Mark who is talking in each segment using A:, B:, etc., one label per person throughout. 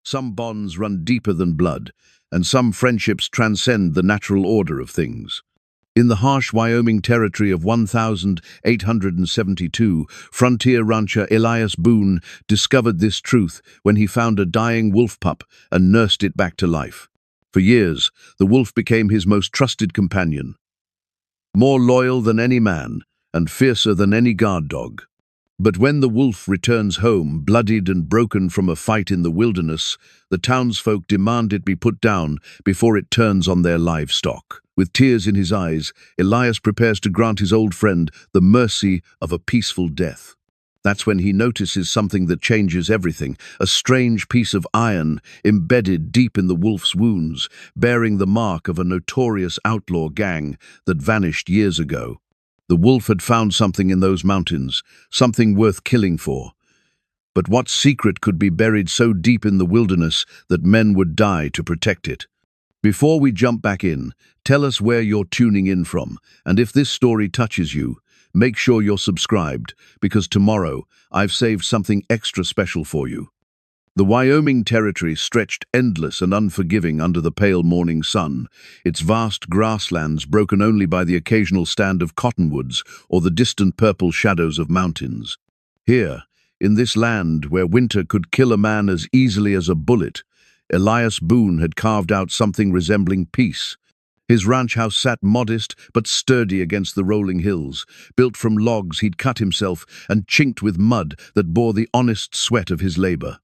A: Some bonds run deeper than blood, and some friendships transcend the natural order of things. In the harsh Wyoming territory of 1872, frontier rancher Elias Boone discovered this truth when he found a dying wolf pup and nursed it back to life. For years, the wolf became his most trusted companion, more loyal than any man and fiercer than any guard dog. But when the wolf returns home, bloodied and broken from a fight in the wilderness, the townsfolk demand it be put down before it turns on their livestock. With tears in his eyes, Elias prepares to grant his old friend the mercy of a peaceful death. That's when he notices something that changes everything, a strange piece of iron embedded deep in the wolf's wounds, bearing the mark of a notorious outlaw gang that vanished years ago. The wolf had found something in those mountains, something worth killing for. But what secret could be buried so deep in the wilderness that men would die to protect it? Before we jump back in, tell us where you're tuning in from, and if this story touches you, make sure you're subscribed, because tomorrow I've saved something extra special for you. The Wyoming Territory stretched endless and unforgiving under the pale morning sun, its vast grasslands broken only by the occasional stand of cottonwoods or the distant purple shadows of mountains. Here, in this land where winter could kill a man as easily as a bullet, Elias Boone had carved out something resembling peace. His ranch house sat modest but sturdy against the rolling hills, built from logs he'd cut himself and chinked with mud that bore the honest sweat of his labor.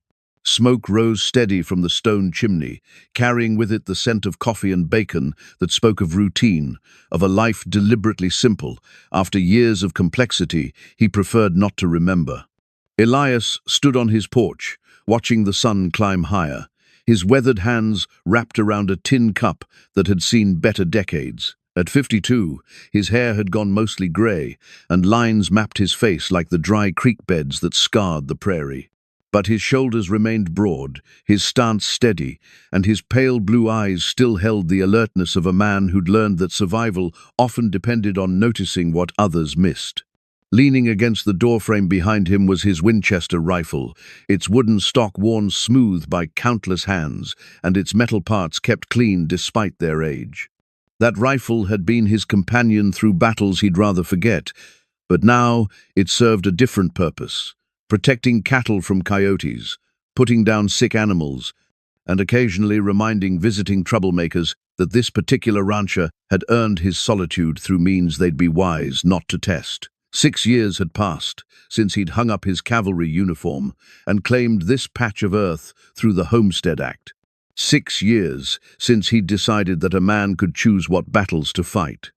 A: Smoke rose steady from the stone chimney, carrying with it the scent of coffee and bacon that spoke of routine, of a life deliberately simple. After years of complexity, he preferred not to remember. Elias stood on his porch, watching the sun climb higher, his weathered hands wrapped around a tin cup that had seen better decades. At 52, his hair had gone mostly gray, and lines mapped his face like the dry creek beds that scarred the prairie. But his shoulders remained broad, his stance steady, and his pale blue eyes still held the alertness of a man who'd learned that survival often depended on noticing what others missed. Leaning against the doorframe behind him was his Winchester rifle, its wooden stock worn smooth by countless hands, and its metal parts kept clean despite their age. That rifle had been his companion through battles he'd rather forget, but now it served a different purpose. Protecting cattle from coyotes, putting down sick animals, and occasionally reminding visiting troublemakers that this particular rancher had earned his solitude through means they'd be wise not to test. 6 years had passed since he'd hung up his cavalry uniform and claimed this patch of earth through the Homestead Act. 6 years since he'd decided that a man could choose what battles to fight.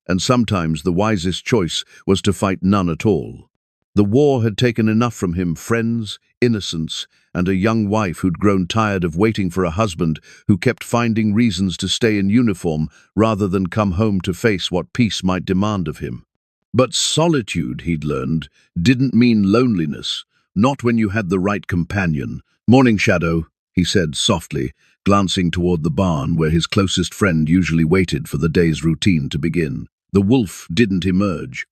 A: And sometimes the wisest choice was to fight none at all. The war had taken enough from him: friends, innocence, and a young wife who'd grown tired of waiting for a husband who kept finding reasons to stay in uniform rather than come home to face what peace might demand of him. But solitude, he'd learned, didn't mean loneliness, not when you had the right companion. "Morning, Shadow," he said softly, glancing toward the barn where his closest friend usually waited for the day's routine to begin. The wolf didn't emerge.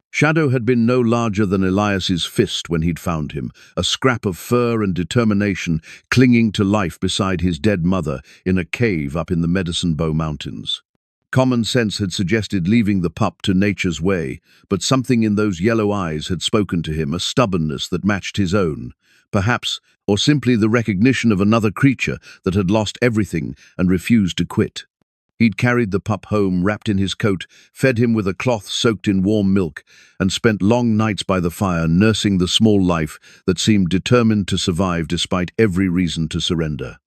A: Shadow had been no larger than Elias's fist when he'd found him, a scrap of fur and determination clinging to life beside his dead mother in a cave up in the Medicine Bow Mountains. Common sense had suggested leaving the pup to nature's way, but something in those yellow eyes had spoken to him, a stubbornness that matched his own, perhaps, or simply the recognition of another creature that had lost everything and refused to quit. He'd carried the pup home, wrapped in his coat, fed him with a cloth soaked in warm milk, and spent long nights by the fire nursing the small life that seemed determined to survive despite every reason to surrender.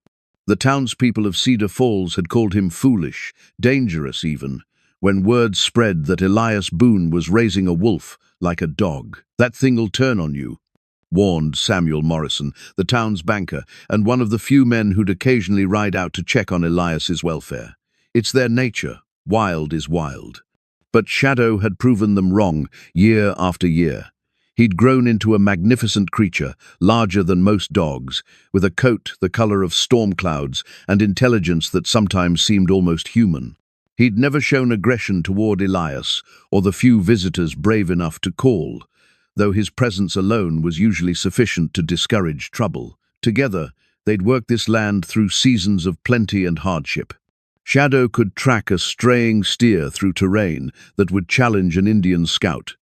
A: The townspeople of Cedar Falls had called him foolish, dangerous even, when word spread that Elias Boone was raising a wolf like a dog. "That thing'll turn on you," warned Samuel Morrison, the town's banker, and one of the few men who'd occasionally ride out to check on Elias's welfare. "It's their nature. Wild is wild." But Shadow had proven them wrong year after year. He'd grown into a magnificent creature, larger than most dogs, with a coat the color of storm clouds and intelligence that sometimes seemed almost human. He'd never shown aggression toward Elias or the few visitors brave enough to call, though his presence alone was usually sufficient to discourage trouble. Together, They'd worked this land through seasons of plenty and hardship. Shadow could track a straying steer through terrain that would challenge an Indian scout,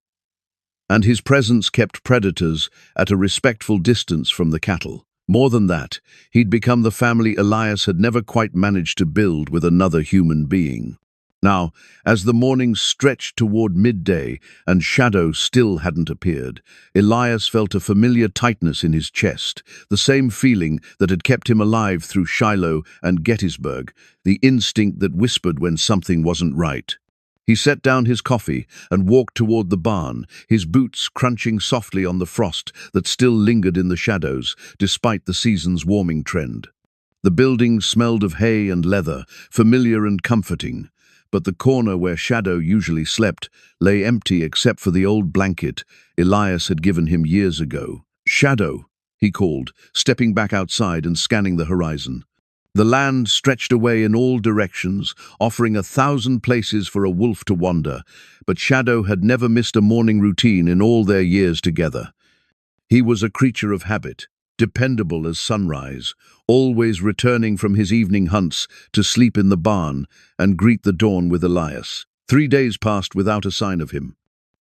A: and his presence kept predators at a respectful distance from the cattle. More than that, he'd become the family Elias had never quite managed to build with another human being. Now, as the morning stretched toward midday and Shadow still hadn't appeared, Elias felt a familiar tightness in his chest, the same feeling that had kept him alive through Shiloh and Gettysburg, the instinct that whispered when something wasn't right. He set down his coffee and walked toward the barn, his boots crunching softly on the frost that still lingered in the shadows, despite the season's warming trend. The building smelled of hay and leather, familiar and comforting, but the corner where Shadow usually slept lay empty except for the old blanket Elias had given him years ago. "Shadow," he called, stepping back outside and scanning the horizon. The land stretched away in all directions, offering 1,000 places for a wolf to wander, but Shadow had never missed a morning routine in all their years together. He was a creature of habit, dependable as sunrise, always returning from his evening hunts to sleep in the barn and greet the dawn with Elias. 3 days passed without a sign of him.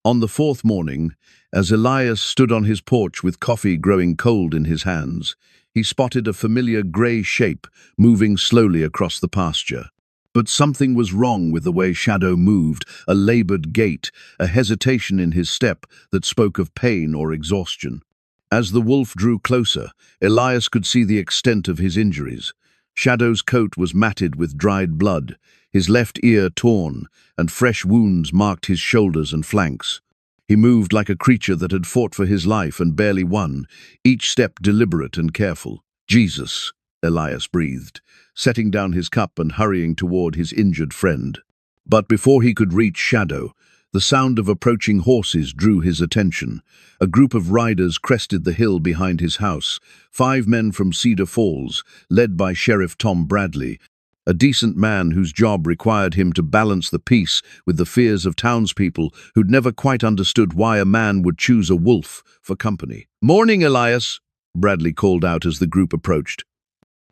A: On the fourth morning, as Elias stood on his porch with coffee growing cold in his hands, he spotted a familiar grey shape moving slowly across the pasture. But something was wrong with the way Shadow moved, a labored gait, a hesitation in his step that spoke of pain or exhaustion. As the wolf drew closer, Elias could see the extent of his injuries. Shadow's coat was matted with dried blood, his left ear torn, and fresh wounds marked his shoulders and flanks. He moved like a creature that had fought for his life and barely won, each step deliberate and careful. "Jesus," Elias breathed, setting down his cup and hurrying toward his injured friend. But before he could reach Shadow, the sound of approaching horses drew his attention. A group of riders crested the hill behind his house, 5 men from Cedar Falls, led by Sheriff Tom Bradley, a decent man whose job required him to balance the peace with the fears of townspeople who'd never quite understood why a man would choose a wolf for company. "Morning, Elias," Bradley called out as the group approached.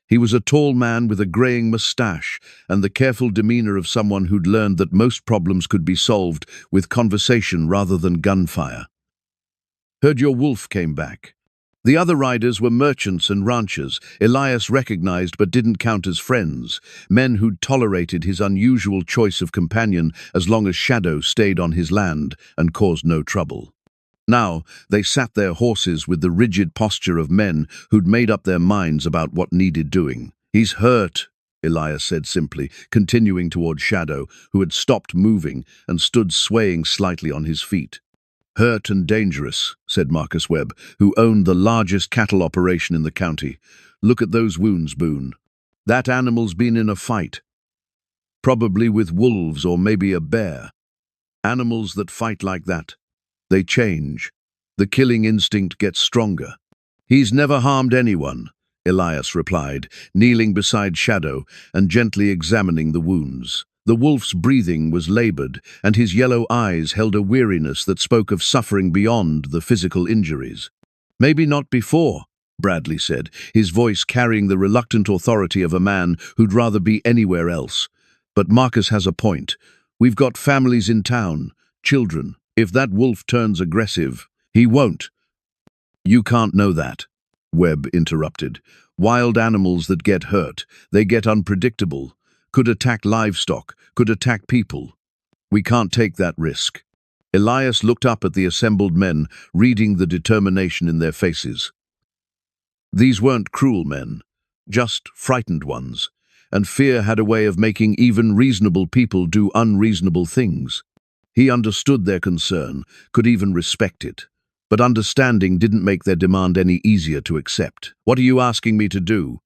A: He was a tall man with a graying mustache and the careful demeanor of someone who'd learned that most problems could be solved with conversation rather than gunfire. "Heard your wolf came back." The other riders were merchants and ranchers Elias recognized but didn't count as friends, men who'd tolerated his unusual choice of companion as long as Shadow stayed on his land and caused no trouble. Now, they sat their horses with the rigid posture of men who'd made up their minds about what needed doing. "He's hurt," Elias said simply, continuing toward Shadow, who had stopped moving and stood swaying slightly on his feet. "Hurt and dangerous," said Marcus Webb, who owned the largest cattle operation in the county. "Look at those wounds, Boone. That animal's been in a fight. Probably with wolves or maybe a bear. Animals that fight like that, they change. The killing instinct gets stronger." "He's never harmed anyone," Elias replied, kneeling beside Shadow and gently examining the wounds. The wolf's breathing was labored, and his yellow eyes held a weariness that spoke of suffering beyond the physical injuries. "Maybe not before," Bradley said, his voice carrying the reluctant authority of a man who'd rather be anywhere else. "But Marcus has a point. We've got families in town, children. If that wolf turns aggressive, he won't." "You can't know that," Webb interrupted. "Wild animals that get hurt, they get unpredictable. Could attack livestock, could attack people. We can't take that risk." Elias looked up at the assembled men, reading the determination in their faces. These weren't cruel men, just frightened ones, and fear had a way of making even reasonable people do unreasonable things. He understood their concern, could even respect it, but understanding didn't make their demand any easier to accept. "What are you asking me to do?"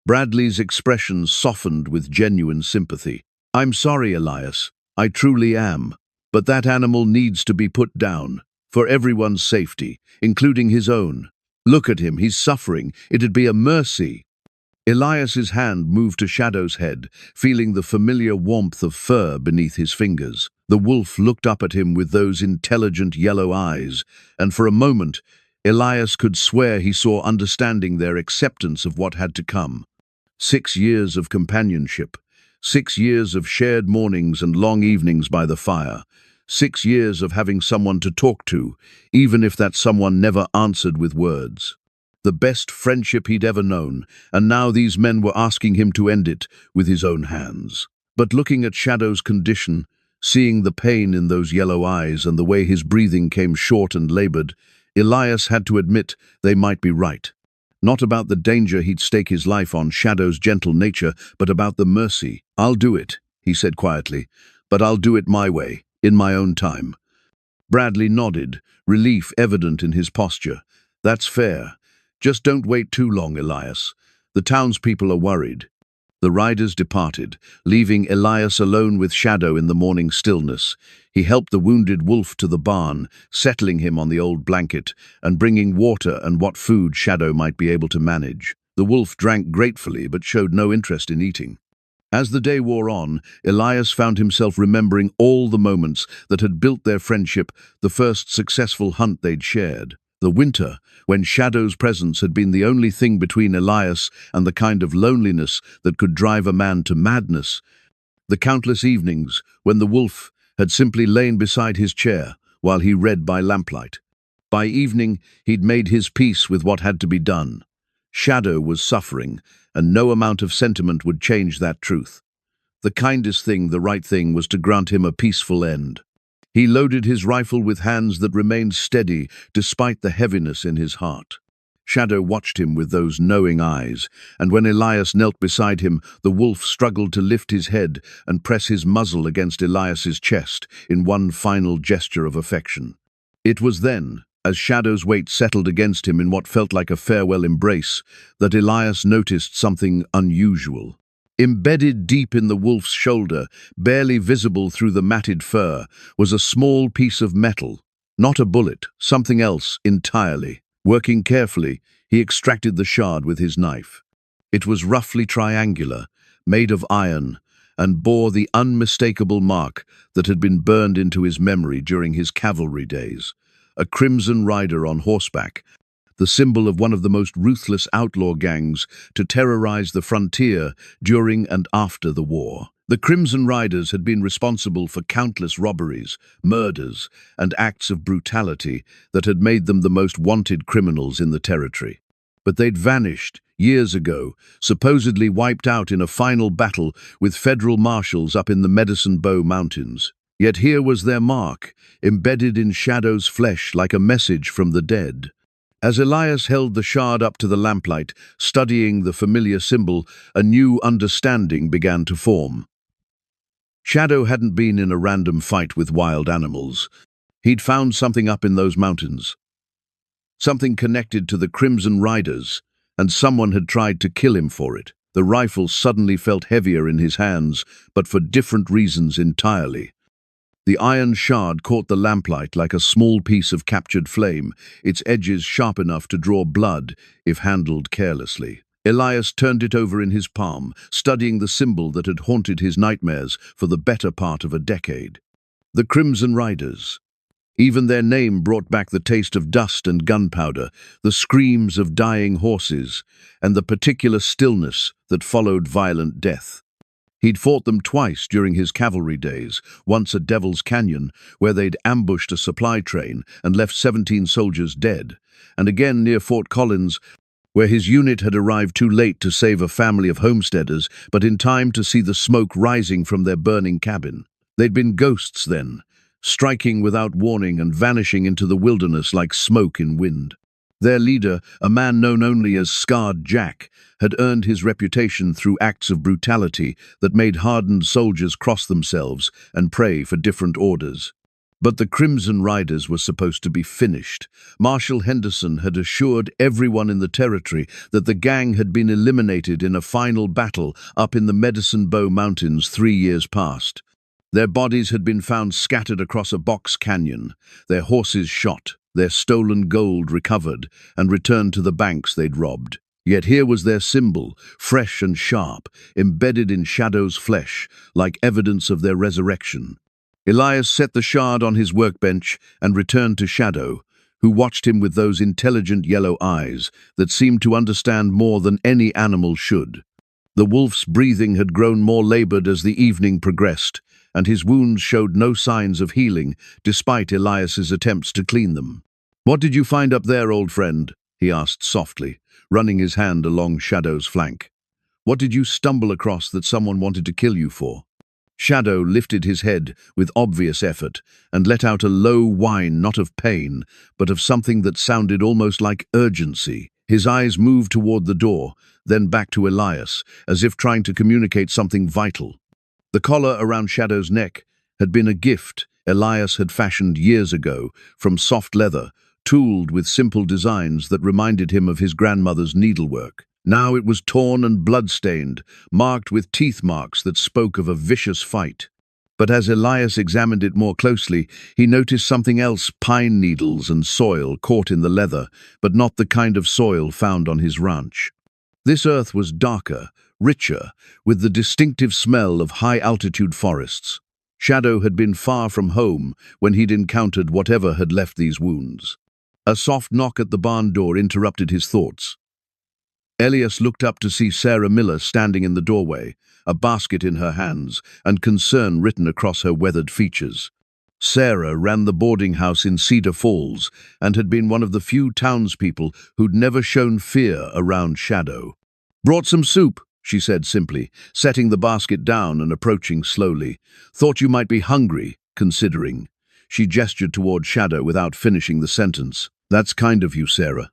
A: Bradley's expression softened with genuine sympathy. "I'm sorry, Elias. I truly am. But that animal needs to be put down, for everyone's safety, including his own. Look at him, he's suffering. It'd be a mercy." Elias's hand moved to Shadow's head, feeling the familiar warmth of fur beneath his fingers. The wolf looked up at him with those intelligent yellow eyes, and for a moment Elias could swear he saw understanding their acceptance of what had to come. 6 years of companionship, 6 years of shared mornings and long evenings by the fire, 6 years of having someone to talk to, even if that someone never answered with words. The best friendship he'd ever known, and now these men were asking him to end it with his own hands. But looking at Shadow's condition, seeing the pain in those yellow eyes and the way his breathing came short and labored, Elias had to admit they might be right. Not about the danger he'd stake his life on Shadow's gentle nature, but about the mercy. "I'll do it," he said quietly, "but I'll do it my way, in my own time." Bradley nodded, relief evident in his posture. "That's fair. Just don't wait too long, Elias. The townspeople are worried." The riders departed, leaving Elias alone with Shadow in the morning stillness. He helped the wounded wolf to the barn, settling him on the old blanket, and bringing water and what food Shadow might be able to manage. The wolf drank gratefully but showed no interest in eating. As the day wore on, Elias found himself remembering all the moments that had built their friendship, the first successful hunt they'd shared. The winter, when Shadow's presence had been the only thing between Elias and the kind of loneliness that could drive a man to madness. The countless evenings, when the wolf had simply lain beside his chair while he read by lamplight. By evening, he'd made his peace with what had to be done. Shadow was suffering, and no amount of sentiment would change that truth. The kindest thing, the right thing, was to grant him a peaceful end. He loaded his rifle with hands that remained steady despite the heaviness in his heart. Shadow watched him with those knowing eyes, and when Elias knelt beside him, the wolf struggled to lift his head and press his muzzle against Elias's chest in one final gesture of affection. It was then, as Shadow's weight settled against him in what felt like a farewell embrace, that Elias noticed something unusual. Embedded deep in the wolf's shoulder, barely visible through the matted fur, was a small piece of metal. Not a bullet, something else entirely. Working carefully, he extracted the shard with his knife. It was roughly triangular, made of iron, and bore the unmistakable mark that had been burned into his memory during his cavalry days. A crimson rider on horseback, the symbol of one of the most ruthless outlaw gangs to terrorize the frontier during and after the war. The Crimson Riders had been responsible for countless robberies, murders, and acts of brutality that had made them the most wanted criminals in the territory. But they'd vanished years ago, supposedly wiped out in a final battle with federal marshals up in the Medicine Bow Mountains. Yet here was their mark, embedded in Shadow's flesh like a message from the dead. As Elias held the shard up to the lamplight, studying the familiar symbol, a new understanding began to form. Shadow hadn't been in a random fight with wild animals. He'd found something up in those mountains. Something connected to the Crimson Riders, and someone had tried to kill him for it. The rifle suddenly felt heavier in his hands, but for different reasons entirely. The iron shard caught the lamplight like a small piece of captured flame, its edges sharp enough to draw blood if handled carelessly. Elias turned it over in his palm, studying the symbol that had haunted his nightmares for the better part of a decade. The Crimson Riders. Even their name brought back the taste of dust and gunpowder, the screams of dying horses, and the particular stillness that followed violent death. He'd fought them twice during his cavalry days, once at Devil's Canyon, where they'd ambushed a supply train and left 17 soldiers dead, and again near Fort Collins, where his unit had arrived too late to save a family of homesteaders, but in time to see the smoke rising from their burning cabin. They'd been ghosts then, striking without warning and vanishing into the wilderness like smoke in wind. Their leader, a man known only as Scarred Jack, had earned his reputation through acts of brutality that made hardened soldiers cross themselves and pray for different orders. But the Crimson Riders were supposed to be finished. Marshal Henderson had assured everyone in the territory that the gang had been eliminated in a final battle up in the Medicine Bow Mountains 3 years past. Their bodies had been found scattered across a box canyon, their horses shot, their stolen gold recovered and returned to the banks they'd robbed. Yet here was their symbol, fresh and sharp, embedded in Shadow's flesh, like evidence of their resurrection. Elias set the shard on his workbench and returned to Shadow, who watched him with those intelligent yellow eyes that seemed to understand more than any animal should. The wolf's breathing had grown more labored as the evening progressed, and his wounds showed no signs of healing, despite Elias's attempts to clean them. "What did you find up there, old friend?" he asked softly, running his hand along Shadow's flank. "What did you stumble across that someone wanted to kill you for?" Shadow lifted his head with obvious effort and let out a low whine, not of pain, but of something that sounded almost like urgency. His eyes moved toward the door, then back to Elias, as if trying to communicate something vital. The collar around Shadow's neck had been a gift Elias had fashioned years ago from soft leather, tooled with simple designs that reminded him of his grandmother's needlework. Now it was torn and blood-stained, marked with teeth marks that spoke of a vicious fight. But as Elias examined it more closely, he noticed something else: pine needles and soil caught in the leather, but not the kind of soil found on his ranch. This earth was darker, richer, with the distinctive smell of high-altitude forests. Shadow had been far from home when he'd encountered whatever had left these wounds. A soft knock at the barn door interrupted his thoughts. Elias looked up to see Sarah Miller standing in the doorway, a basket in her hands, and concern written across her weathered features. Sarah ran the boarding house in Cedar Falls and had been one of the few townspeople who'd never shown fear around Shadow. "Brought some soup," she said simply, setting the basket down and approaching slowly. "Thought you might be hungry, considering." She gestured toward Shadow without finishing the sentence. "That's kind of you, Sarah."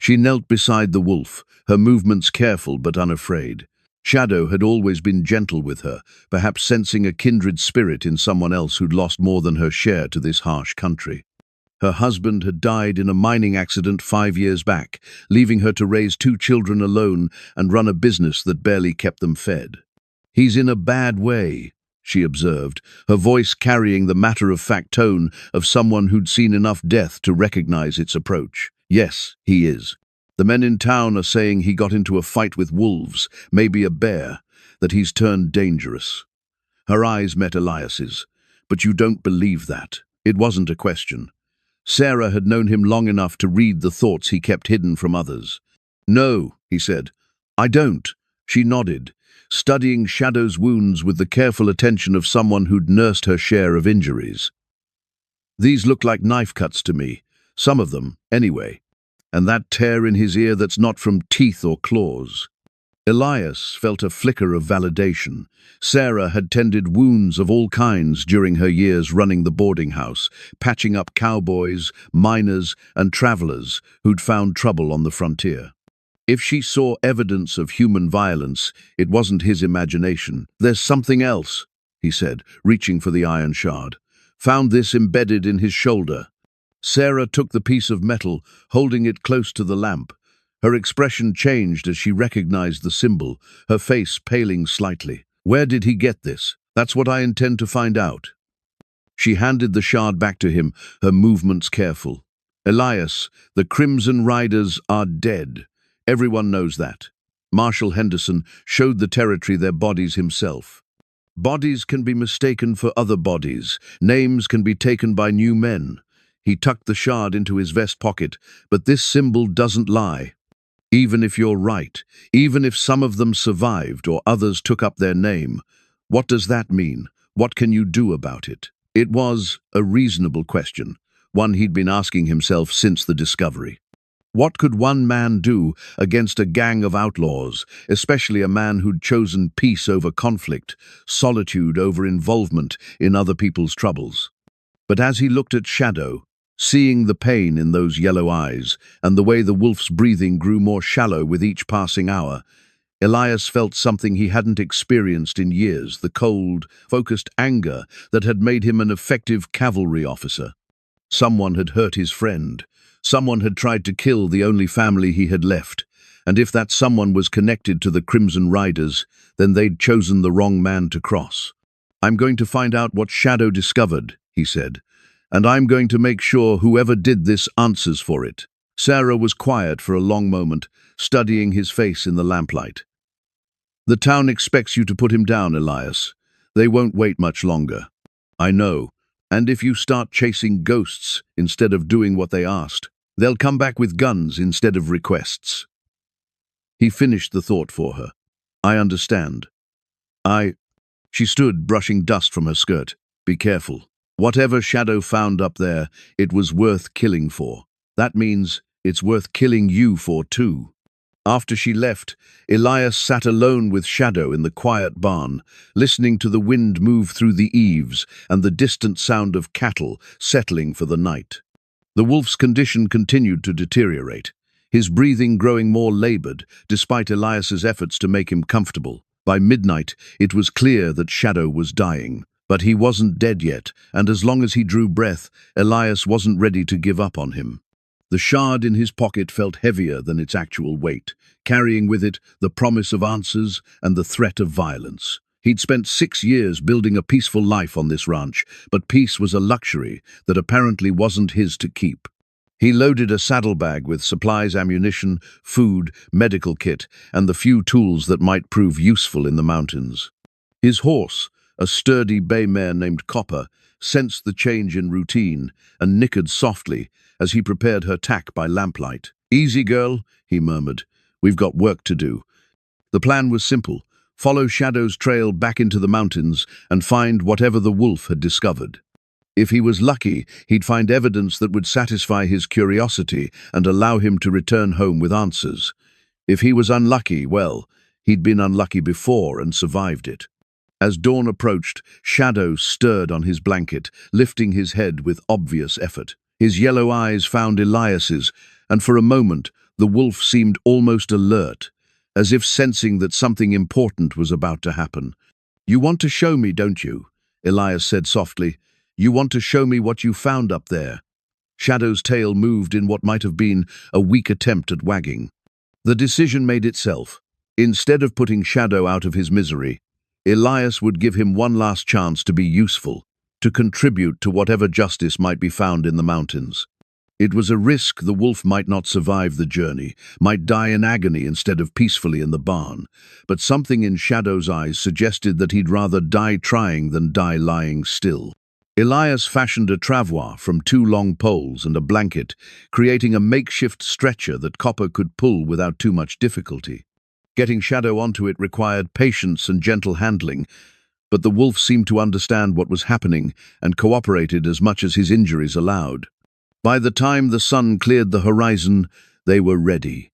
A: She knelt beside the wolf, her movements careful but unafraid. Shadow had always been gentle with her, perhaps sensing a kindred spirit in someone else who'd lost more than her share to this harsh country. Her husband had died in a mining accident 5 years back, leaving her to raise 2 children alone and run a business that barely kept them fed. "He's in a bad way," she observed, her voice carrying the matter-of-fact tone of someone who'd seen enough death to recognize its approach. "Yes, he is. The men in town are saying he got into a fight with wolves, maybe a bear, that he's turned dangerous." Her eyes met Elias's. "But you don't believe that?" It wasn't a question. Sarah had known him long enough to read the thoughts he kept hidden from others. "No," he said. "I don't." She nodded, studying Shadow's wounds with the careful attention of someone who'd nursed her share of injuries. "These look like knife cuts to me. Some of them, anyway. And that tear in his ear that's not from teeth or claws." Elias felt a flicker of validation. Sarah had tended wounds of all kinds during her years running the boarding house, patching up cowboys, miners, and travelers who'd found trouble on the frontier. If she saw evidence of human violence, it wasn't his imagination. "There's something else," he said, reaching for the iron shard. "Found this embedded in his shoulder." Sarah took the piece of metal, holding it close to the lamp. Her expression changed as she recognized the symbol, her face paling slightly. "Where did he get this? That's what I intend to find out." She handed the shard back to him, her movements careful. "Elias, the Crimson Riders are dead. Everyone knows that. Marshal Henderson showed the territory their bodies himself. Bodies can be mistaken for other bodies. Names can be taken by new men." He tucked the shard into his vest pocket, "But this symbol doesn't lie. Even if you're right, even if some of them survived or others took up their name, what does that mean? What can you do about it?" It was a reasonable question, one he'd been asking himself since the discovery. What could one man do against a gang of outlaws, especially a man who'd chosen peace over conflict, solitude over involvement in other people's troubles? But as he looked at Shadow, seeing the pain in those yellow eyes and the way the wolf's breathing grew more shallow with each passing hour, Elias felt something he hadn't experienced in years, the cold, focused anger that had made him an effective cavalry officer. Someone had hurt his friend. Someone had tried to kill the only family he had left. And if that someone was connected to the Crimson Riders, then they'd chosen the wrong man to cross. "I'm going to find out what Shadow discovered," he said. "And I'm going to make sure whoever did this answers for it." Sarah was quiet for a long moment, studying his face in the lamplight. "The town expects you to put him down, Elias. They won't wait much longer." "I know. And if you start chasing ghosts instead of doing what they asked, they'll come back with guns instead of requests. He finished the thought for her. I understand. She stood, brushing dust from her skirt. Be careful. Whatever Shadow found up there, it was worth killing for. That means it's worth killing you for too. After she left, Elias sat alone with Shadow in the quiet barn, listening to the wind move through the eaves and the distant sound of cattle settling for the night. The wolf's condition continued to deteriorate, his breathing growing more labored, despite Elias's efforts to make him comfortable. By midnight, it was clear that Shadow was dying. But he wasn't dead yet, and as long as he drew breath, Elias wasn't ready to give up on him. The shard in his pocket felt heavier than its actual weight, carrying with it the promise of answers and the threat of violence. He'd spent 6 years building a peaceful life on this ranch, but peace was a luxury that apparently wasn't his to keep. He loaded a saddlebag with supplies, ammunition, food, medical kit, and the few tools that might prove useful in the mountains. His horse, a sturdy bay mare named Copper, sensed the change in routine and nickered softly as he prepared her tack by lamplight. Easy, girl, he murmured. We've got work to do. The plan was simple. Follow Shadow's trail back into the mountains and find whatever the wolf had discovered. If he was lucky, he'd find evidence that would satisfy his curiosity and allow him to return home with answers. If he was unlucky, well, he'd been unlucky before and survived it. As dawn approached, Shadow stirred on his blanket, lifting his head with obvious effort. His yellow eyes found Elias's, and for a moment the wolf seemed almost alert, as if sensing that something important was about to happen. You want to show me, don't you? Elias said softly. You want to show me what you found up there? Shadow's tail moved in what might have been a weak attempt at wagging. The decision made itself. Instead of putting Shadow out of his misery, Elias would give him one last chance to be useful, to contribute to whatever justice might be found in the mountains. It was a risk the wolf might not survive the journey, might die in agony instead of peacefully in the barn, but something in Shadow's eyes suggested that he'd rather die trying than die lying still. Elias fashioned a travois from 2 long poles and a blanket, creating a makeshift stretcher that Copper could pull without too much difficulty. Getting Shadow onto it required patience and gentle handling, but the wolf seemed to understand what was happening and cooperated as much as his injuries allowed. By the time the sun cleared the horizon, they were ready.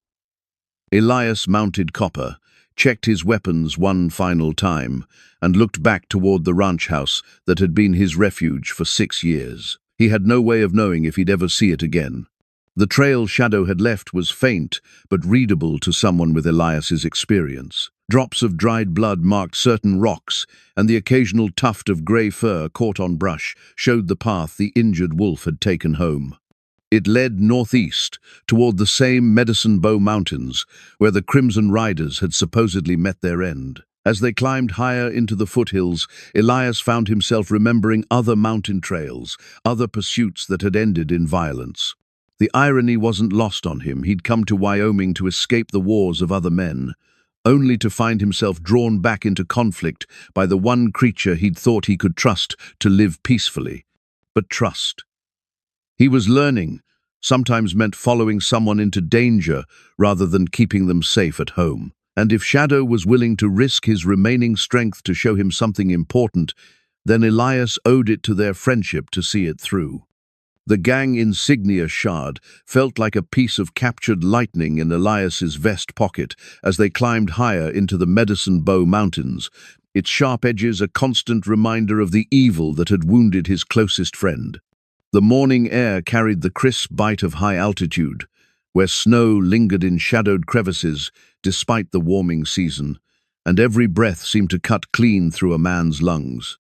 A: Elias mounted Copper, checked his weapons one final time, and looked back toward the ranch house that had been his refuge for 6 years. He had no way of knowing if he'd ever see it again. The trail Shadow had left was faint, but readable to someone with Elias's experience. Drops of dried blood marked certain rocks, and the occasional tuft of grey fur caught on brush showed the path the injured wolf had taken home. It led northeast, toward the same Medicine Bow Mountains, where the Crimson Riders had supposedly met their end. As they climbed higher into the foothills, Elias found himself remembering other mountain trails, other pursuits that had ended in violence. The irony wasn't lost on him. He'd come to Wyoming to escape the wars of other men, only to find himself drawn back into conflict by the one creature he'd thought he could trust to live peacefully. But trust. He was learning, sometimes meant following someone into danger rather than keeping them safe at home. And if Shadow was willing to risk his remaining strength to show him something important, then Elias owed it to their friendship to see it through. The gang insignia shard felt like a piece of captured lightning in Elias's vest pocket as they climbed higher into the Medicine Bow Mountains, its sharp edges a constant reminder of the evil that had wounded his closest friend. The morning air carried the crisp bite of high altitude, where snow lingered in shadowed crevices despite the warming season, and every breath seemed to cut clean through a man's lungs.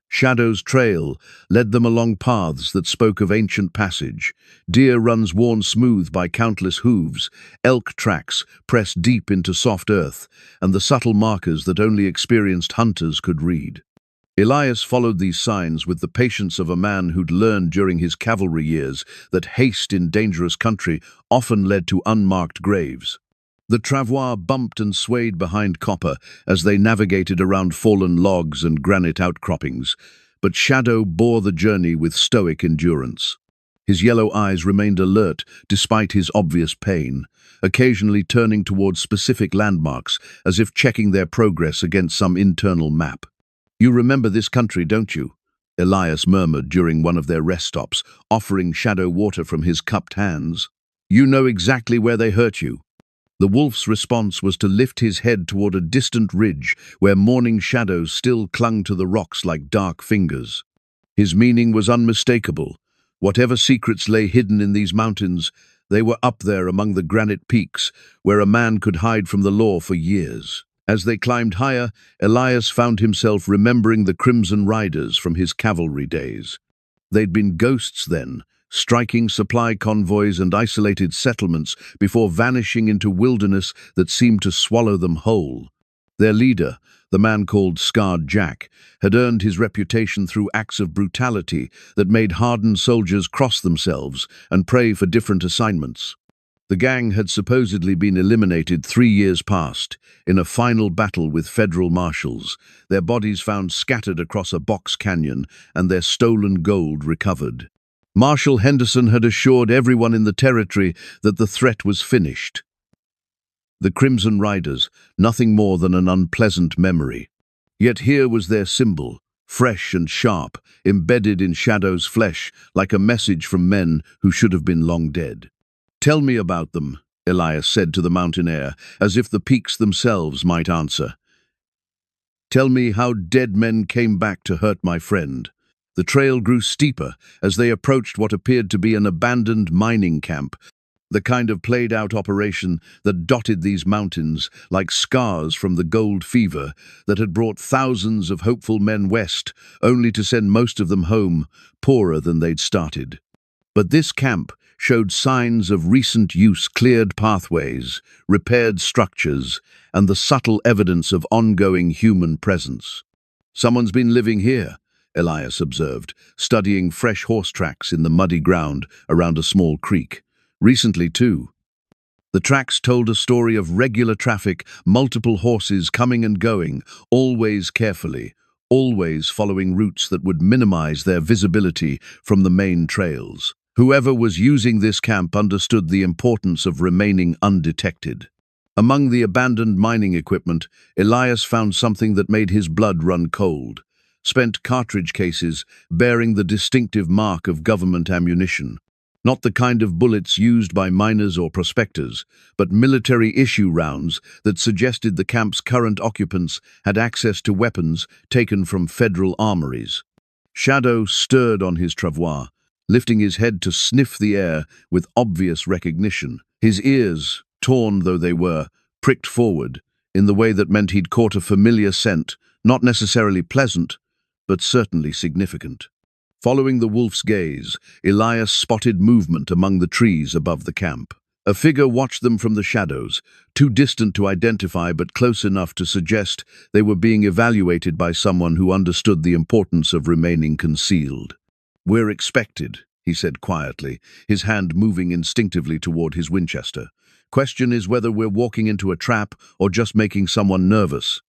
A: Shadow's trail led them along paths that spoke of ancient passage, deer runs worn smooth by countless hooves, elk tracks pressed deep into soft earth, and the subtle markers that only experienced hunters could read. Elias followed these signs with the patience of a man who'd learned during his cavalry years that haste in dangerous country often led to unmarked graves. The travois bumped and swayed behind Copper as they navigated around fallen logs and granite outcroppings, but Shadow bore the journey with stoic endurance. His yellow eyes remained alert despite his obvious pain, occasionally turning towards specific landmarks as if checking their progress against some internal map. "You remember this country, don't you?" Elias murmured during one of their rest stops, offering Shadow water from his cupped hands. "You know exactly where they hurt you." The wolf's response was to lift his head toward a distant ridge where morning shadows still clung to the rocks like dark fingers. His meaning was unmistakable. Whatever secrets lay hidden in these mountains, they were up there among the granite peaks, where a man could hide from the law for years. As they climbed higher, Elias found himself remembering the Crimson Riders from his cavalry days. They'd been ghosts then, striking supply convoys and isolated settlements before vanishing into wilderness that seemed to swallow them whole. Their leader, the man called Scarred Jack, had earned his reputation through acts of brutality that made hardened soldiers cross themselves and pray for different assignments. The gang had supposedly been eliminated 3 years past, in a final battle with federal marshals, their bodies found scattered across a box canyon and their stolen gold recovered. Marshal Henderson had assured everyone in the territory that the threat was finished. The Crimson Riders, nothing more than an unpleasant memory. Yet here was their symbol, fresh and sharp, embedded in Shadow's flesh, like a message from men who should have been long dead. "Tell me about them," Elias said to the mountain air, as if the peaks themselves might answer. "Tell me how dead men came back to hurt my friend." The trail grew steeper as they approached what appeared to be an abandoned mining camp, the kind of played-out operation that dotted these mountains like scars from the gold fever that had brought thousands of hopeful men west, only to send most of them home, poorer than they'd started. But this camp showed signs of recent use, cleared pathways, repaired structures, and the subtle evidence of ongoing human presence. "Someone's been living here," Elias observed, studying fresh horse tracks in the muddy ground around a small creek. "Recently, too." The tracks told a story of regular traffic, multiple horses coming and going, always carefully, always following routes that would minimize their visibility from the main trails. Whoever was using this camp understood the importance of remaining undetected. Among the abandoned mining equipment, Elias found something that made his blood run cold. Spent cartridge cases bearing the distinctive mark of government ammunition. Not the kind of bullets used by miners or prospectors, but military-issue rounds that suggested the camp's current occupants had access to weapons taken from federal armories. Shadow stirred on his travois, lifting his head to sniff the air with obvious recognition. His ears, torn though they were, pricked forward, in the way that meant he'd caught a familiar scent, not necessarily pleasant, but certainly significant. Following the wolf's gaze, Elias spotted movement among the trees above the camp. A figure watched them from the shadows, too distant to identify but close enough to suggest they were being evaluated by someone who understood the importance of remaining concealed. "We're expected," he said quietly, his hand moving instinctively toward his Winchester. "Question is whether we're walking into a trap or just making someone nervous."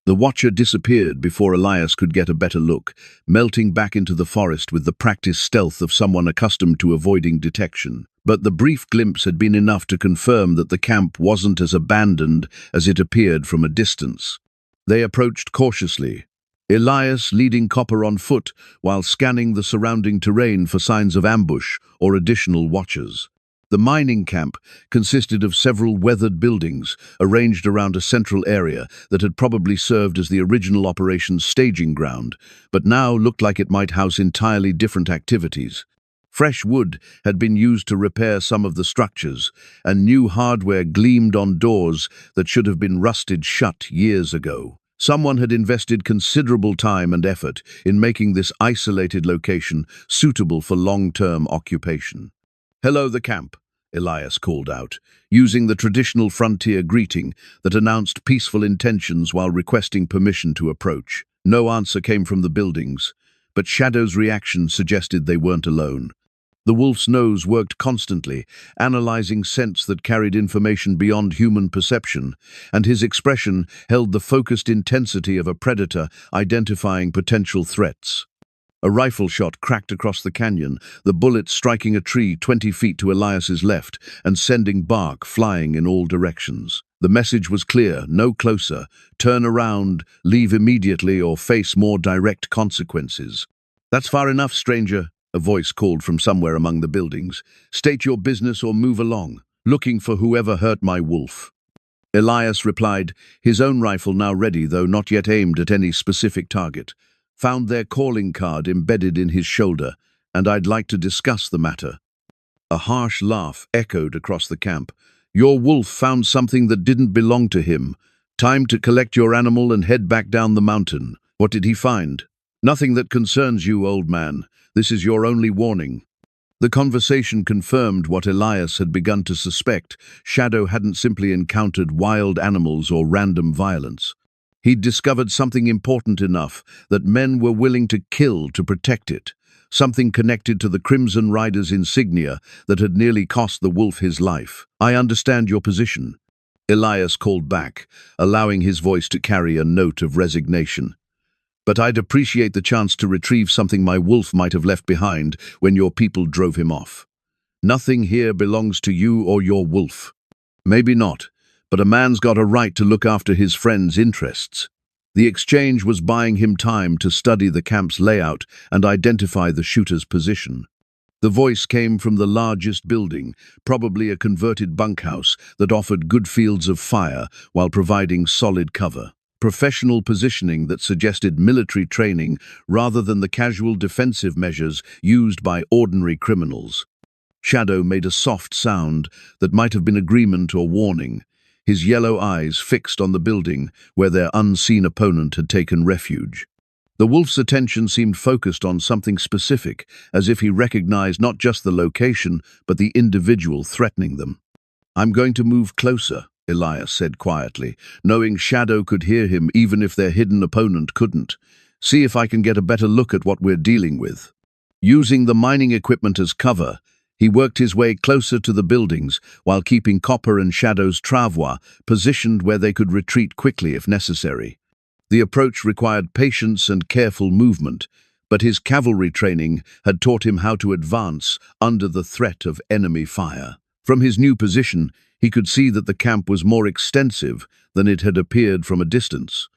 A: The watcher disappeared before Elias could get a better look, melting back into the forest with the practiced stealth of someone accustomed to avoiding detection. But the brief glimpse had been enough to confirm that the camp wasn't as abandoned as it appeared from a distance. They approached cautiously, Elias leading Copper on foot while scanning the surrounding terrain for signs of ambush or additional watchers. The mining camp consisted of several weathered buildings arranged around a central area that had probably served as the original operation's staging ground, but now looked like it might house entirely different activities. Fresh wood had been used to repair some of the structures, and new hardware gleamed on doors that should have been rusted shut years ago. Someone had invested considerable time and effort in making this isolated location suitable for long-term occupation. "Hello, the camp," Elias called out, using the traditional frontier greeting that announced peaceful intentions while requesting permission to approach. No answer came from the buildings, but Shadow's reaction suggested they weren't alone. The wolf's nose worked constantly, analyzing scents that carried information beyond human perception, and his expression held the focused intensity of a predator identifying potential threats. A rifle shot cracked across the canyon, the bullet striking a tree 20 feet to Elias's left and sending bark flying in all directions. The message was clear: no closer, turn around, leave immediately, or face more direct consequences. "That's far enough, stranger," a voice called from somewhere among the buildings. "State your business or move along. Looking for whoever hurt my wolf." Elias replied, his own rifle now ready, though not yet aimed at any specific target. "Found their calling card embedded in his shoulder, and I'd like to discuss the matter." A harsh laugh echoed across the camp. "Your wolf found something that didn't belong to him. Time to collect your animal and head back down the mountain." "What did he find?" "Nothing that concerns you, old man. This is your only warning." The conversation confirmed what Elias had begun to suspect. Shadow hadn't simply encountered wild animals or random violence. He'd discovered something important enough that men were willing to kill to protect it, something connected to the Crimson Rider's insignia that had nearly cost the wolf his life. "I understand your position," Elias called back, allowing his voice to carry a note of resignation. "But I'd appreciate the chance to retrieve something my wolf might have left behind when your people drove him off. Nothing here belongs to you or your wolf." "Maybe not, but a man's got a right to look after his friend's interests." The exchange was buying him time to study the camp's layout and identify the shooter's position. The voice came from the largest building, probably a converted bunkhouse that offered good fields of fire while providing solid cover. Professional positioning that suggested military training rather than the casual defensive measures used by ordinary criminals. Shadow made a soft sound that might have been agreement or warning, his yellow eyes fixed on the building where their unseen opponent had taken refuge. The wolf's attention seemed focused on something specific, as if he recognized not just the location, but the individual threatening them. "I'm going to move closer," Elias said quietly, knowing Shadow could hear him even if their hidden opponent couldn't. "See if I can get a better look at what we're dealing with." Using the mining equipment as cover, he worked his way closer to the buildings while keeping Copper and Shadow's travois positioned where they could retreat quickly if necessary. The approach required patience and careful movement, but his cavalry training had taught him how to advance under the threat of enemy fire. From his new position, he could see that the camp was more extensive than it had appeared from a distance.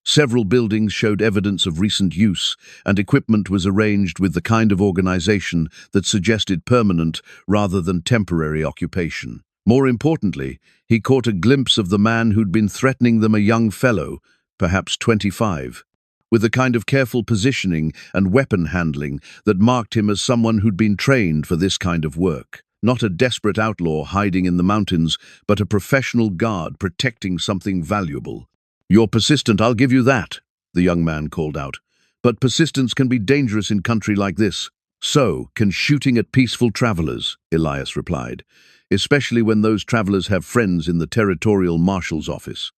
A: Several buildings showed evidence of recent use, and equipment was arranged with the kind of organization that suggested permanent rather than temporary occupation. More importantly, he caught a glimpse of the man who'd been threatening them, a young fellow, perhaps 25, with the kind of careful positioning and weapon handling that marked him as someone who'd been trained for this kind of work. Not a desperate outlaw hiding in the mountains, but a professional guard protecting something valuable. "You're persistent, I'll give you that," the young man called out. "But persistence can be dangerous in country like this." "So can shooting at peaceful travelers," Elias replied, "especially when those travelers have friends in the territorial marshal's office."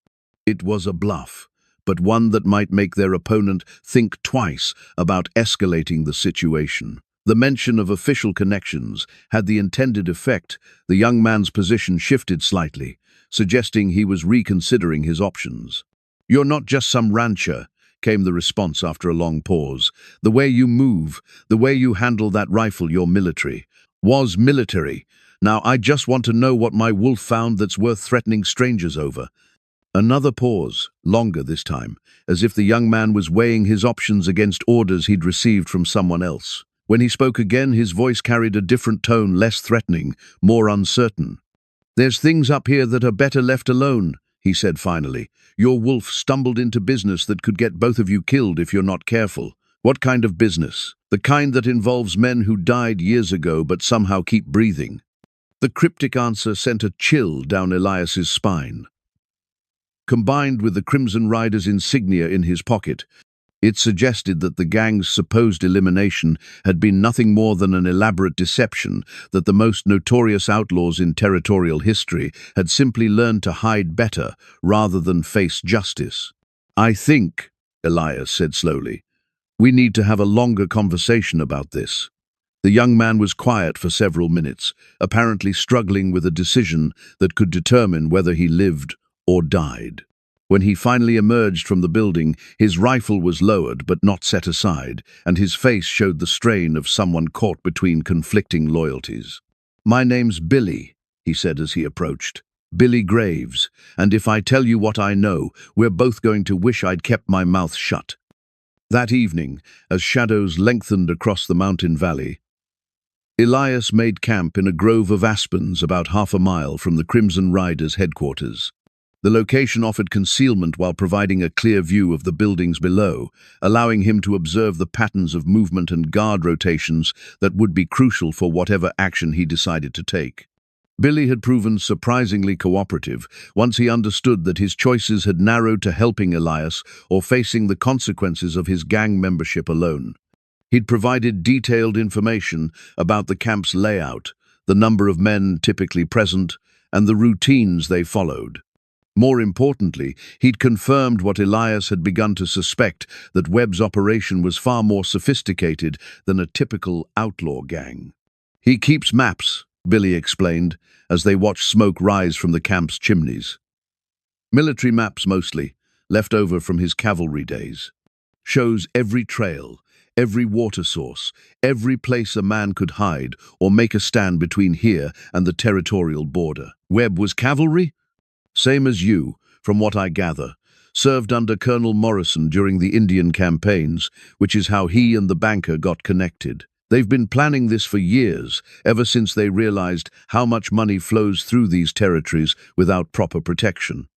A: It was a bluff, but one that might make their opponent think twice about escalating the situation. The mention of official connections had the intended effect. The young man's position shifted slightly, suggesting he was reconsidering his options. "You're not just some rancher," came the response after a long pause. "The way you move, the way you handle that rifle, you're military. Was military. Now I just want to know what my wolf found that's worth threatening strangers over." Another pause, longer this time, as if the young man was weighing his options against orders he'd received from someone else. When he spoke again, his voice carried a different tone, less threatening, more uncertain. "There's things up here that are better left alone," he said finally. "Your wolf stumbled into business that could get both of you killed if you're not careful." "What kind of business?" "The kind that involves men who died years ago but somehow keep breathing." The cryptic answer sent a chill down Elias's spine. Combined with the Crimson Rider's insignia in his pocket, it suggested that the gang's supposed elimination had been nothing more than an elaborate deception, that the most notorious outlaws in territorial history had simply learned to hide better rather than face justice. "I think," Elias said slowly, "we need to have a longer conversation about this." The young man was quiet for several minutes, apparently struggling with a decision that could determine whether he lived or died. When he finally emerged from the building, his rifle was lowered but not set aside, and his face showed the strain of someone caught between conflicting loyalties. "My name's Billy," he said as he approached. "Billy Graves, and if I tell you what I know, we're both going to wish I'd kept my mouth shut." That evening, as shadows lengthened across the mountain valley, Elias made camp in a grove of aspens about half a mile from the Crimson Riders' headquarters. The location offered concealment while providing a clear view of the buildings below, allowing him to observe the patterns of movement and guard rotations that would be crucial for whatever action he decided to take. Billy had proven surprisingly cooperative once he understood that his choices had narrowed to helping Elias or facing the consequences of his gang membership alone. He'd provided detailed information about the camp's layout, the number of men typically present, and the routines they followed. More importantly, he'd confirmed what Elias had begun to suspect, that Webb's operation was far more sophisticated than a typical outlaw gang. "He keeps maps," Billy explained, as they watched smoke rise from the camp's chimneys. "Military maps mostly, left over from his cavalry days. Shows every trail, every water source, every place a man could hide or make a stand between here and the territorial border." "Webb was cavalry?" "Same as you, from what I gather. Served under Colonel Morrison during the Indian campaigns, which is how he and the banker got connected. They've been planning this for years, ever since they realized how much money flows through these territories without proper protection."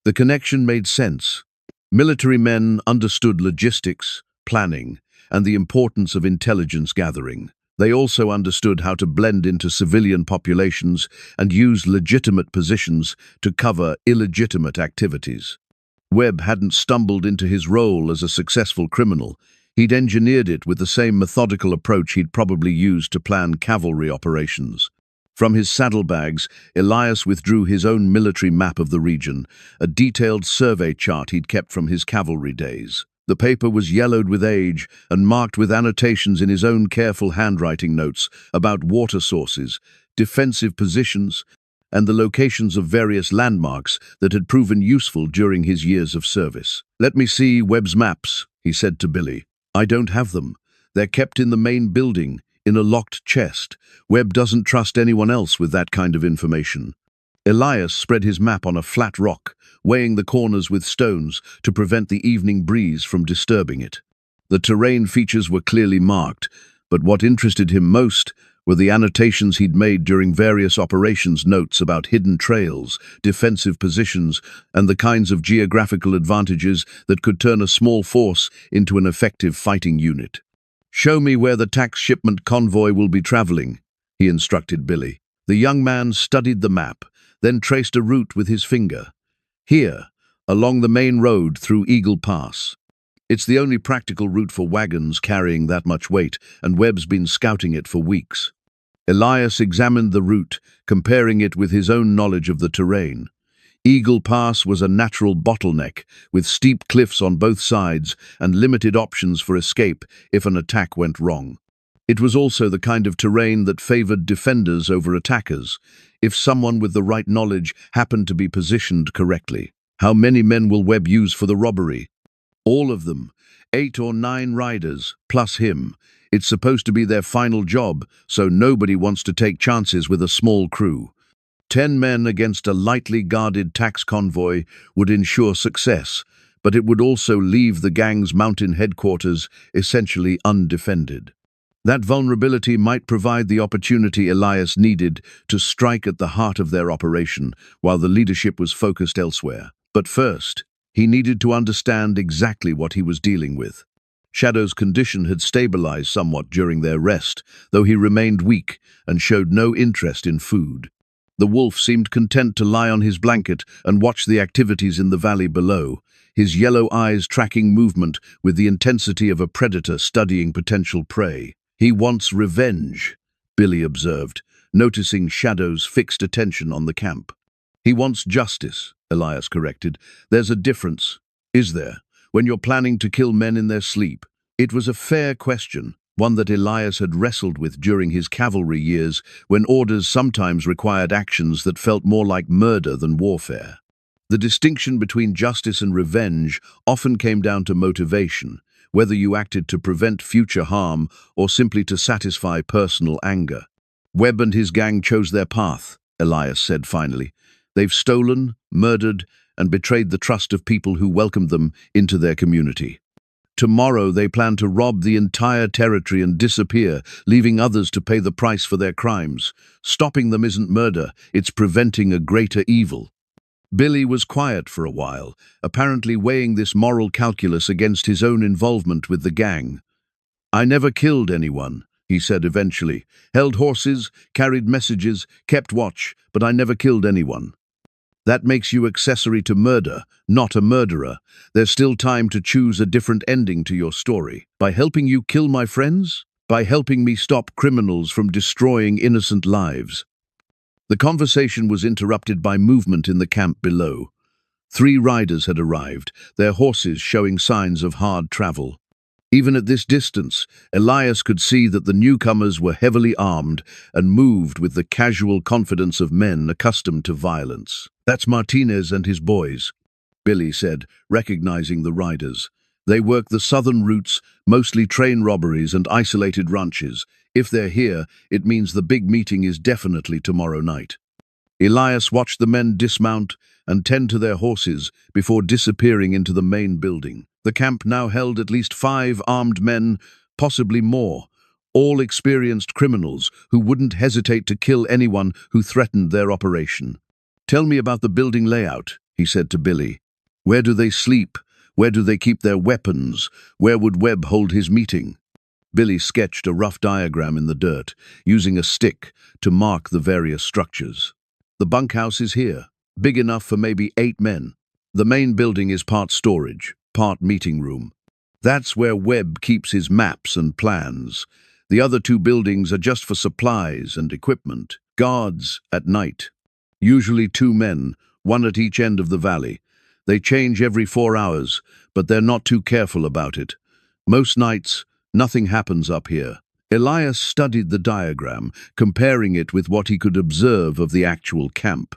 A: The connection made sense. Military men understood logistics, planning, and the importance of intelligence gathering. They also understood how to blend into civilian populations and use legitimate positions to cover illegitimate activities. Webb hadn't stumbled into his role as a successful criminal. He'd engineered it with the same methodical approach he'd probably used to plan cavalry operations. From his saddlebags, Elias withdrew his own military map of the region, a detailed survey chart he'd kept from his cavalry days. The paper was yellowed with age and marked with annotations in his own careful handwriting notes about water sources, defensive positions, and the locations of various landmarks that had proven useful during his years of service. "Let me see Webb's maps," he said to Billy. "I don't have them. They're kept in the main building, in a locked chest. Webb doesn't trust anyone else with that kind of information." Elias spread his map on a flat rock, weighing the corners with stones to prevent the evening breeze from disturbing it. The terrain features were clearly marked, but what interested him most were the annotations he'd made during various operations, notes about hidden trails, defensive positions, and the kinds of geographical advantages that could turn a small force into an effective fighting unit. "Show me where the tax shipment convoy will be traveling," he instructed Billy. The young man studied the map, then traced a route with his finger. "Here, along the main road through Eagle Pass. It's the only practical route for wagons carrying that much weight, and Webb's been scouting it for weeks." Elias examined the route, comparing it with his own knowledge of the terrain. Eagle Pass was a natural bottleneck, with steep cliffs on both sides and limited options for escape if an attack went wrong. It was also the kind of terrain that favored defenders over attackers, if someone with the right knowledge happened to be positioned correctly. "How many men will Webb use for the robbery?" "All of them. 8 or 9 riders, plus him. It's supposed to be their final job, so nobody wants to take chances with a small crew. 10 men against a lightly guarded tax convoy would ensure success, but it would also leave the gang's mountain headquarters essentially undefended. That vulnerability might provide the opportunity Elias needed to strike at the heart of their operation, while the leadership was focused elsewhere. But first, he needed to understand exactly what he was dealing with. Shadow's condition had stabilized somewhat during their rest, though he remained weak and showed no interest in food. The wolf seemed content to lie on his blanket and watch the activities in the valley below, his yellow eyes tracking movement with the intensity of a predator studying potential prey. "He wants revenge," Billy observed, noticing Shadow's fixed attention on the camp. "He wants justice," Elias corrected. "There's a difference, is there, when you're planning to kill men in their sleep?" It was a fair question, one that Elias had wrestled with during his cavalry years, when orders sometimes required actions that felt more like murder than warfare. The distinction between justice and revenge often came down to motivation, whether you acted to prevent future harm or simply to satisfy personal anger. Webb and his gang chose their path, Elias said finally. They've stolen, murdered, and betrayed the trust of people who welcomed them into their community. Tomorrow they plan to rob the entire territory and disappear, leaving others to pay the price for their crimes. Stopping them isn't murder, it's preventing a greater evil. Billy was quiet for a while, apparently weighing this moral calculus against his own involvement with the gang. "I never killed anyone," he said eventually. "Held horses, carried messages, kept watch, but I never killed anyone." "That makes you accessory to murder, not a murderer. There's still time to choose a different ending to your story. By helping you kill my friends? By helping me stop criminals from destroying innocent lives?" The conversation was interrupted by movement in the camp below. 3 riders had arrived, their horses showing signs of hard travel. Even at this distance, Elias could see that the newcomers were heavily armed and moved with the casual confidence of men accustomed to violence. "That's Martinez and his boys," Billy said, recognizing the riders. "They work the southern routes, mostly train robberies and isolated ranches. If they're here, it means the big meeting is definitely tomorrow night." Elias watched the men dismount and tend to their horses before disappearing into the main building. The camp now held at least 5 armed men, possibly more, all experienced criminals who wouldn't hesitate to kill anyone who threatened their operation. "Tell me about the building layout," he said to Billy. "Where do they sleep? Where do they keep their weapons? Where would Webb hold his meeting?" Billy sketched a rough diagram in the dirt, using a stick to mark the various structures. "The bunkhouse is here, big enough for maybe 8 men. The main building is part storage, part meeting room. That's where Webb keeps his maps and plans. The other 2 buildings are just for supplies and equipment. Guards at night. Usually 2 men, 1 at each end of the valley. They change every 4 hours, but they're not too careful about it. Most nights, nothing happens up here." Elias studied the diagram, comparing it with what he could observe of the actual camp.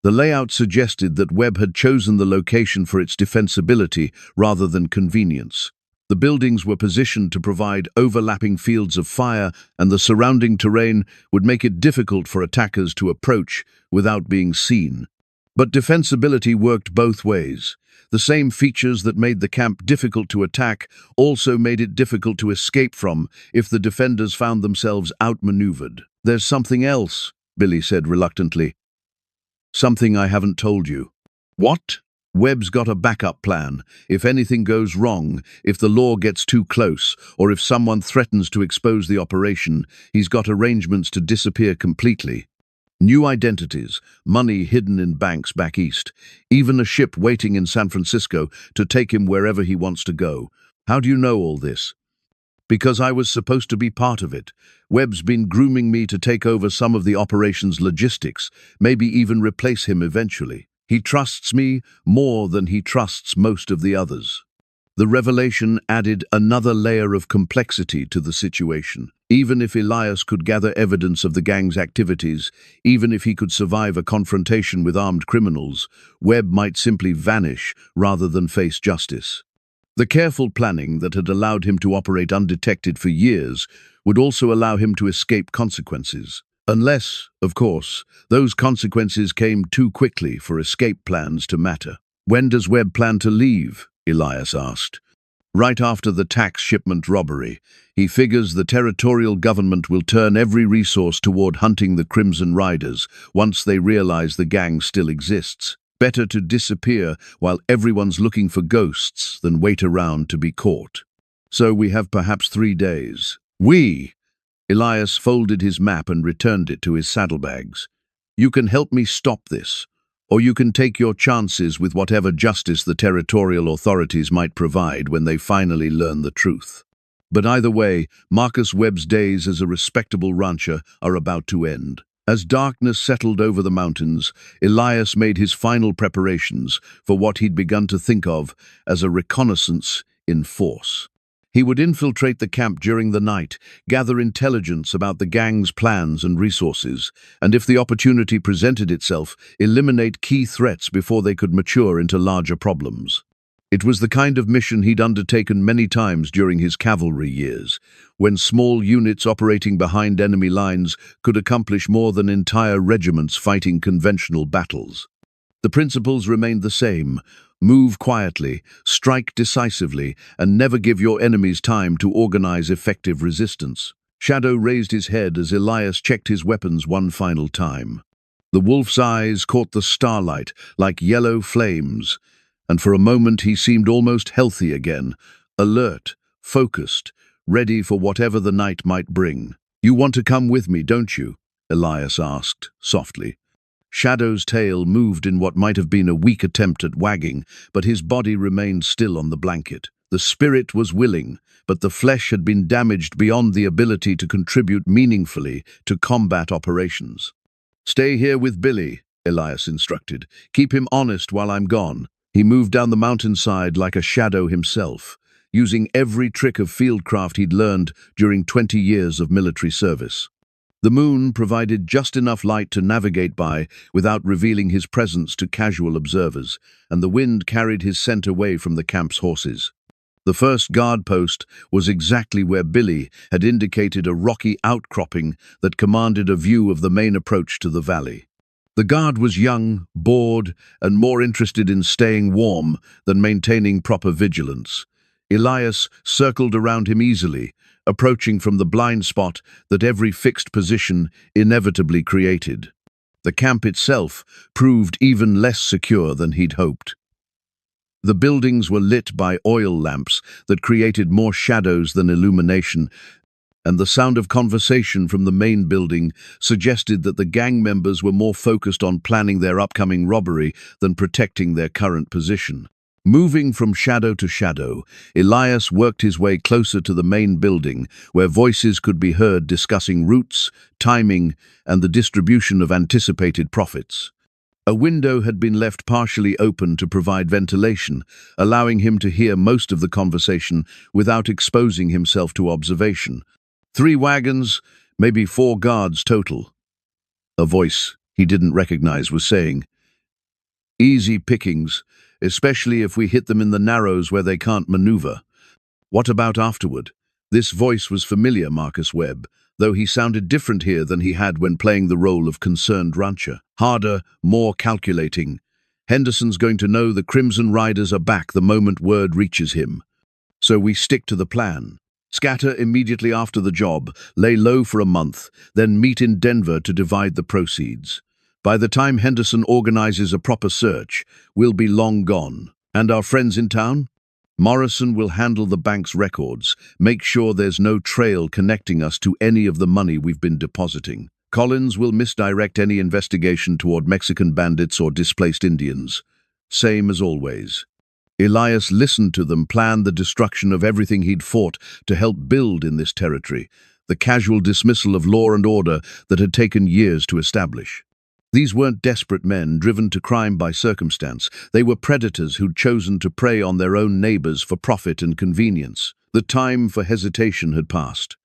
A: The layout suggested that Webb had chosen the location for its defensibility rather than convenience. The buildings were positioned to provide overlapping fields of fire, and the surrounding terrain would make it difficult for attackers to approach without being seen. But defensibility worked both ways. The same features that made the camp difficult to attack also made it difficult to escape from if the defenders found themselves outmaneuvered. "There's something else," Billy said reluctantly. "Something I haven't told you." "What?" "Webb's got a backup plan. If anything goes wrong, if the law gets too close, or if someone threatens to expose the operation, he's got arrangements to disappear completely. New identities, money hidden in banks back east, even a ship waiting in San Francisco to take him wherever he wants to go. How do you know all this?" "Because I was supposed to be part of it. Webb's been grooming me to take over some of the operation's logistics, maybe even replace him eventually. He trusts me more than he trusts most of the others." The revelation added another layer of complexity to the situation. Even if Elias could gather evidence of the gang's activities, even if he could survive a confrontation with armed criminals, Webb might simply vanish rather than face justice. The careful planning that had allowed him to operate undetected for years would also allow him to escape consequences. Unless, of course, those consequences came too quickly for escape plans to matter. "When does Webb plan to leave?" Elias asked. "Right after the tax shipment robbery. He figures the territorial government will turn every resource toward hunting the Crimson Riders once they realize the gang still exists. Better to disappear while everyone's looking for ghosts than wait around to be caught. So we have perhaps 3 days. We!" Elias folded his map and returned it to his saddlebags. "You can help me stop this, or you can take your chances with whatever justice the territorial authorities might provide when they finally learn the truth. But either way, Marcus Webb's days as a respectable rancher are about to end." As darkness settled over the mountains, Elias made his final preparations for what he'd begun to think of as a reconnaissance in force. He would infiltrate the camp during the night, gather intelligence about the gang's plans and resources, and if the opportunity presented itself, eliminate key threats before they could mature into larger problems. It was the kind of mission he'd undertaken many times during his cavalry years, when small units operating behind enemy lines could accomplish more than entire regiments fighting conventional battles. The principles remained the same: move quietly, strike decisively, and never give your enemies time to organize effective resistance. Shadow raised his head as Elias checked his weapons one final time. The wolf's eyes caught the starlight like yellow flames, and for a moment he seemed almost healthy again, alert, focused, ready for whatever the night might bring. "You want to come with me, don't you?" Elias asked, softly. Shadow's tail moved in what might have been a weak attempt at wagging, but his body remained still on the blanket. The spirit was willing, but the flesh had been damaged beyond the ability to contribute meaningfully to combat operations. "Stay here with Billy," Elias instructed. "Keep him honest while I'm gone." He moved down the mountainside like a shadow himself, using every trick of fieldcraft he'd learned during 20 years of military service. The moon provided just enough light to navigate by without revealing his presence to casual observers, and the wind carried his scent away from the camp's horses. The first guard post was exactly where Billy had indicated a rocky outcropping that commanded a view of the main approach to the valley. The guard was young, bored, and more interested in staying warm than maintaining proper vigilance. Elias circled around him easily, approaching from the blind spot that every fixed position inevitably created. The camp itself proved even less secure than he'd hoped. The buildings were lit by oil lamps that created more shadows than illumination, and the sound of conversation from the main building suggested that the gang members were more focused on planning their upcoming robbery than protecting their current position. Moving from shadow to shadow, Elias worked his way closer to the main building, where voices could be heard discussing routes, timing, and the distribution of anticipated profits. A window had been left partially open to provide ventilation, allowing him to hear most of the conversation without exposing himself to observation. 3 wagons, maybe 4 guards total. A voice he didn't recognize was saying, "Easy pickings, especially if we hit them in the narrows where they can't maneuver." "What about afterward?" This voice was familiar, Marcus Webb, though he sounded different here than he had when playing the role of concerned rancher. Harder, more calculating. "Henderson's going to know the Crimson Riders are back the moment word reaches him. So we stick to the plan. Scatter immediately after the job, lay low for a month, then meet in Denver to divide the proceeds. By the time Henderson organizes a proper search, we'll be long gone. And our friends in town? Morrison will handle the bank's records, make sure there's no trail connecting us to any of the money we've been depositing. Collins will misdirect any investigation toward Mexican bandits or displaced Indians. Same as always." Elias listened to them plan the destruction of everything he'd fought to help build in this territory, the casual dismissal of law and order that had taken years to establish. These weren't desperate men driven to crime by circumstance. They were predators who'd chosen to prey on their own neighbors for profit and convenience. The time for hesitation had passed.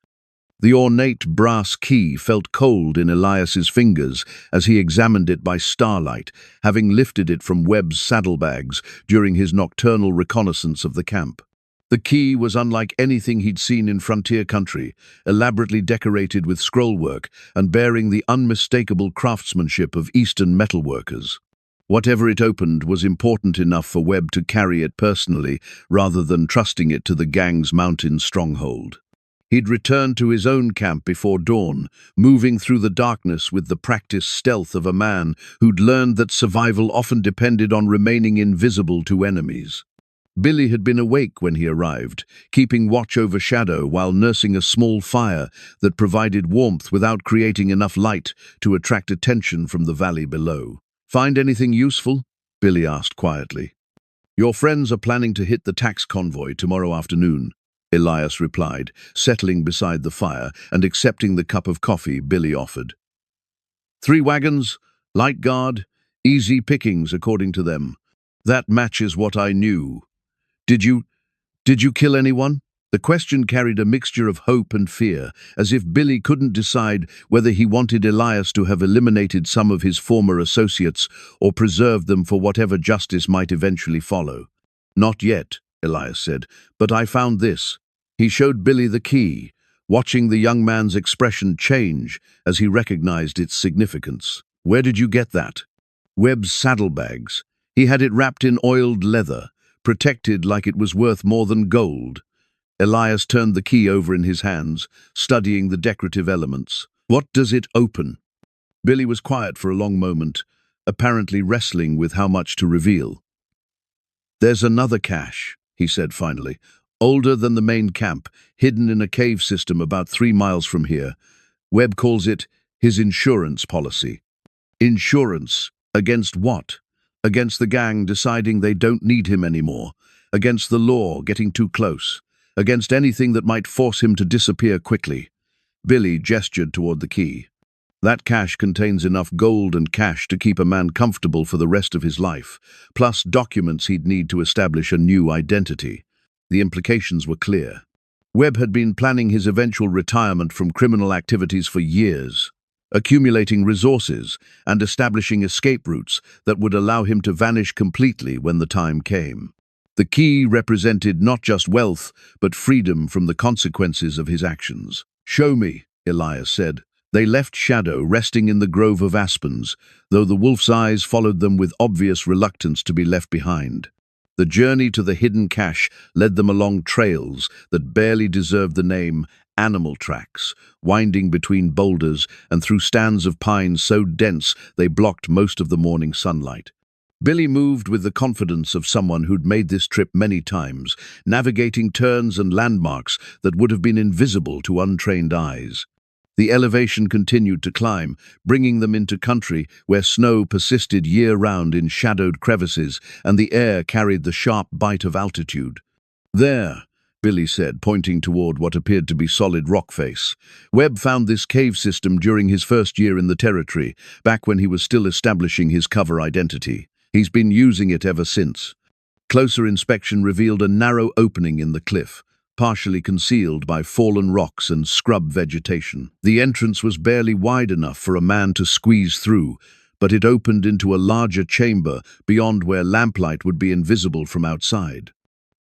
A: The ornate brass key felt cold in Elias's fingers as he examined it by starlight, having lifted it from Webb's saddlebags during his nocturnal reconnaissance of the camp. The key was unlike anything he'd seen in frontier country, elaborately decorated with scrollwork and bearing the unmistakable craftsmanship of Eastern metalworkers. Whatever it opened was important enough for Webb to carry it personally rather than trusting it to the gang's mountain stronghold. He'd returned to his own camp before dawn, moving through the darkness with the practiced stealth of a man who'd learned that survival often depended on remaining invisible to enemies. Billy had been awake when he arrived, keeping watch over Shadow while nursing a small fire that provided warmth without creating enough light to attract attention from the valley below. "Find anything useful?" Billy asked quietly. "Your friends are planning to hit the tax convoy tomorrow afternoon," Elias replied, settling beside the fire and accepting the cup of coffee Billy offered. 3 wagons, light guard, easy pickings according to them. That matches what I knew. Did you kill anyone?" The question carried a mixture of hope and fear, as if Billy couldn't decide whether he wanted Elias to have eliminated some of his former associates or preserved them for whatever justice might eventually follow. "Not yet," Elias said, "but I found this." He showed Billy the key, watching the young man's expression change as he recognized its significance. "Where did you get that?" "Webb's saddlebags. He had it wrapped in oiled leather, protected like it was worth more than gold." Elias turned the key over in his hands, studying the decorative elements. "What does it open?" Billy was quiet for a long moment, apparently wrestling with how much to reveal. "There's another cache," he said finally, "older than the main camp, hidden in a cave system about 3 miles from here. Webb calls it his insurance policy." Insurance? Against what? Against the gang deciding they don't need him anymore. Against the law getting too close. Against anything that might force him to disappear quickly. Billy gestured toward the key. "That cache contains enough gold and cash to keep a man comfortable for the rest of his life, plus documents he'd need to establish a new identity." The implications were clear. Webb had been planning his eventual retirement from criminal activities for years, accumulating resources and establishing escape routes that would allow him to vanish completely when the time came. The key represented not just wealth, but freedom from the consequences of his actions. "Show me," Elias said. They left Shadow resting in the grove of aspens, though the wolf's eyes followed them with obvious reluctance to be left behind. The journey to the hidden cache led them along trails that barely deserved the name animal tracks, winding between boulders and through stands of pines so dense they blocked most of the morning sunlight. Billy moved with the confidence of someone who'd made this trip many times, navigating turns and landmarks that would have been invisible to untrained eyes. The elevation continued to climb, bringing them into country where snow persisted year-round in shadowed crevices and the air carried the sharp bite of altitude. "There," Billy said, pointing toward what appeared to be solid rock face. "Webb found this cave system during his first year in the territory, back when he was still establishing his cover identity. He's been using it ever since." Closer inspection revealed a narrow opening in the cliff, partially concealed by fallen rocks and scrub vegetation. The entrance was barely wide enough for a man to squeeze through, but it opened into a larger chamber beyond where lamplight would be invisible from outside.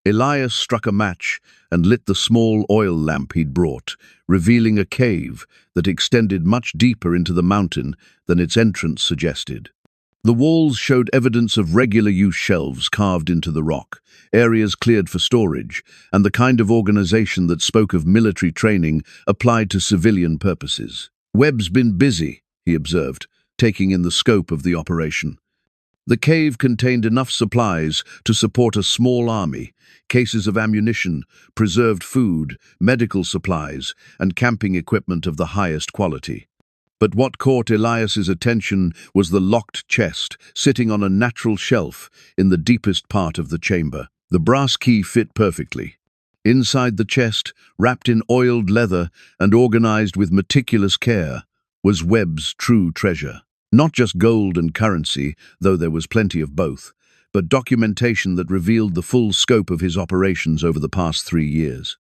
A: Elias struck a match and lit the small oil lamp he'd brought, revealing a cave that extended much deeper into the mountain than its entrance suggested. The walls showed evidence of regular-use shelves carved into the rock, areas cleared for storage, and the kind of organization that spoke of military training applied to civilian purposes. "Webb's been busy," he observed, taking in the scope of the operation. The cave contained enough supplies to support a small army, cases of ammunition, preserved food, medical supplies, and camping equipment of the highest quality. But what caught Elias's attention was the locked chest, sitting on a natural shelf in the deepest part of the chamber. The brass key fit perfectly. Inside the chest, wrapped in oiled leather and organized with meticulous care, was Webb's true treasure. Not just gold and currency, though there was plenty of both, but documentation that revealed the full scope of his operations over the past 3 years.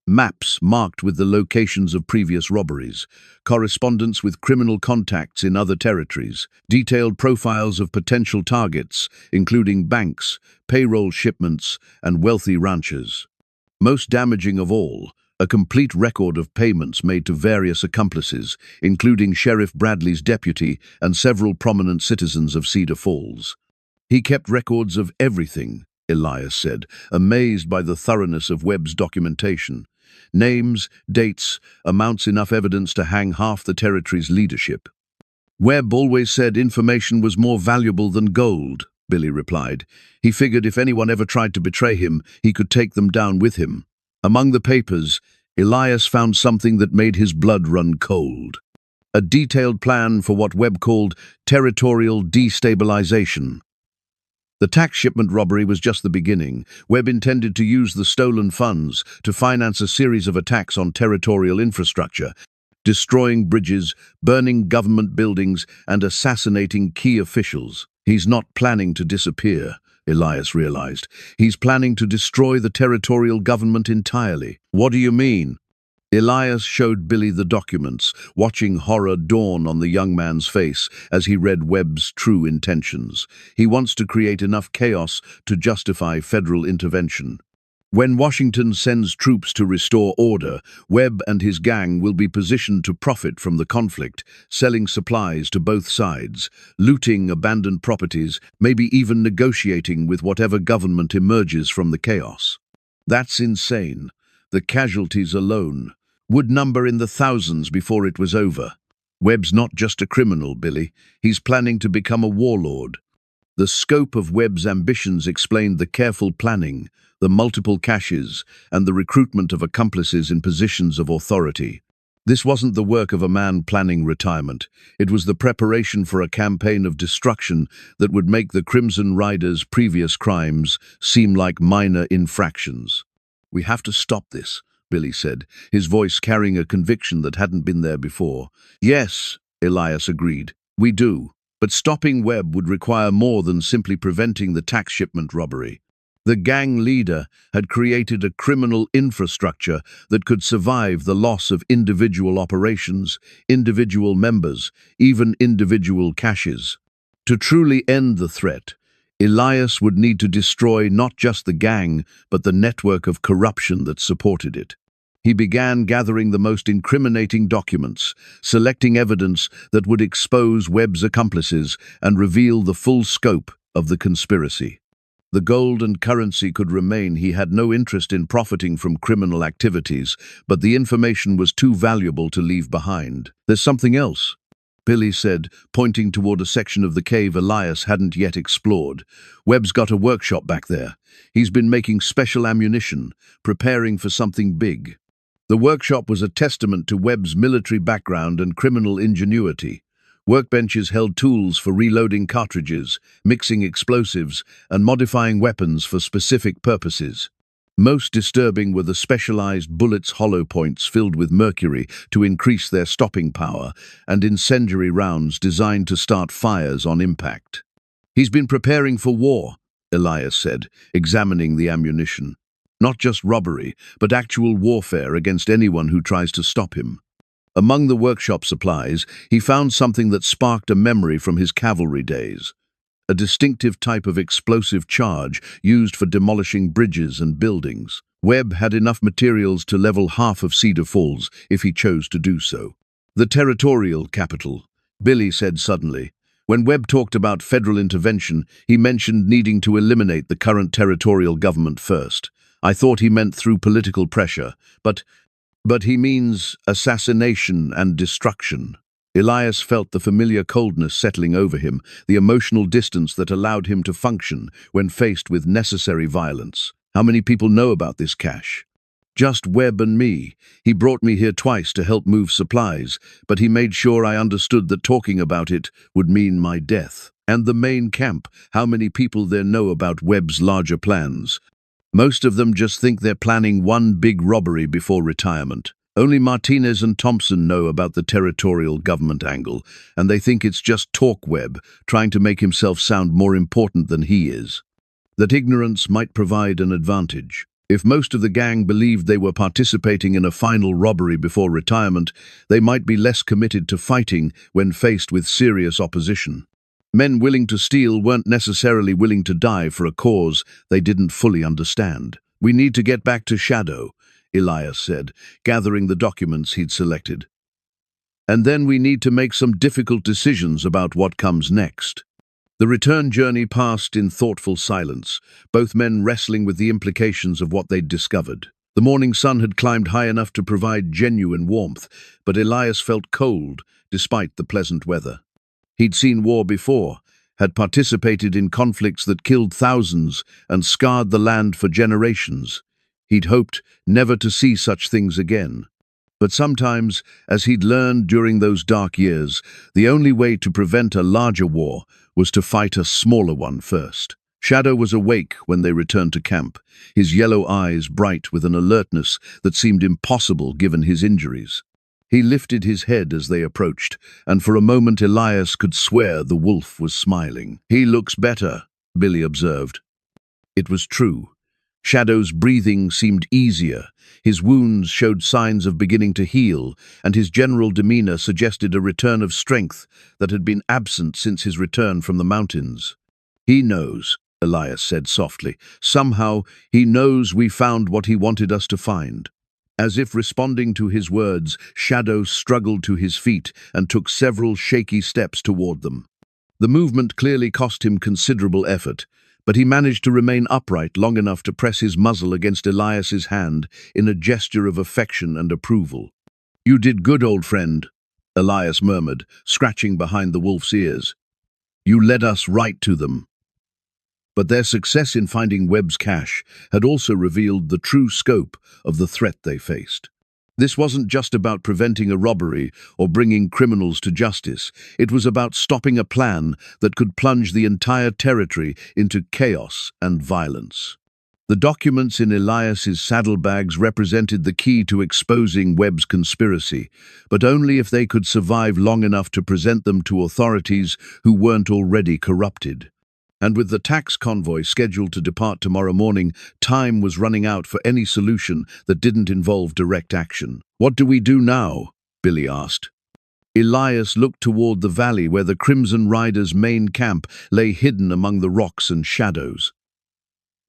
A: Maps marked with the locations of previous robberies, correspondence with criminal contacts in other territories, detailed profiles of potential targets, including banks, payroll shipments, and wealthy ranchers. Most damaging of all, a complete record of payments made to various accomplices, including Sheriff Bradley's deputy and several prominent citizens of Cedar Falls. "He kept records of everything," Elias said, amazed by the thoroughness of Webb's documentation. "Names, dates, amounts enough evidence to hang half the territory's leadership." "Webb always said information was more valuable than gold," Billy replied. "He figured if anyone ever tried to betray him, he could take them down with him." Among the papers, Elias found something that made his blood run cold. A detailed plan for what Webb called territorial destabilization. The tax shipment robbery was just the beginning. Webb intended to use the stolen funds to finance a series of attacks on territorial infrastructure, destroying bridges, burning government buildings, and assassinating key officials. "He's not planning to disappear," Elias realized. He's planning to destroy the territorial government entirely. What do you mean? Elias showed Billy the documents, watching horror dawn on the young man's face as he read Webb's true intentions. He wants to create enough chaos to justify federal intervention. When Washington sends troops to restore order, Webb and his gang will be positioned to profit from the conflict, selling supplies to both sides, looting abandoned properties, maybe even negotiating with whatever government emerges from the chaos. That's insane. The casualties alone would number in the thousands before it was over. Webb's not just a criminal, Billy. He's planning to become a warlord. The scope of Webb's ambitions explained the careful planning, the multiple caches, and the recruitment of accomplices in positions of authority. This wasn't the work of a man planning retirement. It was the preparation for a campaign of destruction that would make the Crimson Riders' previous crimes seem like minor infractions. "We have to stop this," Billy said, his voice carrying a conviction that hadn't been there before. "Yes," Elias agreed, "we do. But stopping Webb would require more than simply preventing the tax shipment robbery. The gang leader had created a criminal infrastructure that could survive the loss of individual operations, individual members, even individual caches. To truly end the threat, Elias would need to destroy not just the gang, but the network of corruption that supported it. He began gathering the most incriminating documents, selecting evidence that would expose Webb's accomplices and reveal the full scope of the conspiracy. The gold and currency could remain. He had no interest in profiting from criminal activities, but the information was too valuable to leave behind. "There's something else," Billy said, pointing toward a section of the cave Elias hadn't yet explored. "Webb's got a workshop back there. He's been making special ammunition, preparing for something big." The workshop was a testament to Webb's military background and criminal ingenuity. Workbenches held tools for reloading cartridges, mixing explosives, and modifying weapons for specific purposes. Most disturbing were the specialized bullets' hollow points filled with mercury to increase their stopping power, and incendiary rounds designed to start fires on impact. "He's been preparing for war," Elias said, examining the ammunition. "Not just robbery, but actual warfare against anyone who tries to stop him." Among the workshop supplies, he found something that sparked a memory from his cavalry days. A distinctive type of explosive charge used for demolishing bridges and buildings. Webb had enough materials to level half of Cedar Falls if he chose to do so. "The territorial capital," Billy said suddenly. When Webb talked about federal intervention, he mentioned needing to eliminate the current territorial government first. "I thought he meant through political pressure, but he means assassination and destruction." Elias felt the familiar coldness settling over him, the emotional distance that allowed him to function when faced with necessary violence. "How many people know about this cache?" "Just Webb and me. He brought me here twice to help move supplies, but he made sure I understood that talking about it would mean my death." "And the main camp, how many people there know about Webb's larger plans?" "Most of them just think they're planning one big robbery before retirement. Only Martinez and Thompson know about the territorial government angle, and they think it's just talk Webb, trying to make himself sound more important than he is. That ignorance might provide an advantage. If most of the gang believed they were participating in a final robbery before retirement, they might be less committed to fighting when faced with serious opposition. Men willing to steal weren't necessarily willing to die for a cause they didn't fully understand. "We need to get back to Shadow," Elias said, gathering the documents he'd selected. "And then we need to make some difficult decisions about what comes next." The return journey passed in thoughtful silence, both men wrestling with the implications of what they'd discovered. The morning sun had climbed high enough to provide genuine warmth, but Elias felt cold despite the pleasant weather. He'd seen war before, had participated in conflicts that killed thousands and scarred the land for generations. He'd hoped never to see such things again. But sometimes, as he'd learned during those dark years, the only way to prevent a larger war was to fight a smaller one first. Shadow was awake when they returned to camp, his yellow eyes bright with an alertness that seemed impossible given his injuries. He lifted his head as they approached, and for a moment Elias could swear the wolf was smiling. "He looks better," Billy observed. It was true. Shadow's breathing seemed easier, his wounds showed signs of beginning to heal, and his general demeanor suggested a return of strength that had been absent since his return from the mountains. "He knows," Elias said softly. "Somehow, he knows we found what he wanted us to find." As if responding to his words, Shadow struggled to his feet and took several shaky steps toward them. The movement clearly cost him considerable effort, but he managed to remain upright long enough to press his muzzle against Elias's hand in a gesture of affection and approval. "You did good, old friend," Elias murmured, scratching behind the wolf's ears. "You led us right to them." But their success in finding Webb's cache had also revealed the true scope of the threat they faced. This wasn't just about preventing a robbery or bringing criminals to justice. It was about stopping a plan that could plunge the entire territory into chaos and violence. The documents in Elias's saddlebags represented the key to exposing Webb's conspiracy, but only if they could survive long enough to present them to authorities who weren't already corrupted. And with the tax convoy scheduled to depart tomorrow morning, time was running out for any solution that didn't involve direct action. "What do we do now?" Billy asked. Elias looked toward the valley where the Crimson Riders' main camp lay hidden among the rocks and shadows.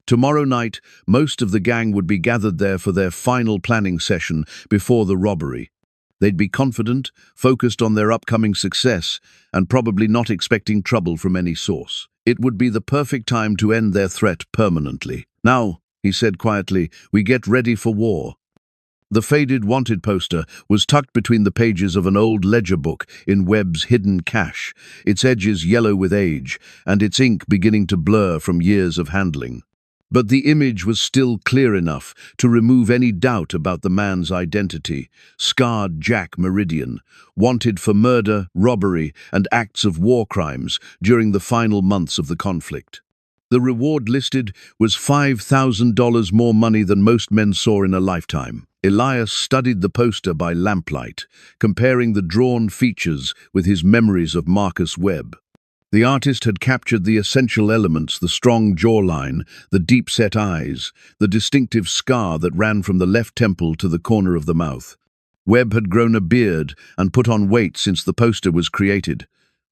A: Tomorrow night, most of the gang would be gathered there for their final planning session before the robbery. They'd be confident, focused on their upcoming success, and probably not expecting trouble from any source. It would be the perfect time to end their threat permanently. "Now," he said quietly, "we get ready for war." The faded wanted poster was tucked between the pages of an old ledger book in Webb's hidden cache, its edges yellow with age, and its ink beginning to blur from years of handling. But the image was still clear enough to remove any doubt about the man's identity: Scarred Jack Meridian, wanted for murder, robbery, and acts of war crimes during the final months of the conflict. The reward listed was $5,000 more money than most men saw in a lifetime. Elias studied the poster by lamplight, comparing the drawn features with his memories of Marcus Webb. The artist had captured the essential elements: the strong jawline, the deep-set eyes, the distinctive scar that ran from the left temple to the corner of the mouth. Webb had grown a beard and put on weight since the poster was created,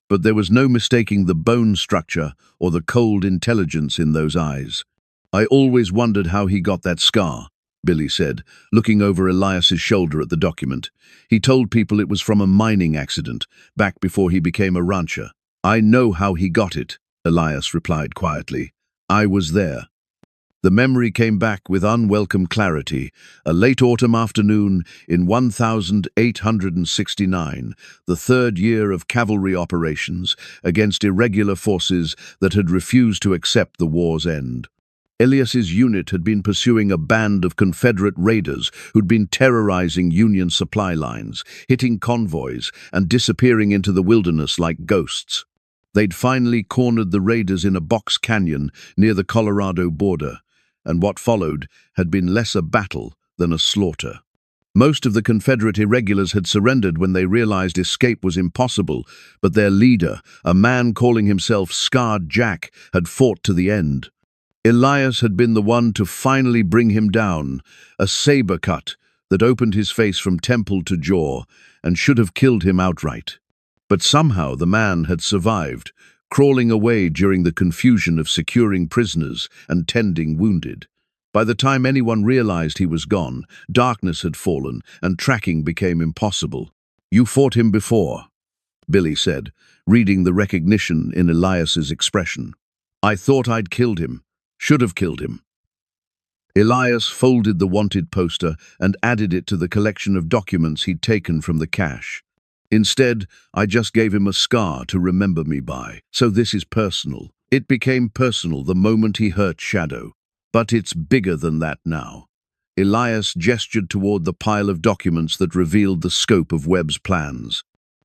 A: but there was no mistaking the bone structure or the cold intelligence in those eyes. "I always wondered how he got that scar," Billy said, looking over Elias's shoulder at the document. "He told people it was from a mining accident, back before he became a rancher." "I know how he got it," Elias replied quietly. "I was there." The memory came back with unwelcome clarity. A late autumn afternoon in 1869, the third year of cavalry operations against irregular forces that had refused to accept the war's end. Elias's unit had been pursuing a band of Confederate raiders who'd been terrorizing Union supply lines, hitting convoys, and disappearing into the wilderness like ghosts. They'd finally cornered the raiders in a box canyon near the Colorado border, and what followed had been less a battle than a slaughter. Most of the Confederate irregulars had surrendered when they realized escape was impossible, but their leader, a man calling himself Scarred Jack, had fought to the end. Elias had been the one to finally bring him down, a saber cut that opened his face from temple to jaw and should have killed him outright. But somehow the man had survived, crawling away during the confusion of securing prisoners and tending wounded. By the time anyone realized he was gone, darkness had fallen and tracking became impossible. "You fought him before," Billy said, reading the recognition in Elias's expression. "I thought I'd killed him. Should have killed him." Elias folded the wanted poster and added it to the collection of documents he'd taken from the cache. "Instead, I just gave him a scar to remember me by. So this is personal." It became personal the moment he hurt Shadow. But it's bigger than that now. Elias gestured toward the pile of documents that revealed the scope of Webb's plans.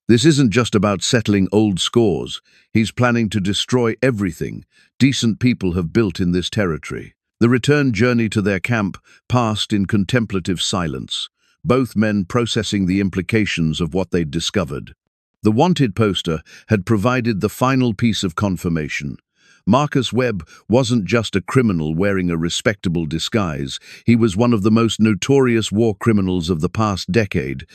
A: This isn't just about settling old scores. He's planning to destroy everything decent people have built in this territory. The return journey to their camp passed in contemplative silence, both men processing the implications of what they'd discovered. The wanted poster had provided the final piece of confirmation. Marcus Webb wasn't just a criminal wearing a respectable disguise. He was one of the most notorious war criminals of the past decade,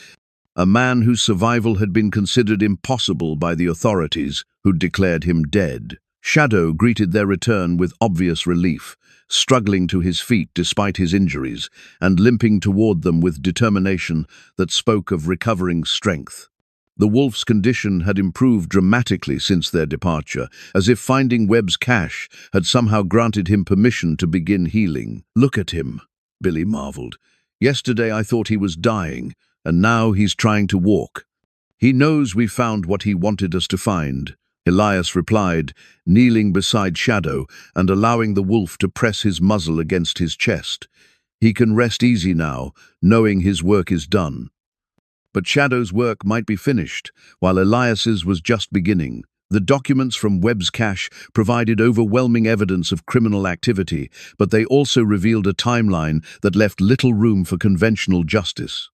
A: a man whose survival had been considered impossible by the authorities, who'd declared him dead. Shadow greeted their return with obvious relief, struggling to his feet despite his injuries, and limping toward them with determination that spoke of recovering strength. The wolf's condition had improved dramatically since their departure, as if finding Webb's cache had somehow granted him permission to begin healing. "Look at him," Billy marveled. "Yesterday I thought he was dying, and now he's trying to walk. He knows we found what he wanted us to find," Elias replied, kneeling beside Shadow and allowing the wolf to press his muzzle against his chest. "He can rest easy now, knowing his work is done." But Shadow's work might be finished, while Elias's was just beginning. The documents from Webb's cache provided overwhelming evidence of criminal activity, but they also revealed a timeline that left little room for conventional justice.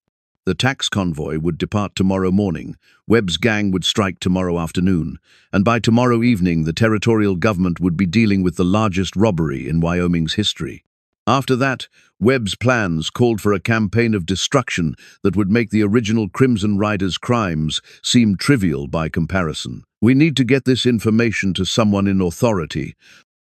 A: The tax convoy would depart tomorrow morning, Webb's gang would strike tomorrow afternoon, and by tomorrow evening the territorial government would be dealing with the largest robbery in Wyoming's history. After that, Webb's plans called for a campaign of destruction that would make the original Crimson Riders' crimes seem trivial by comparison. "We need to get this information to someone in authority,"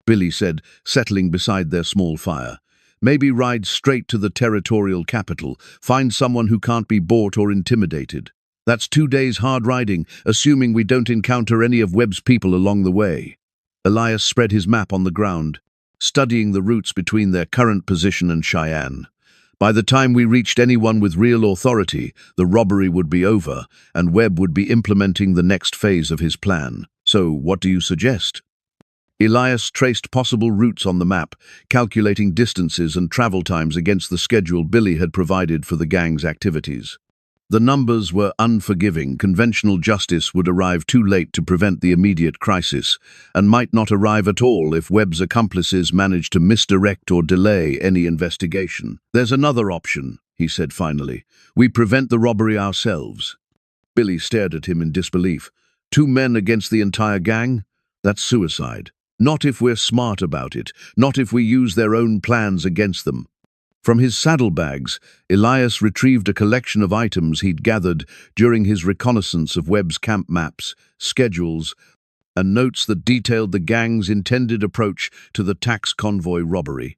A: Billy said, settling beside their small fire. "Maybe ride straight to the territorial capital, find someone who can't be bought or intimidated. That's 2 days hard riding, assuming we don't encounter any of Webb's people along the way." Elias spread his map on the ground, studying the routes between their current position and Cheyenne. "By the time we reached anyone with real authority, the robbery would be over, and Webb would be implementing the next phase of his plan. So, what do you suggest?" Elias traced possible routes on the map, calculating distances and travel times against the schedule Billy had provided for the gang's activities. The numbers were unforgiving. Conventional justice would arrive too late to prevent the immediate crisis, and might not arrive at all if Webb's accomplices managed to misdirect or delay any investigation. "There's another option," he said finally. "We prevent the robbery ourselves." Billy stared at him in disbelief. 2 men against the entire gang? That's suicide. Not if we're smart about it, not if we use their own plans against them. From his saddlebags, Elias retrieved a collection of items he'd gathered during his reconnaissance of Webb's camp maps, schedules, and notes that detailed the gang's intended approach to the tax convoy robbery.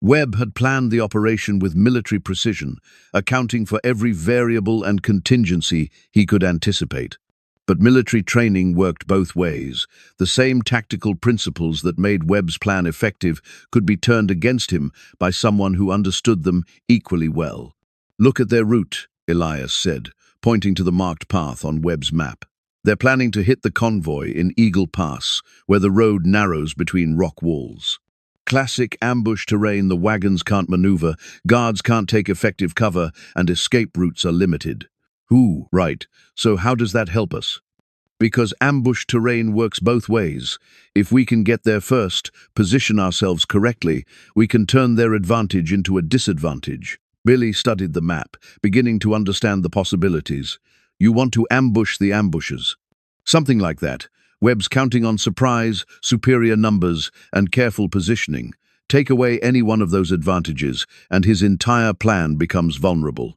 A: Webb had planned the operation with military precision, accounting for every variable and contingency he could anticipate. But military training worked both ways. The same tactical principles that made Webb's plan effective could be turned against him by someone who understood them equally well. "Look at their route," Elias said, pointing to the marked path on Webb's map. "They're planning to hit the convoy in Eagle Pass, where the road narrows between rock walls. Classic ambush terrain. The wagons can't maneuver, guards can't take effective cover, and escape routes are limited." Right. So how does that help us?" "Because ambush terrain works both ways. If we can get there first, position ourselves correctly, we can turn their advantage into a disadvantage." Billy studied the map, beginning to understand the possibilities. "You want to ambush the ambushers." "Something like that. Webb's counting on surprise, superior numbers, and careful positioning. Take away any one of those advantages, and his entire plan becomes vulnerable."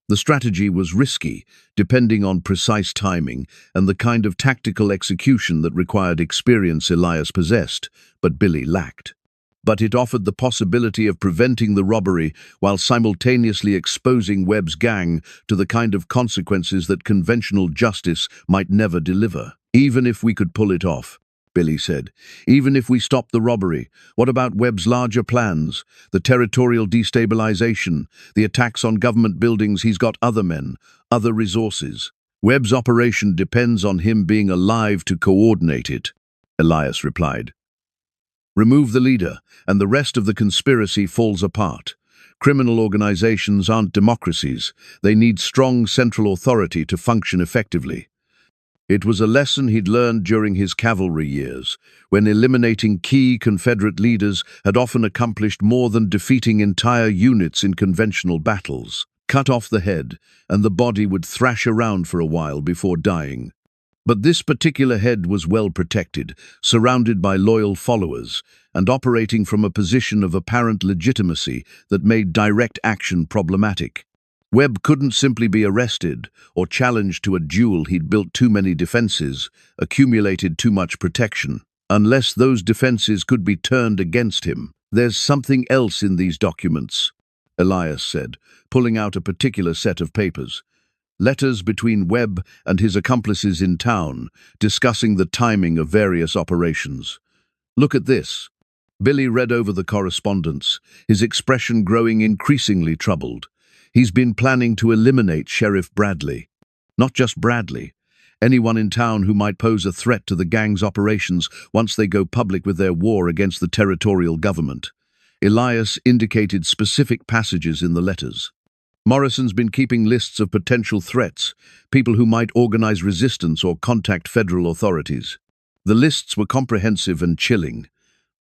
A: The strategy was risky, depending on precise timing and the kind of tactical execution that required experience Elias possessed, but Billy lacked. But it offered the possibility of preventing the robbery while simultaneously exposing Webb's gang to the kind of consequences that conventional justice might never deliver. "Even if we could pull it off," Billy said. "Even if we stop the robbery, what about Webb's larger plans? The territorial destabilization, the attacks on government buildings. He's got other men, other resources. Webb's operation depends on him being alive to coordinate it," Elias replied. "Remove the leader, and the rest of the conspiracy falls apart. Criminal organizations aren't democracies. They need strong central authority to function effectively." It was a lesson he'd learned during his cavalry years, when eliminating key Confederate leaders had often accomplished more than defeating entire units in conventional battles. Cut off the head, and the body would thrash around for a while before dying. But this particular head was well protected, surrounded by loyal followers, and operating from a position of apparent legitimacy that made direct action problematic. Webb couldn't simply be arrested or challenged to a duel. He'd built too many defenses, accumulated too much protection. Unless those defenses could be turned against him. "There's something else in these documents," Elias said, pulling out a particular set of papers. Letters between Webb and his accomplices in town, discussing the timing of various operations. "Look at this." Billy read over the correspondence, his expression growing increasingly troubled. He's been planning to eliminate Sheriff Bradley. Not just Bradley. Anyone in town who might pose a threat to the gang's operations once they go public with their war against the territorial government. Elias indicated specific passages in the letters. Morrison's been keeping lists of potential threats, people who might organize resistance or contact federal authorities. The lists were comprehensive and chilling.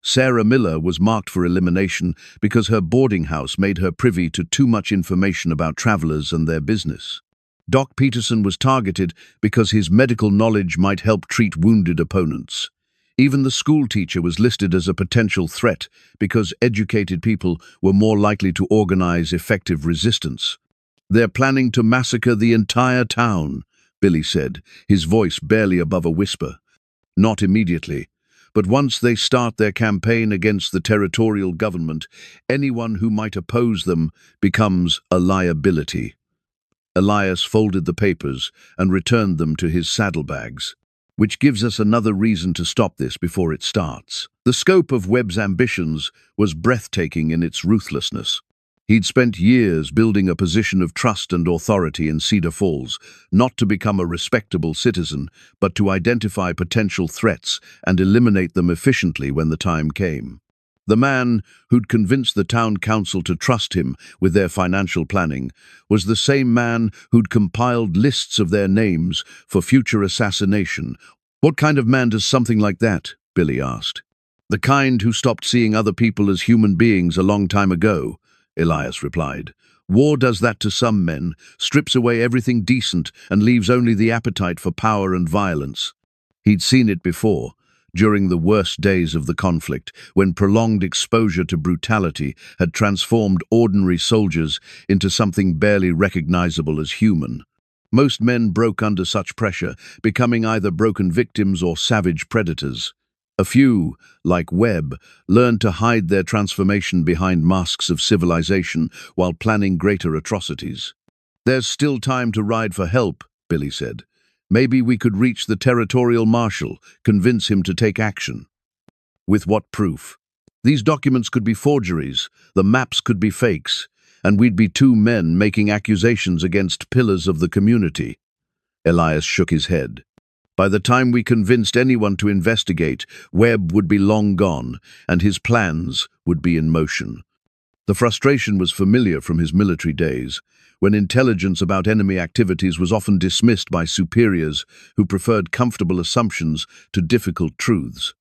A: Sarah Miller was marked for elimination because her boarding house made her privy to too much information about travelers and their business. Doc Peterson was targeted because his medical knowledge might help treat wounded opponents. Even the school teacher was listed as a potential threat because educated people were more likely to organize effective resistance. "They're planning to massacre the entire town," Billy said, his voice barely above a whisper. "Not immediately, but once they start their campaign against the territorial government, anyone who might oppose them becomes a liability." Elias folded the papers and returned them to his saddlebags. "Which gives us another reason to stop this before it starts." The scope of Webb's ambitions was breathtaking in its ruthlessness. He'd spent years building a position of trust and authority in Cedar Falls, not to become a respectable citizen, but to identify potential threats and eliminate them efficiently when the time came. The man who'd convinced the town council to trust him with their financial planning was the same man who'd compiled lists of their names for future assassination. "What kind of man does something like that?" Billy asked. "The kind who stopped seeing other people as human beings a long time ago," Elias replied. "War does that to some men, strips away everything decent and leaves only the appetite for power and violence." He'd seen it before. During the worst days of the conflict, when prolonged exposure to brutality had transformed ordinary soldiers into something barely recognizable as human. Most men broke under such pressure, becoming either broken victims or savage predators. A few, like Webb, learned to hide their transformation behind masks of civilization while planning greater atrocities. "There's still time to ride for help," Billy said. "Maybe we could reach the territorial marshal, convince him to take action." "With what proof?" "These documents could be forgeries, the maps could be fakes, and we'd be two men making accusations against pillars of the community." Elias shook his head. "By the time we convinced anyone to investigate, Webb would be long gone, and his plans would be in motion." The frustration was familiar from his military days, when intelligence about enemy activities was often dismissed by superiors who preferred comfortable assumptions to difficult truths.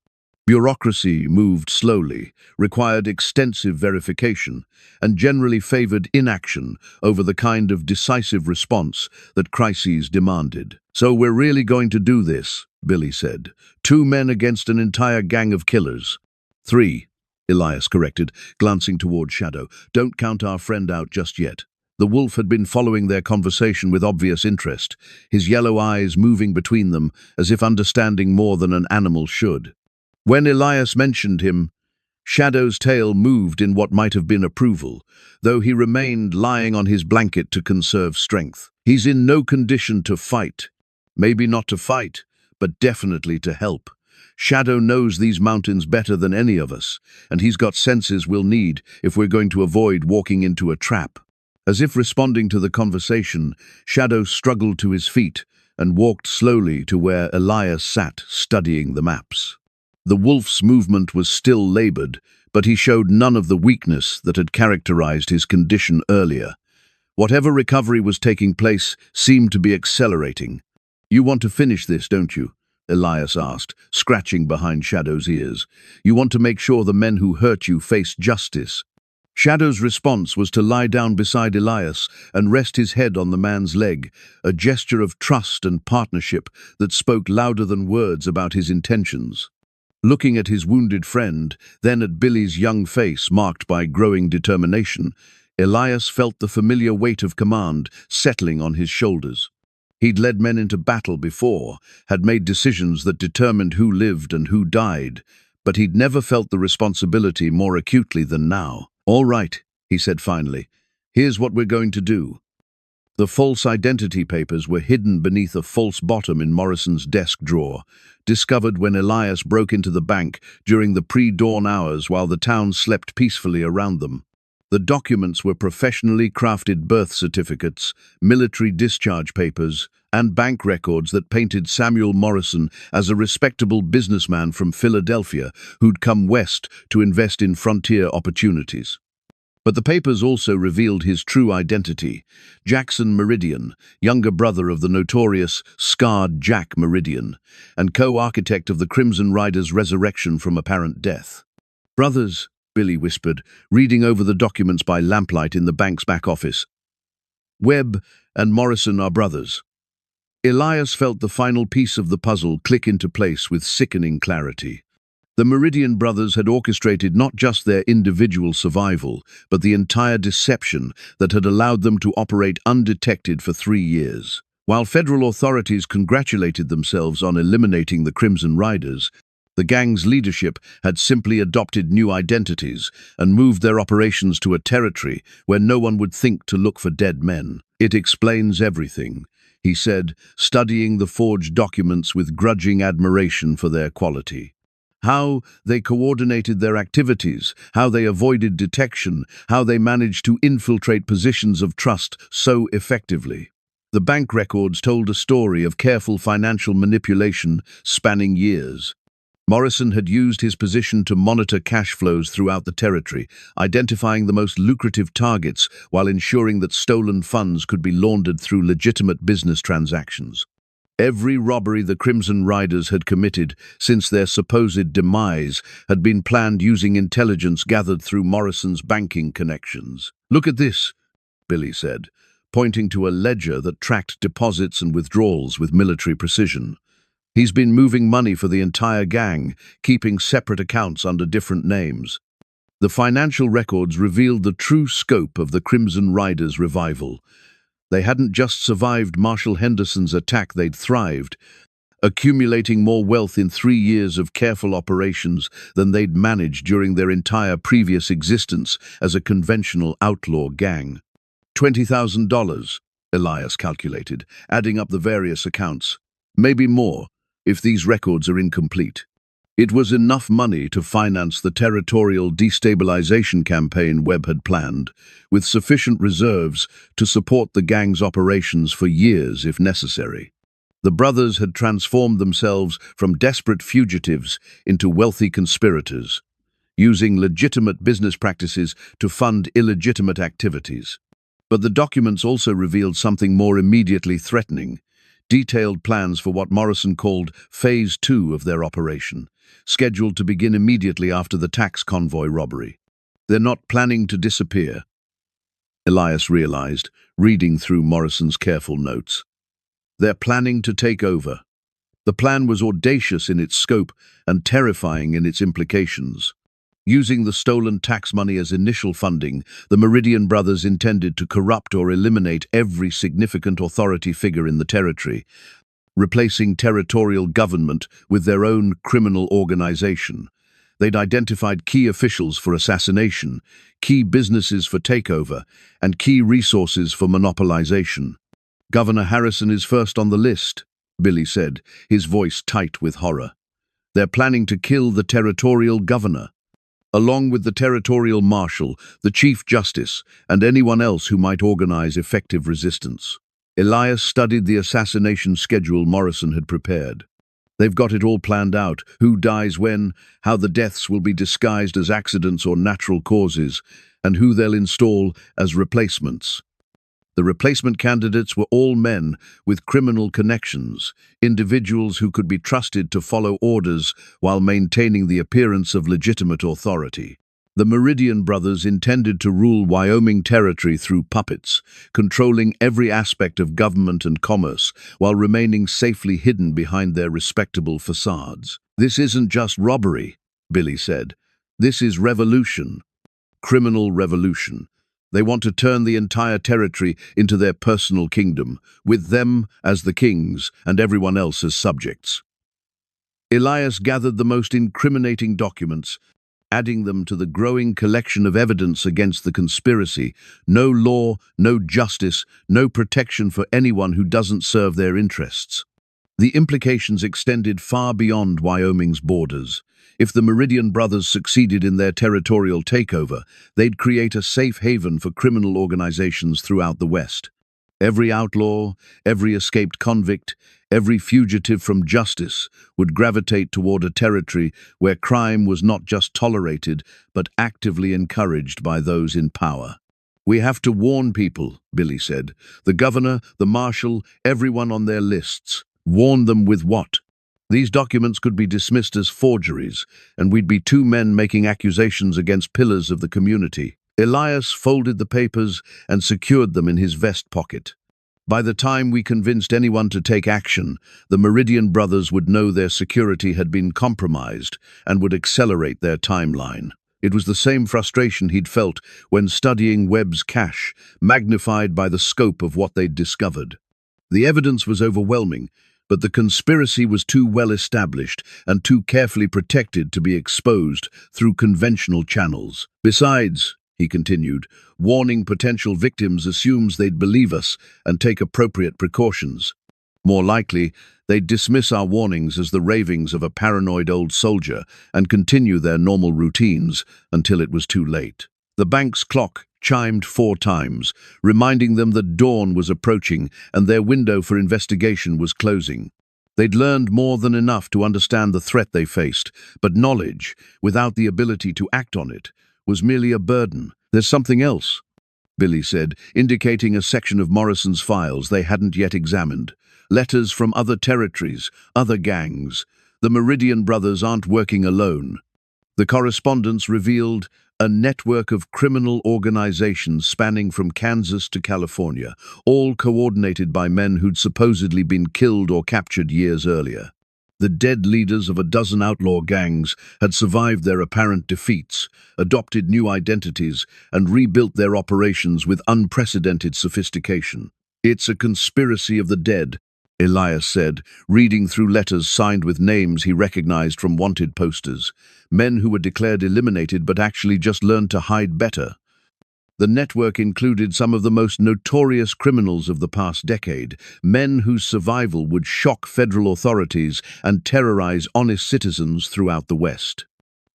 A: Bureaucracy moved slowly, required extensive verification, and generally favored inaction over the kind of decisive response that crises demanded. "So we're really going to do this," Billy said. "Two men against an entire gang of killers." "Three," Elias corrected, glancing toward Shadow. "Don't count our friend out just yet." The wolf had been following their conversation with obvious interest, his yellow eyes moving between them as if understanding more than an animal should. When Elias mentioned him, Shadow's tail moved in what might have been approval, though he remained lying on his blanket to conserve strength. "He's in no condition to fight. Maybe not to fight, but definitely to help. Shadow knows these mountains better than any of us, and he's got senses we'll need if we're going to avoid walking into a trap." As if responding to the conversation, Shadow struggled to his feet and walked slowly to where Elias sat, studying the maps. The wolf's movement was still labored, but he showed none of the weakness that had characterized his condition earlier. Whatever recovery was taking place seemed to be accelerating. "You want to finish this, don't you?" Elias asked, scratching behind Shadow's ears. "You want to make sure the men who hurt you face justice." Shadow's response was to lie down beside Elias and rest his head on the man's leg, a gesture of trust and partnership that spoke louder than words about his intentions. Looking at his wounded friend, then at Billy's young face marked by growing determination, Elias felt the familiar weight of command settling on his shoulders. He'd led men into battle before, had made decisions that determined who lived and who died, but he'd never felt the responsibility more acutely than now. "All right," he said finally. "Here's what we're going to do." The false identity papers were hidden beneath a false bottom in Morrison's desk drawer, discovered when Elias broke into the bank during the pre-dawn hours while the town slept peacefully around them. The documents were professionally crafted birth certificates, military discharge papers, and bank records that painted Samuel Morrison as a respectable businessman from Philadelphia who'd come west to invest in frontier opportunities. But the papers also revealed his true identity, Jackson Meridian, younger brother of the notorious Scarred Jack Meridian, and co-architect of the Crimson Rider's resurrection from apparent death. "Brothers," Billy whispered, reading over the documents by lamplight in the bank's back office. "Webb and Morrison are brothers." Elias felt the final piece of the puzzle click into place with sickening clarity. The Meridian brothers had orchestrated not just their individual survival, but the entire deception that had allowed them to operate undetected for 3 years. While federal authorities congratulated themselves on eliminating the Crimson Riders, the gang's leadership had simply adopted new identities and moved their operations to a territory where no one would think to look for dead men. "It explains everything," he said, studying the forged documents with grudging admiration for their quality. How they coordinated their activities, how they avoided detection, how they managed to infiltrate positions of trust so effectively. The bank records told a story of careful financial manipulation spanning years. Morrison had used his position to monitor cash flows throughout the territory, identifying the most lucrative targets while ensuring that stolen funds could be laundered through legitimate business transactions. Every robbery the Crimson Riders had committed since their supposed demise had been planned using intelligence gathered through Morrison's banking connections. "Look at this," Billy said, pointing to a ledger that tracked deposits and withdrawals with military precision. "He's been moving money for the entire gang, keeping separate accounts under different names." The financial records revealed the true scope of the Crimson Riders' revival. They hadn't just survived Marshall Henderson's attack, they'd thrived, accumulating more wealth in 3 years of careful operations than they'd managed during their entire previous existence as a conventional outlaw gang. $20,000, Elias calculated, adding up the various accounts. Maybe more, if these records are incomplete. It was enough money to finance the territorial destabilization campaign Webb had planned, with sufficient reserves to support the gang's operations for years if necessary. The brothers had transformed themselves from desperate fugitives into wealthy conspirators, using legitimate business practices to fund illegitimate activities. But the documents also revealed something more immediately threatening: detailed plans for what Morrison called Phase 2 of their operation, scheduled to begin immediately after the tax convoy robbery. "They're not planning to disappear," Elias realized, reading through Morrison's careful notes. "They're planning to take over." The plan was audacious in its scope and terrifying in its implications. Using the stolen tax money as initial funding, the Meridian brothers intended to corrupt or eliminate every significant authority figure in the territory, replacing territorial government with their own criminal organization. They'd identified key officials for assassination, key businesses for takeover, and key resources for monopolization. "Governor Harrison is first on the list," Billy said, his voice tight with horror. "They're planning to kill the territorial governor, along with the territorial marshal, the chief justice, and anyone else who might organize effective resistance." Elias studied the assassination schedule Morrison had prepared. "They've got it all planned out: who dies when, how the deaths will be disguised as accidents or natural causes, and who they'll install as replacements. The replacement candidates were all men with criminal connections, individuals who could be trusted to follow orders while maintaining the appearance of legitimate authority." The Meridian brothers intended to rule Wyoming territory through puppets, controlling every aspect of government and commerce while remaining safely hidden behind their respectable facades. "This isn't just robbery," Billy said. "This is revolution. Criminal revolution. They want to turn the entire territory into their personal kingdom, with them as the kings and everyone else as subjects." Elias gathered the most incriminating documents, adding them to the growing collection of evidence against the conspiracy. No law, no justice, no protection for anyone who doesn't serve their interests. The implications extended far beyond Wyoming's borders. If the Meridian brothers succeeded in their territorial takeover, they'd create a safe haven for criminal organizations throughout the West. Every outlaw, every escaped convict, every fugitive from justice would gravitate toward a territory where crime was not just tolerated, but actively encouraged by those in power. "We have to warn people," Billy said. "The governor, the marshal, everyone on their lists. Warn them with what? These documents could be dismissed as forgeries, and we'd be two men making accusations against pillars of the community." Elias folded the papers and secured them in his vest pocket. By the time we convinced anyone to take action, the Meridian brothers would know their security had been compromised and would accelerate their timeline. It was the same frustration he'd felt when studying Webb's cache, magnified by the scope of what they'd discovered. The evidence was overwhelming, but the conspiracy was too well established and too carefully protected to be exposed through conventional channels. "Besides," he continued, "warning potential victims assumes they'd believe us and take appropriate precautions. More likely, they'd dismiss our warnings as the ravings of a paranoid old soldier and continue their normal routines until it was too late." The bank's clock chimed 4 times, reminding them that dawn was approaching and their window for investigation was closing. They'd learned more than enough to understand the threat they faced, but knowledge, without the ability to act on it, was merely a burden. "There's something else," Billy said, indicating a section of Morrison's files they hadn't yet examined. "Letters from other territories, other gangs. The Meridian brothers aren't working alone." The correspondence revealed a network of criminal organizations spanning from Kansas to California, all coordinated by men who'd supposedly been killed or captured years earlier. The dead leaders of a dozen outlaw gangs had survived their apparent defeats, adopted new identities, and rebuilt their operations with unprecedented sophistication. "It's a conspiracy of the dead," Elias said, reading through letters signed with names he recognized from wanted posters. Men who were declared eliminated but actually just learned to hide better. The network included some of the most notorious criminals of the past decade, men whose survival would shock federal authorities and terrorize honest citizens throughout the West.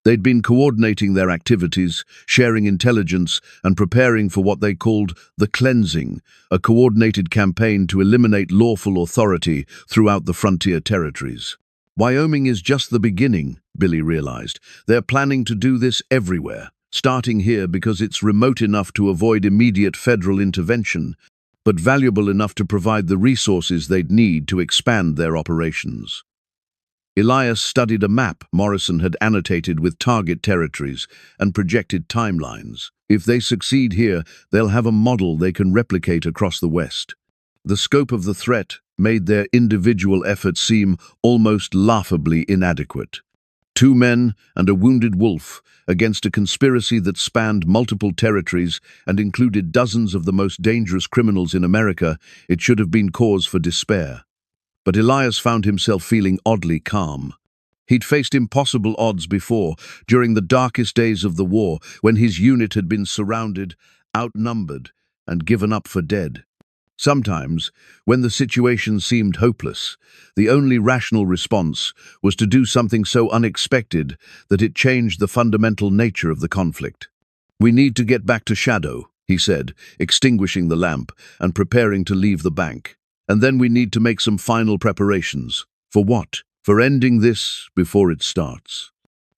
A: They'd been coordinating their activities, sharing intelligence, and preparing for what they called the cleansing, a coordinated campaign to eliminate lawful authority throughout the frontier territories. Wyoming is just the beginning, Billy realized. They're planning to do this everywhere, starting here because it's remote enough to avoid immediate federal intervention, but valuable enough to provide the resources they'd need to expand their operations. Elias studied a map Morrison had annotated with target territories and projected timelines. If they succeed here, they'll have a model they can replicate across the West. The scope of the threat made their individual efforts seem almost laughably inadequate. 2 men and a wounded wolf against a conspiracy that spanned multiple territories and included dozens of the most dangerous criminals in America, it should have been cause for despair. But Elias found himself feeling oddly calm. He'd faced impossible odds before, during the darkest days of the war, when his unit had been surrounded, outnumbered, and given up for dead. Sometimes, when the situation seemed hopeless, the only rational response was to do something so unexpected that it changed the fundamental nature of the conflict. "We need to get back to Shadow," he said, extinguishing the lamp and preparing to leave the bank. "And then we need to make some final preparations." "For what?" "For ending this before it starts."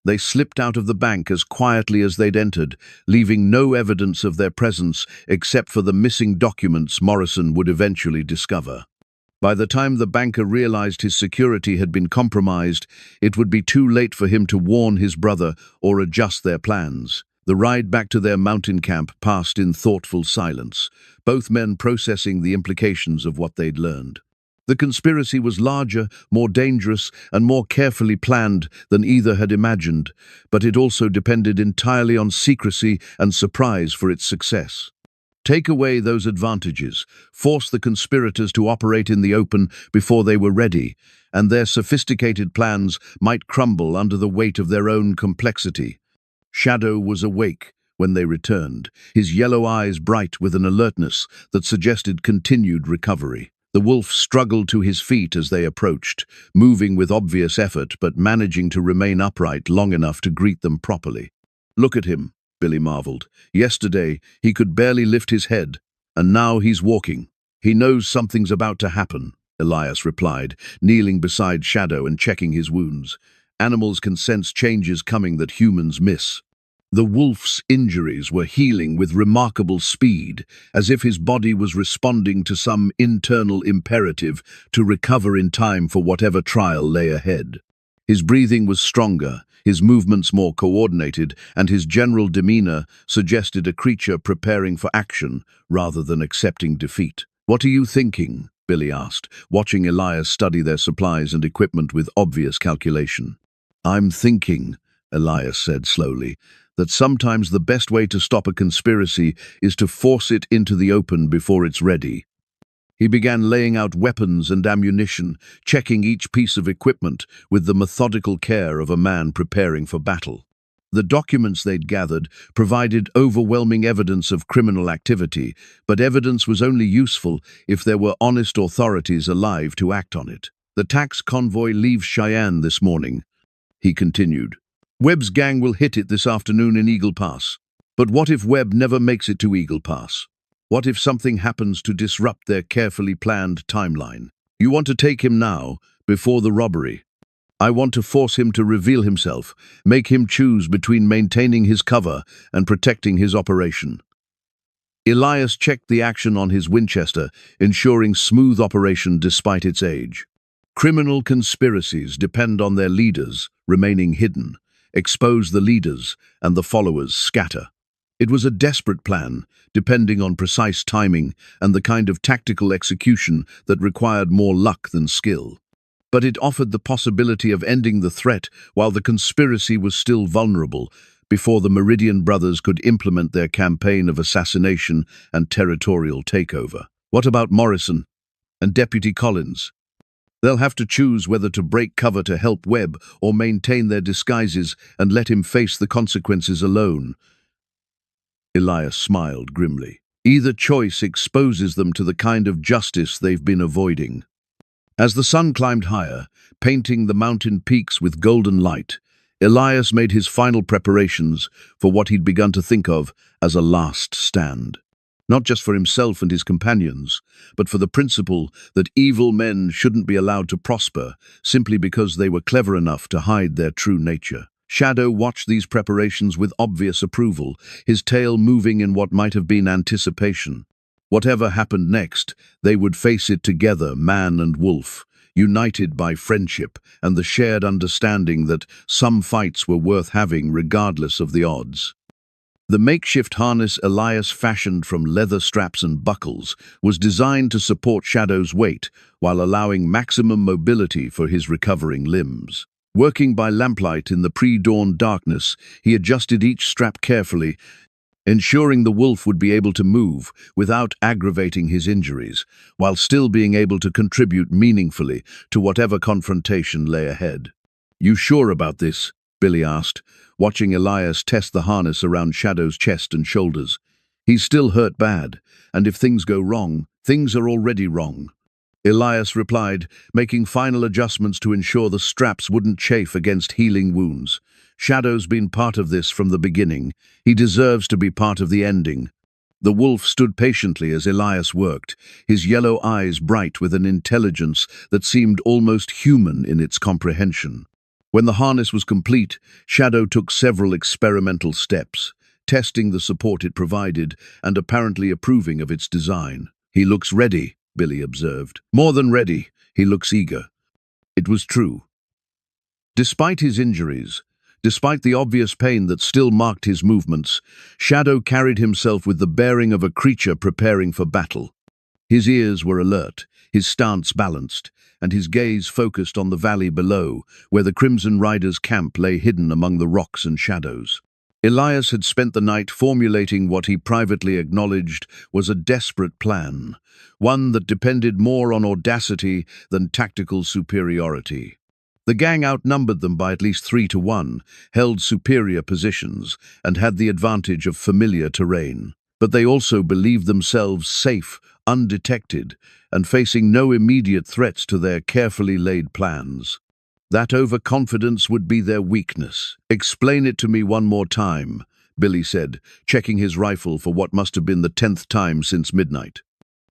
A: They slipped out of the bank as quietly as they'd entered, leaving no evidence of their presence except for the missing documents Morrison would eventually discover. By the time the banker realized his security had been compromised, it would be too late for him to warn his brother or adjust their plans. The ride back to their mountain camp passed in thoughtful silence, both men processing the implications of what they'd learned. The conspiracy was larger, more dangerous, and more carefully planned than either had imagined, but it also depended entirely on secrecy and surprise for its success. Take away those advantages, force the conspirators to operate in the open before they were ready, and their sophisticated plans might crumble under the weight of their own complexity. Shadow was awake when they returned, his yellow eyes bright with an alertness that suggested continued recovery. The wolf struggled to his feet as they approached, moving with obvious effort but managing to remain upright long enough to greet them properly. "Look at him," Billy marveled. "Yesterday, he could barely lift his head, and now he's walking." "He knows something's about to happen," Elias replied, kneeling beside Shadow and checking his wounds. "Animals can sense changes coming that humans miss." The wolf's injuries were healing with remarkable speed, as if his body was responding to some internal imperative to recover in time for whatever trial lay ahead. His breathing was stronger, his movements more coordinated, and his general demeanor suggested a creature preparing for action rather than accepting defeat. "What are you thinking?" Billy asked, watching Elias study their supplies and equipment with obvious calculation. "I'm thinking," Elias said slowly, "that sometimes the best way to stop a conspiracy is to force it into the open before it's ready." He began laying out weapons and ammunition, checking each piece of equipment with the methodical care of a man preparing for battle. The documents they'd gathered provided overwhelming evidence of criminal activity, but evidence was only useful if there were honest authorities alive to act on it. "The tax convoy leaves Cheyenne this morning," he continued. "Webb's gang will hit it this afternoon in Eagle Pass. But what if Webb never makes it to Eagle Pass? What if something happens to disrupt their carefully planned timeline? You want to take him now, before the robbery. I want to force him to reveal himself, make him choose between maintaining his cover and protecting his operation." Elias checked the action on his Winchester, ensuring smooth operation despite its age. Criminal conspiracies depend on their leaders remaining hidden. Expose the leaders, and the followers scatter. It was a desperate plan, depending on precise timing and the kind of tactical execution that required more luck than skill. But it offered the possibility of ending the threat while the conspiracy was still vulnerable, before the Meridian brothers could implement their campaign of assassination and territorial takeover. What about Morrison and Deputy Collins? They'll have to choose whether to break cover to help Webb or maintain their disguises and let him face the consequences alone. Elias smiled grimly. Either choice exposes them to the kind of justice they've been avoiding. As the sun climbed higher, painting the mountain peaks with golden light, Elias made his final preparations for what he'd begun to think of as a last stand. Not just for himself and his companions, but for the principle that evil men shouldn't be allowed to prosper simply because they were clever enough to hide their true nature. Shadow watched these preparations with obvious approval, his tail moving in what might have been anticipation. Whatever happened next, they would face it together, man and wolf, united by friendship and the shared understanding that some fights were worth having regardless of the odds. The makeshift harness Elias fashioned from leather straps and buckles was designed to support Shadow's weight while allowing maximum mobility for his recovering limbs. Working by lamplight in the pre-dawn darkness, he adjusted each strap carefully, ensuring the wolf would be able to move without aggravating his injuries, while still being able to contribute meaningfully to whatever confrontation lay ahead. "You sure about this?" Billy asked, watching Elias test the harness around Shadow's chest and shoulders. "He's still hurt bad, and if things go wrong, things are already wrong." Elias replied, making final adjustments to ensure the straps wouldn't chafe against healing wounds. "Shadow's been part of this from the beginning. He deserves to be part of the ending." The wolf stood patiently as Elias worked, his yellow eyes bright with an intelligence that seemed almost human in its comprehension. When the harness was complete, Shadow took several experimental steps, testing the support it provided and apparently approving of its design. "He looks ready," Billy observed. "More than ready, he looks eager." It was true. Despite his injuries, Despite the obvious pain that still marked his movements, Shadow carried himself with the bearing of a creature preparing for battle. His ears were alert, his stance balanced, and his gaze focused on the valley below, where the Crimson Riders' camp lay hidden among the rocks and shadows. Elias had spent the night formulating what he privately acknowledged was a desperate plan, one that depended more on audacity than tactical superiority. The gang outnumbered them by at least 3-1, held superior positions, and had the advantage of familiar terrain. But they also believed themselves safe, undetected, and facing no immediate threats to their carefully laid plans. That overconfidence would be their weakness. "Explain it to me one more time," Billy said, checking his rifle for what must have been the 10th time since midnight.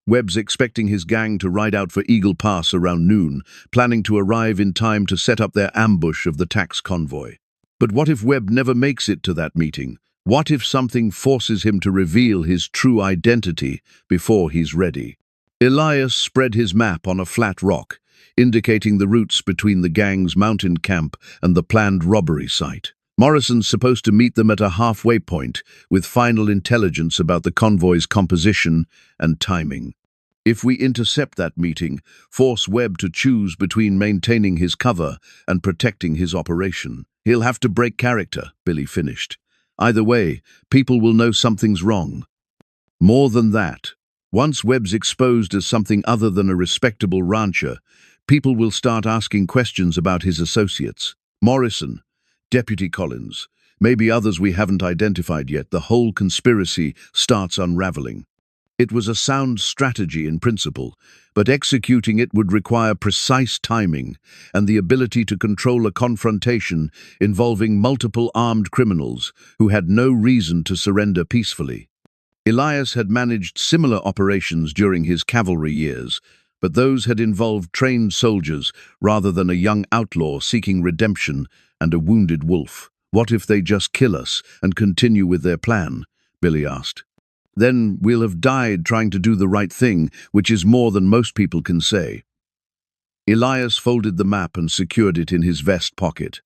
A: Webb's expecting his gang to ride out for Eagle Pass around noon, planning to arrive in time to set up their ambush of the tax convoy. But what if Webb never makes it to that meeting? What if something forces him to reveal his true identity before he's ready? Elias spread his map on a flat rock, indicating the routes between the gang's mountain camp and the planned robbery site. Morrison's supposed to meet them at a halfway point, with final intelligence about the convoy's composition and timing. If we intercept that meeting, force Webb to choose between maintaining his cover and protecting his operation. He'll have to break character, Billy finished. Either way, people will know something's wrong. More than that, once Webb's exposed as something other than a respectable rancher, people will start asking questions about his associates. Morrison, Deputy Collins, maybe others we haven't identified yet. The whole conspiracy starts unraveling. It was a sound strategy in principle, but executing it would require precise timing and the ability to control a confrontation involving multiple armed criminals who had no reason to surrender peacefully. Elias had managed similar operations during his cavalry years, but those had involved trained soldiers rather than a young outlaw seeking redemption and a wounded wolf. "What if they just kill us and continue with their plan?" Billy asked. "Then we'll have died trying to do the right thing, which is more than most people can say." Elias folded the map and secured it in his vest pocket.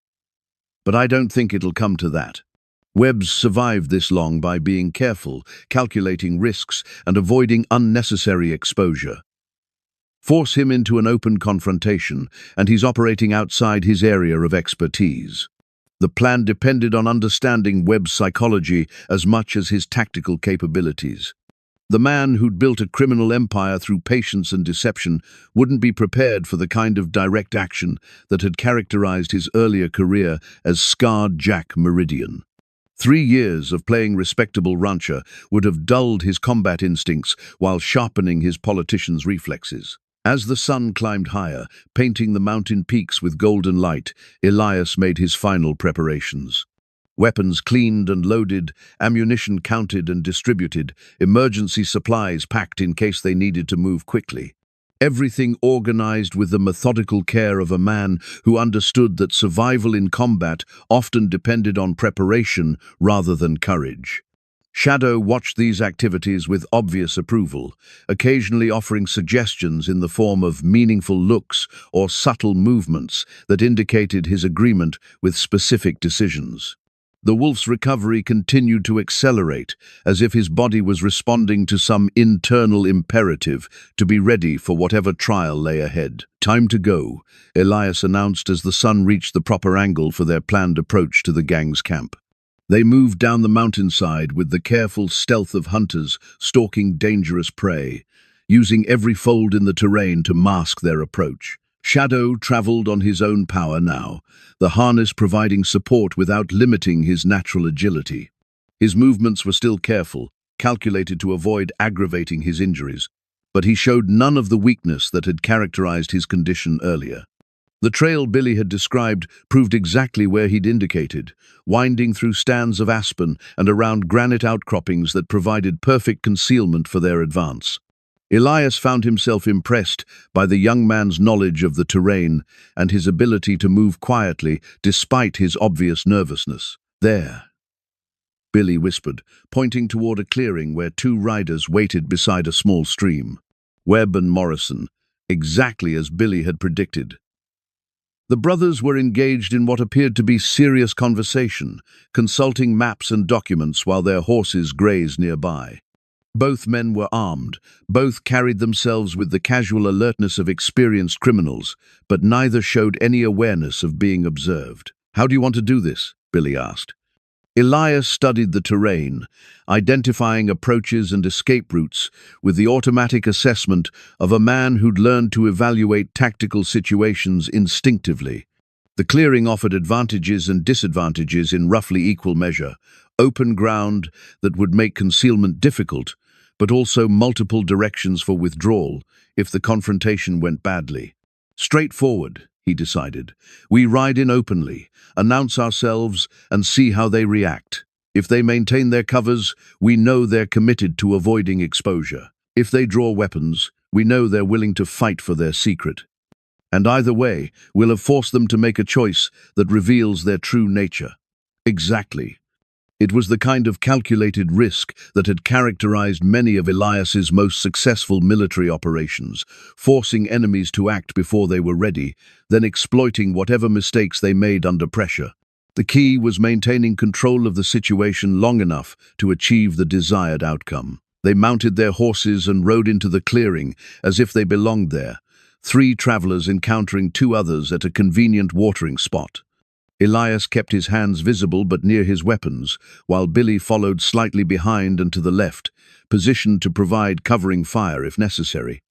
A: "But I don't think it'll come to that. Webb's survived this long by being careful, calculating risks, and avoiding unnecessary exposure. Force him into an open confrontation, and he's operating outside his area of expertise. The plan depended on understanding Webb's psychology as much as his tactical capabilities. The man who'd built a criminal empire through patience and deception wouldn't be prepared for the kind of direct action that had characterized his earlier career as Scarred Jack Meridian. 3 years of playing respectable rancher would have dulled his combat instincts while sharpening his politician's reflexes. As the sun climbed higher, painting the mountain peaks with golden light, Elias made his final preparations. Weapons cleaned and loaded, ammunition counted and distributed, emergency supplies packed in case they needed to move quickly. Everything organized with the methodical care of a man who understood that survival in combat often depended on preparation rather than courage. Shadow watched these activities with obvious approval, occasionally offering suggestions in the form of meaningful looks or subtle movements that indicated his agreement with specific decisions. The wolf's recovery continued to accelerate, as if his body was responding to some internal imperative to be ready for whatever trial lay ahead. "Time to go," Elias announced as the sun reached the proper angle for their planned approach to the gang's camp. They moved down the mountainside with the careful stealth of hunters stalking dangerous prey, using every fold in the terrain to mask their approach. Shadow traveled on his own power now, the harness providing support without limiting his natural agility. His movements were still careful, calculated to avoid aggravating his injuries, but he showed none of the weakness that had characterized his condition earlier. The trail Billy had described proved exactly where he'd indicated, winding through stands of aspen and around granite outcroppings that provided perfect concealment for their advance. Elias found himself impressed by the young man's knowledge of the terrain and his ability to move quietly despite his obvious nervousness. "There," Billy whispered, pointing toward a clearing where 2 riders waited beside a small stream. Webb and Morrison, exactly as Billy had predicted. The brothers were engaged in what appeared to be serious conversation, consulting maps and documents while their horses grazed nearby. Both men were armed, both carried themselves with the casual alertness of experienced criminals, but neither showed any awareness of being observed. "How do you want to do this?" Billy asked. Elias studied the terrain, identifying approaches and escape routes with the automatic assessment of a man who'd learned to evaluate tactical situations instinctively. The clearing offered advantages and disadvantages in roughly equal measure: open ground that would make concealment difficult, but also multiple directions for withdrawal if the confrontation went badly. Straightforward, he decided. We ride in openly, announce ourselves, and see how they react. If they maintain their covers, we know they're committed to avoiding exposure. If they draw weapons, we know they're willing to fight for their secret. And either way, we'll have forced them to make a choice that reveals their true nature. Exactly. It was the kind of calculated risk that had characterized many of Elias's most successful military operations, forcing enemies to act before they were ready, then exploiting whatever mistakes they made under pressure. The key was maintaining control of the situation long enough to achieve the desired outcome. They mounted their horses and rode into the clearing as if they belonged there, 3 travelers encountering 2 others at a convenient watering spot. Elias kept his hands visible but near his weapons, while Billy followed slightly behind and to the left, positioned to provide covering fire if necessary.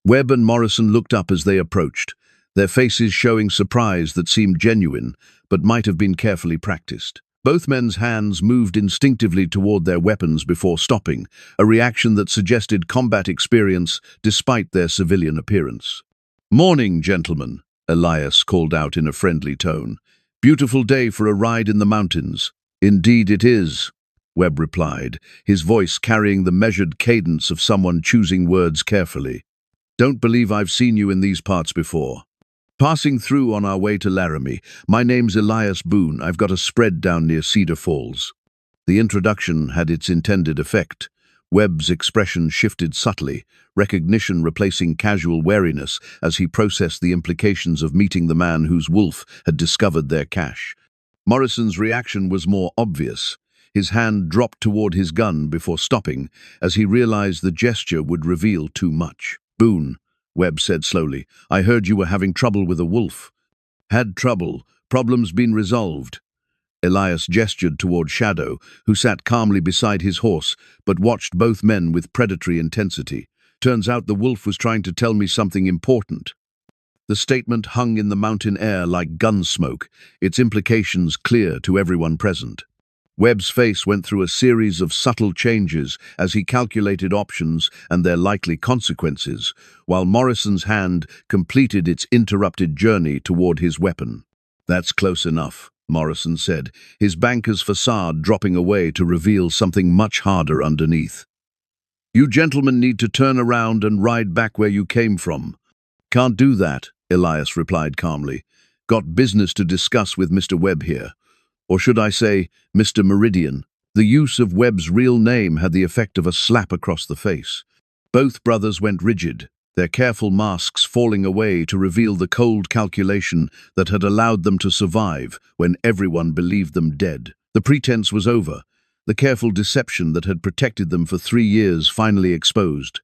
A: Webb and Morrison looked up as they approached, their faces showing surprise that seemed genuine, but might have been carefully practiced. Both men's hands moved instinctively toward their weapons before stopping, a reaction that suggested combat experience despite their civilian appearance. "Morning, gentlemen," Elias called out in a friendly tone. "Beautiful day for a ride in the mountains." "Indeed it is," Webb replied, his voice carrying the measured cadence of someone choosing words carefully. "Don't believe I've seen you in these parts before. Passing through on our way to Laramie. My name's Elias Boone. I've got a spread down near Cedar Falls." The introduction had its intended effect. Webb's expression shifted subtly, recognition replacing casual wariness as he processed the implications of meeting the man whose wolf had discovered their cache. Morrison's reaction was more obvious. His hand dropped toward his gun before stopping, as he realized the gesture would reveal too much. "Boone," Webb said slowly, "I heard you were having trouble with a wolf." "Had trouble. Problem's been resolved." Elias gestured toward Shadow, who sat calmly beside his horse, but watched both men with predatory intensity. "Turns out the wolf was trying to tell me something important." The statement hung in the mountain air like gun smoke, its implications clear to everyone present. Webb's face went through a series of subtle changes as he calculated options and their likely consequences, while Morrison's hand completed its interrupted journey toward his weapon. "That's close enough," Morrison said, his banker's facade dropping away to reveal something much harder underneath. "You gentlemen need to turn around and ride back where you came from." "Can't do that," Elias replied calmly. "Got business to discuss with Mr. Webb here. Or should I say, Mr. Meridian?" The use of Webb's real name had the effect of a slap across the face. Both brothers went rigid, their careful masks falling away to reveal the cold calculation that had allowed them to survive when everyone believed them dead. The pretense was over, the careful deception that had protected them for 3 years finally exposed.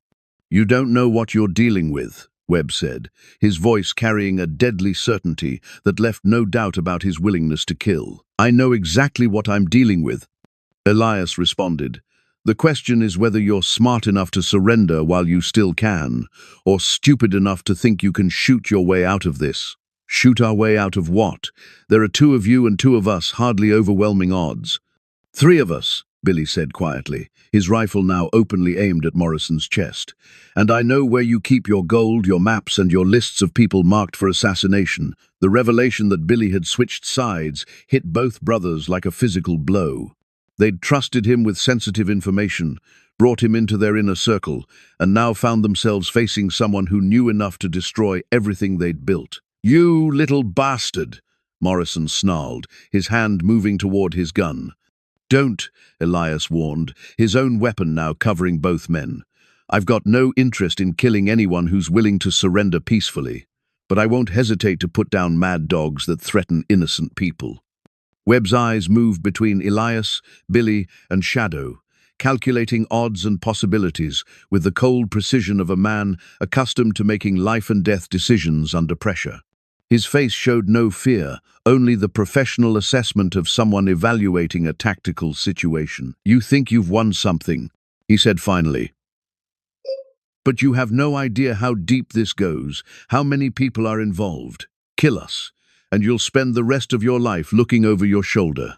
A: "You don't know what you're dealing with," Webb said, his voice carrying a deadly certainty that left no doubt about his willingness to kill. "I know exactly what I'm dealing with," Elias responded. "The question is whether you're smart enough to surrender while you still can, or stupid enough to think you can shoot your way out of this." "Shoot our way out of what? There are 2 of you and 2 of us, hardly overwhelming odds." "3 of us," Billy said quietly, his rifle now openly aimed at Morrison's chest. "And I know where you keep your gold, your maps, and your lists of people marked for assassination." The revelation that Billy had switched sides hit both brothers like a physical blow. They'd trusted him with sensitive information, brought him into their inner circle, and now found themselves facing someone who knew enough to destroy everything they'd built. "You little bastard," Morrison snarled, his hand moving toward his gun. "Don't," Elias warned, his own weapon now covering both men. "I've got no interest in killing anyone who's willing to surrender peacefully." but I won't hesitate to put down mad dogs that threaten innocent people." Webb's eyes moved between Elias, Billy, and Shadow, calculating odds and possibilities with the cold precision of a man accustomed to making life-and-death decisions under pressure. His face showed no fear, only the professional assessment of someone evaluating a tactical situation. "You think you've won something," he said finally. "But you have no idea how deep this goes, how many people are involved. Kill us, and you'll spend the rest of your life looking over your shoulder."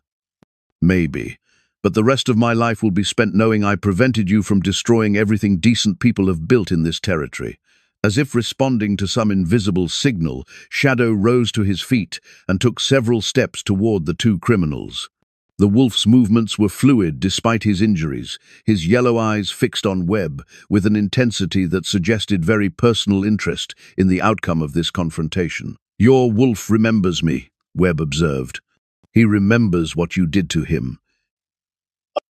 A: "Maybe. But the rest of my life will be spent knowing I prevented you from destroying everything decent people have built in this territory." As if responding to some invisible signal, Shadow rose to his feet and took several steps toward the two criminals. The wolf's movements were fluid despite his injuries, his yellow eyes fixed on Webb with an intensity that suggested very personal interest in the outcome of this confrontation. "Your wolf remembers me," Webb observed. "He remembers what you did to him.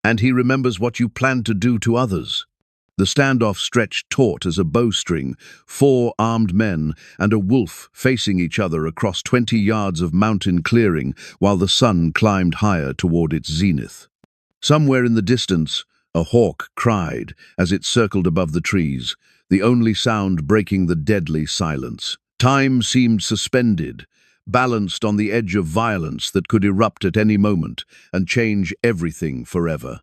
A: And he remembers what you planned to do to others." The standoff stretched taut as a bowstring, 4 armed men and a wolf facing each other across 20 yards of mountain clearing while the sun climbed higher toward its zenith. Somewhere in the distance, a hawk cried as it circled above the trees, the only sound breaking the deadly silence. Time seemed suspended, balanced on the edge of violence that could erupt at any moment and change everything forever.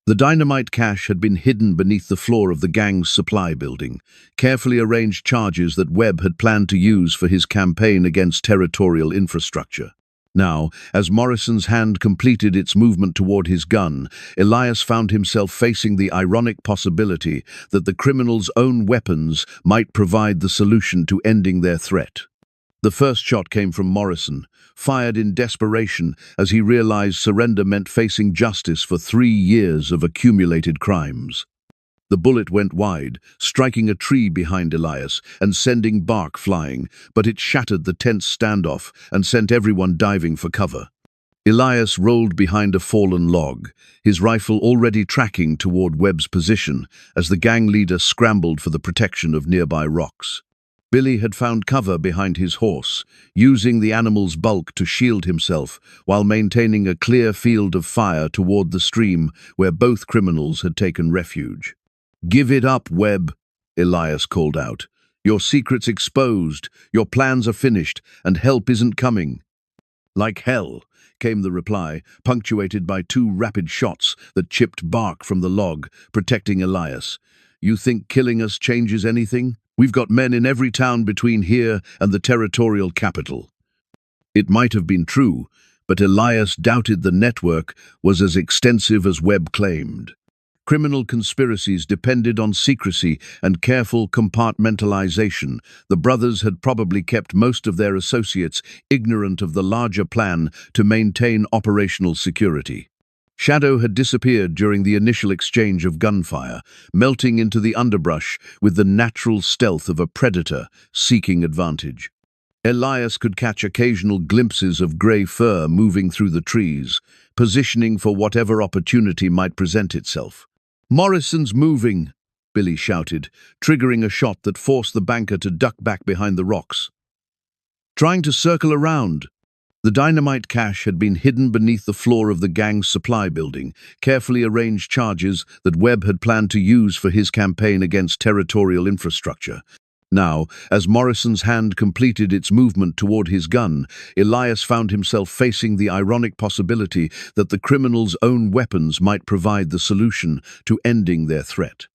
A: The dynamite cache had been hidden beneath the floor of the gang's supply building, carefully arranged charges that Webb had planned to use for his campaign against territorial infrastructure. Now, as Morrison's hand completed its movement toward his gun, Elias found himself facing the ironic possibility that the criminals' own weapons might provide the solution to ending their threat. The first shot came from Morrison, fired in desperation as he realized surrender meant facing justice for 3 years of accumulated crimes. The bullet went wide, striking a tree behind Elias and sending bark flying, but it shattered the tense standoff and sent everyone diving for cover. Elias rolled behind a fallen log, his rifle already tracking toward Webb's position as the gang leader scrambled for the protection of nearby rocks. Billy had found cover behind his horse, using the animal's bulk to shield himself while maintaining a clear field of fire toward the stream where both criminals had taken refuge. "Give it up, Webb," Elias called out. "Your secret's exposed, your plans are finished, and help isn't coming." "Like hell," came the reply, punctuated by 2 rapid shots that chipped bark from the log, protecting Elias. "You think killing us changes anything? We've got men in every town between here and the territorial capital." It might have been true, but Elias doubted the network was as extensive as Webb claimed. Criminal conspiracies depended on secrecy and careful compartmentalization. The brothers had probably kept most of their associates ignorant of the larger plan to maintain operational security. Shadow had disappeared during the initial exchange of gunfire, melting into the underbrush with the natural stealth of a predator seeking advantage. Elias could catch occasional glimpses of grey fur moving through the trees, positioning for whatever opportunity might present itself. "Morrison's moving," Billy shouted, triggering a shot that forced the banker to duck back behind the rocks. "Trying to circle around." The dynamite cache had been hidden beneath the floor of the gang's supply building, carefully arranged charges that Webb had planned to use for his campaign against territorial infrastructure. Now, as Morrison's hand completed its movement toward his gun, Elias found himself facing the ironic possibility that the criminals' own weapons might provide the solution to ending their threat.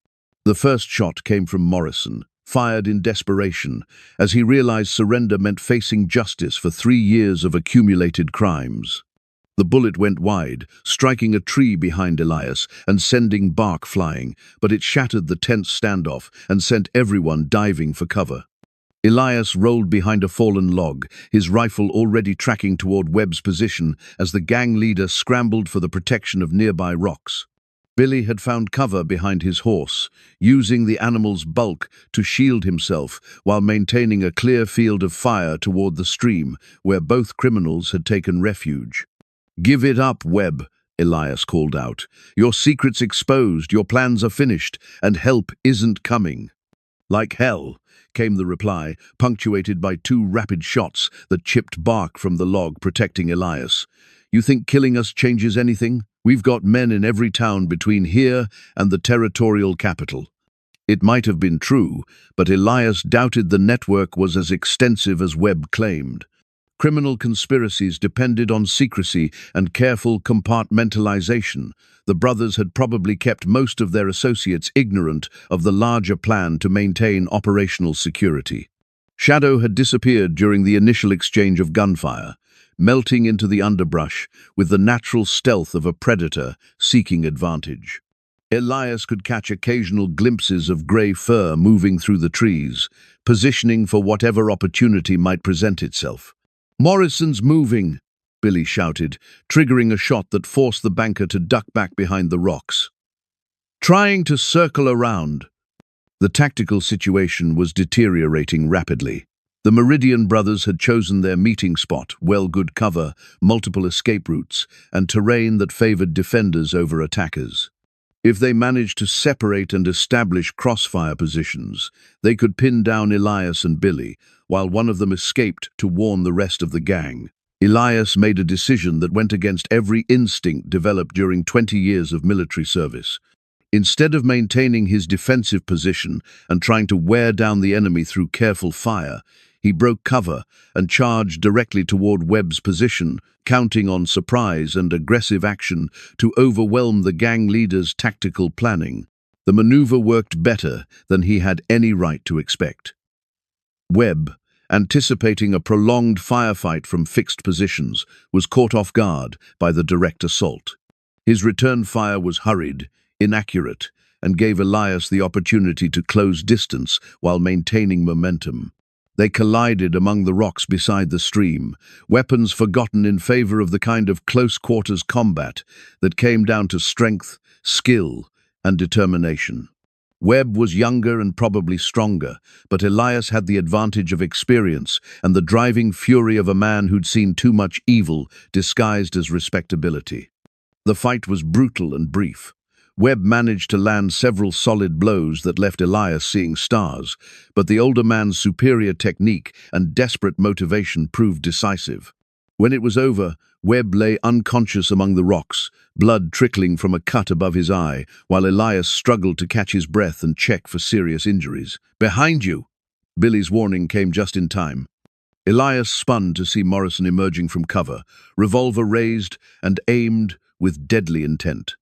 A: The first shot came from Morrison, fired in desperation, as he realized surrender meant facing justice for 3 years of accumulated crimes. The bullet went wide, striking a tree behind Elias and sending bark flying, but it shattered the tense standoff and sent everyone diving for cover. Elias rolled behind a fallen log, his rifle already tracking toward Webb's position as the gang leader scrambled for the protection of nearby rocks. Billy had found cover behind his horse, using the animal's bulk to shield himself while maintaining a clear field of fire toward the stream where both criminals had taken refuge. "Give it up, Webb," Elias called out. "Your secret's exposed, your plans are finished, and help isn't coming." Like hell, came the reply, punctuated by two rapid shots that chipped bark from the log protecting Elias. You think killing us changes anything? We've got men in every town between here and the territorial capital. It might have been true, but Elias doubted the network was as extensive as Webb claimed. Criminal conspiracies depended on secrecy and careful compartmentalization. The brothers had probably kept most of their associates ignorant of the larger plan to maintain operational security. Shadow had disappeared during the initial exchange of gunfire, melting into the underbrush with the natural stealth of a predator seeking advantage. Elias could catch occasional glimpses of grey fur moving through the trees, positioning for whatever opportunity might present itself. "Morrison's moving," Billy shouted, triggering a shot that forced the banker to duck back behind the rocks. Trying to circle around. The tactical situation was deteriorating rapidly. The Meridian brothers had chosen their meeting spot, good cover, multiple escape routes, and terrain that favored defenders over attackers. If they managed to separate and establish crossfire positions, they could pin down Elias and Billy, while one of them escaped to warn the rest of the gang. Elias made a decision that went against every instinct developed during 20 years of military service. Instead of maintaining his defensive position and trying to wear down the enemy through careful fire, he broke cover and charged directly toward Webb's position, counting on surprise and aggressive action to overwhelm the gang leader's tactical planning. The maneuver worked better than he had any right to expect. Webb, anticipating a prolonged firefight from fixed positions, was caught off guard by the direct assault. His return fire was hurried, inaccurate, and gave Elias the opportunity to close distance while maintaining momentum. They collided among the rocks beside the stream, weapons forgotten in favor of the kind of close-quarters combat that came down to strength, skill, and determination. Webb was younger and probably stronger, but Elias had the advantage of experience and the driving fury of a man who'd seen too much evil disguised as respectability. The fight was brutal and brief. Webb managed to land several solid blows that left Elias seeing stars, but the older man's superior technique and desperate motivation proved decisive. When it was over, Webb lay unconscious among the rocks, blood trickling from a cut above his eye, while Elias struggled to catch his breath and check for serious injuries. "Behind you!" Billy's warning came just in time. Elias spun to see Morrison emerging from cover, revolver raised and aimed with deadly intent.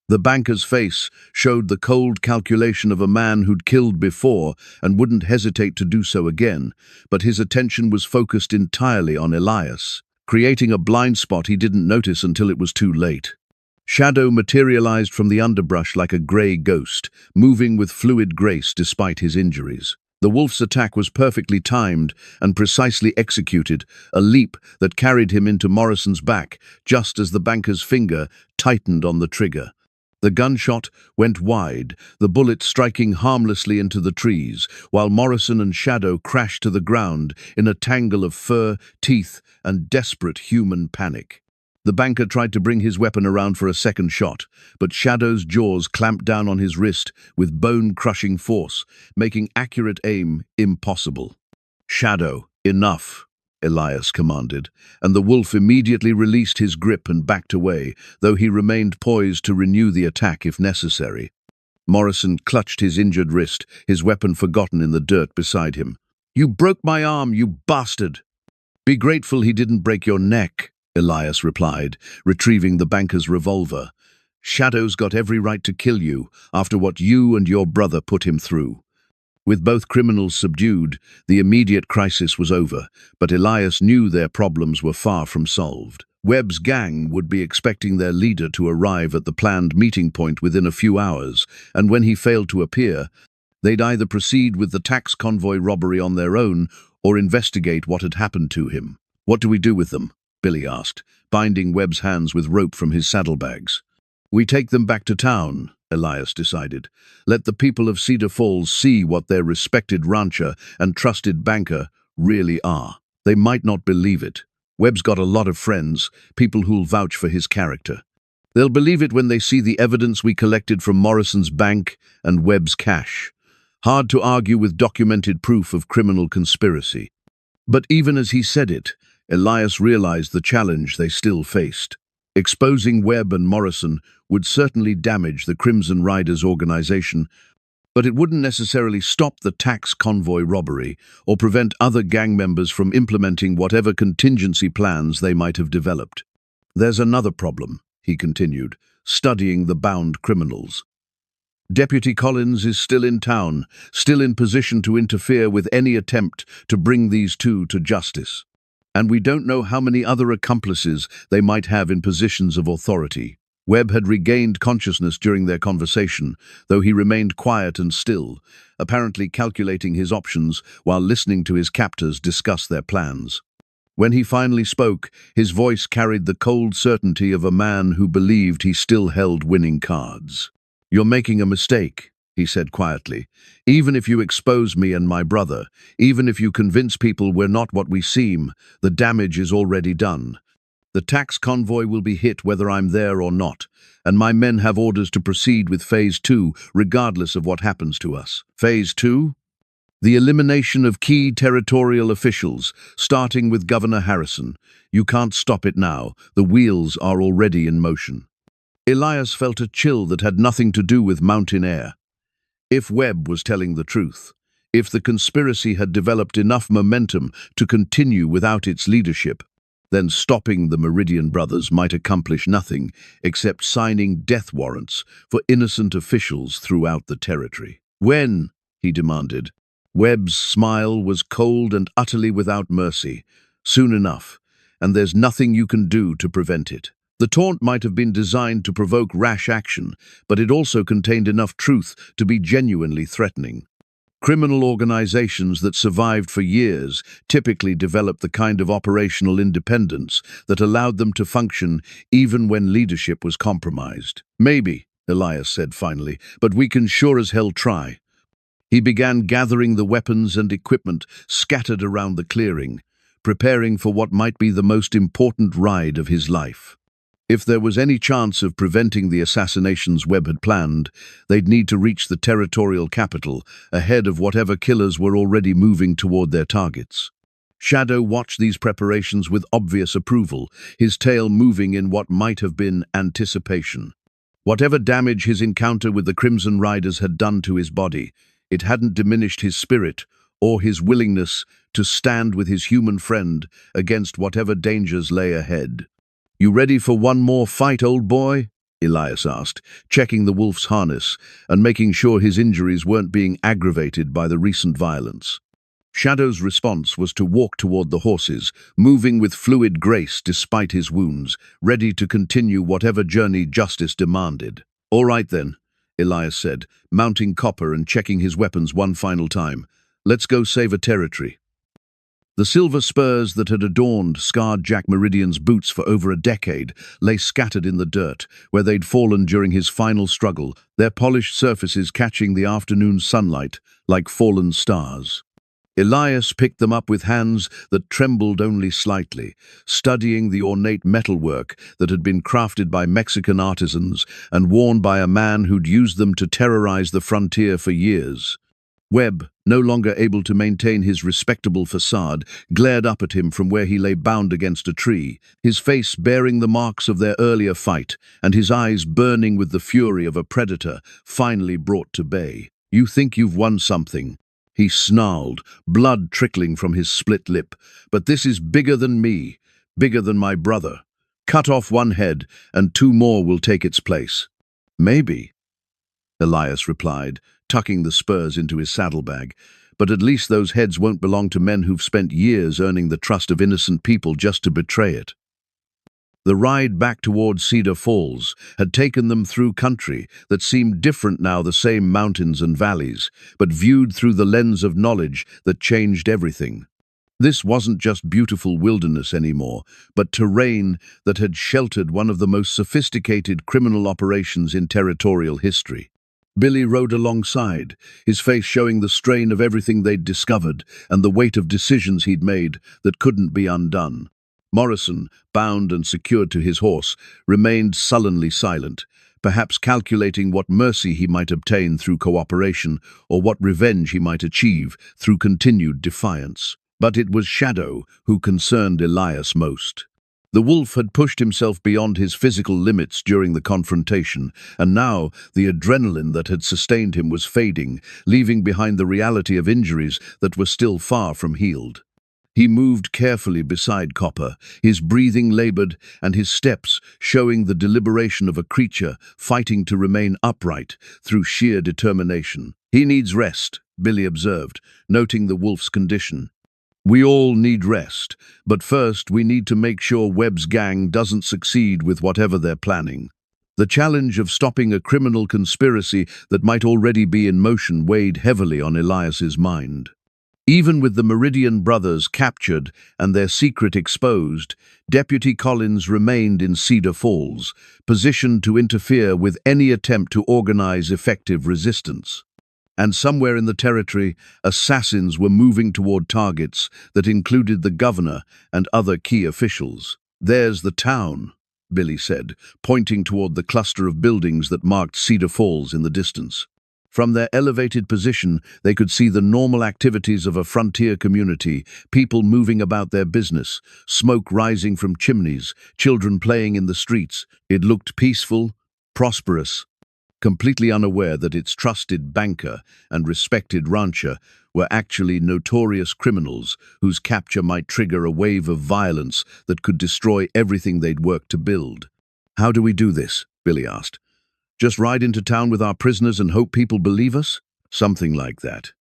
A: The banker's face showed the cold calculation of a man who'd killed before and wouldn't hesitate to do so again, but his attention was focused entirely on Elias, creating a blind spot he didn't notice until it was too late. Shadow materialized from the underbrush like a grey ghost, moving with fluid grace despite his injuries. The wolf's attack was perfectly timed and precisely executed, a leap that carried him into Morrison's back just as the banker's finger tightened on the trigger. The gunshot went wide, the bullet striking harmlessly into the trees, while Morrison and Shadow crashed to the ground in a tangle of fur, teeth, and desperate human panic. The banker tried to bring his weapon around for a second shot, but Shadow's jaws clamped down on his wrist with bone-crushing force, making accurate aim impossible. "Shadow, enough," Elias commanded, and the wolf immediately released his grip and backed away, though he remained poised to renew the attack if necessary. Morrison clutched his injured wrist, his weapon forgotten in the dirt beside him. "You broke my arm, you bastard!" "Be grateful he didn't break your neck," Elias replied, retrieving the banker's revolver. "Shadow's got every right to kill you after what you and your brother put him through." With both criminals subdued, the immediate crisis was over, but Elias knew their problems were far from solved. Webb's gang would be expecting their leader to arrive at the planned meeting point within a few hours, and when he failed to appear, they'd either proceed with the tax convoy robbery on their own or investigate what had happened to him. "What do we do with them?" Billy asked, binding Webb's hands with rope from his saddlebags. "We take them back to town," Elias decided. "Let the people of Cedar Falls see what their respected rancher and trusted banker really are. They might not believe it. Webb's got a lot of friends, people who'll vouch for his character. They'll believe it when they see the evidence we collected from Morrison's bank and Webb's cash. Hard to argue with documented proof of criminal conspiracy. But even as he said it, Elias realized the challenge they still faced. Exposing Webb and Morrison would certainly damage the Crimson Riders organization, but it wouldn't necessarily stop the tax convoy robbery or prevent other gang members from implementing whatever contingency plans they might have developed. There's another problem, he continued, studying the bound criminals. Deputy Collins is still in town, still in position to interfere with any attempt to bring these two to justice. And we don't know how many other accomplices they might have in positions of authority. Webb had regained consciousness during their conversation, though he remained quiet and still, apparently calculating his options while listening to his captors discuss their plans. When he finally spoke, his voice carried the cold certainty of a man who believed he still held winning cards. "You're making a mistake," he said quietly. "Even if you expose me and my brother, even if you convince people we're not what we seem, the damage is already done. The tax convoy will be hit whether I'm there or not, and my men have orders to proceed with Phase 2, regardless of what happens to us." Phase 2? The elimination of key territorial officials, starting with Governor Harrison. You can't stop it now. The wheels are already in motion. Elias felt a chill that had nothing to do with mountain air. If Webb was telling the truth, if the conspiracy had developed enough momentum to continue without its leadership, then stopping the Meridian brothers might accomplish nothing except signing death warrants for innocent officials throughout the territory. "When?" he demanded. Webb's smile was cold and utterly without mercy. "Soon enough, and there's nothing you can do to prevent it." The taunt might have been designed to provoke rash action, but it also contained enough truth to be genuinely threatening. Criminal organizations that survived for years typically developed the kind of operational independence that allowed them to function even when leadership was compromised. "Maybe," Elias said finally, "but we can sure as hell try." He began gathering the weapons and equipment scattered around the clearing, preparing for what might be the most important ride of his life. If there was any chance of preventing the assassinations Webb had planned, they'd need to reach the territorial capital ahead of whatever killers were already moving toward their targets. Shadow watched these preparations with obvious approval, his tail moving in what might have been anticipation. Whatever damage his encounter with the Crimson Riders had done to his body, it hadn't diminished his spirit or his willingness to stand with his human friend against whatever dangers lay ahead. "You ready for one more fight, old boy?" Elias asked, checking the wolf's harness and making sure his injuries weren't being aggravated by the recent violence. Shadow's response was to walk toward the horses, moving with fluid grace despite his wounds, ready to continue whatever journey justice demanded. "All right then," Elias said, mounting Copper and checking his weapons one final time. "Let's go save a territory." The silver spurs that had adorned scarred Jack Meridian's boots for over a decade lay scattered in the dirt, where they'd fallen during his final struggle, their polished surfaces catching the afternoon sunlight like fallen stars. Elias picked them up with hands that trembled only slightly, studying the ornate metalwork that had been crafted by Mexican artisans and worn by a man who'd used them to terrorize the frontier for years. Webb, no longer able to maintain his respectable facade, glared up at him from where he lay bound against a tree, his face bearing the marks of their earlier fight, and his eyes burning with the fury of a predator finally brought to bay. "You think you've won something," he snarled, blood trickling from his split lip. "But this is bigger than me, bigger than my brother. Cut off one head, and two more will take its place." "Maybe," Elias replied, tucking the spurs into his saddlebag. "But at least those heads won't belong to men who've spent years earning the trust of innocent people just to betray it." The ride back towards Cedar Falls had taken them through country that seemed different now, the same mountains and valleys, but viewed through the lens of knowledge that changed everything. This wasn't just beautiful wilderness anymore, but terrain that had sheltered one of the most sophisticated criminal operations in territorial history. Billy rode alongside, his face showing the strain of everything they'd discovered and the weight of decisions he'd made that couldn't be undone. Morrison, bound and secured to his horse, remained sullenly silent, perhaps calculating what mercy he might obtain through cooperation or what revenge he might achieve through continued defiance. But it was Shadow who concerned Elias most. The wolf had pushed himself beyond his physical limits during the confrontation, and now the adrenaline that had sustained him was fading, leaving behind the reality of injuries that were still far from healed. He moved carefully beside Copper, his breathing labored and his steps showing the deliberation of a creature fighting to remain upright through sheer determination. "He needs rest," Billy observed, noting the wolf's condition. "We all need rest, but first we need to make sure Webb's gang doesn't succeed with whatever they're planning." The challenge of stopping a criminal conspiracy that might already be in motion weighed heavily on Elias's mind. Even with the Meridian brothers captured and their secret exposed, Deputy Collins remained in Cedar Falls, positioned to interfere with any attempt to organize effective resistance. And somewhere in the territory, assassins were moving toward targets that included the governor and other key officials. "There's the town," Billy said, pointing toward the cluster of buildings that marked Cedar Falls in the distance. From their elevated position, they could see the normal activities of a frontier community, people moving about their business, smoke rising from chimneys, children playing in the streets. It looked peaceful, prosperous, completely unaware that its trusted banker and respected rancher were actually notorious criminals whose capture might trigger a wave of violence that could destroy everything they'd worked to build. "How do we do this?" Billy asked. "Just ride into town with our prisoners and hope people believe us?" "Something like that.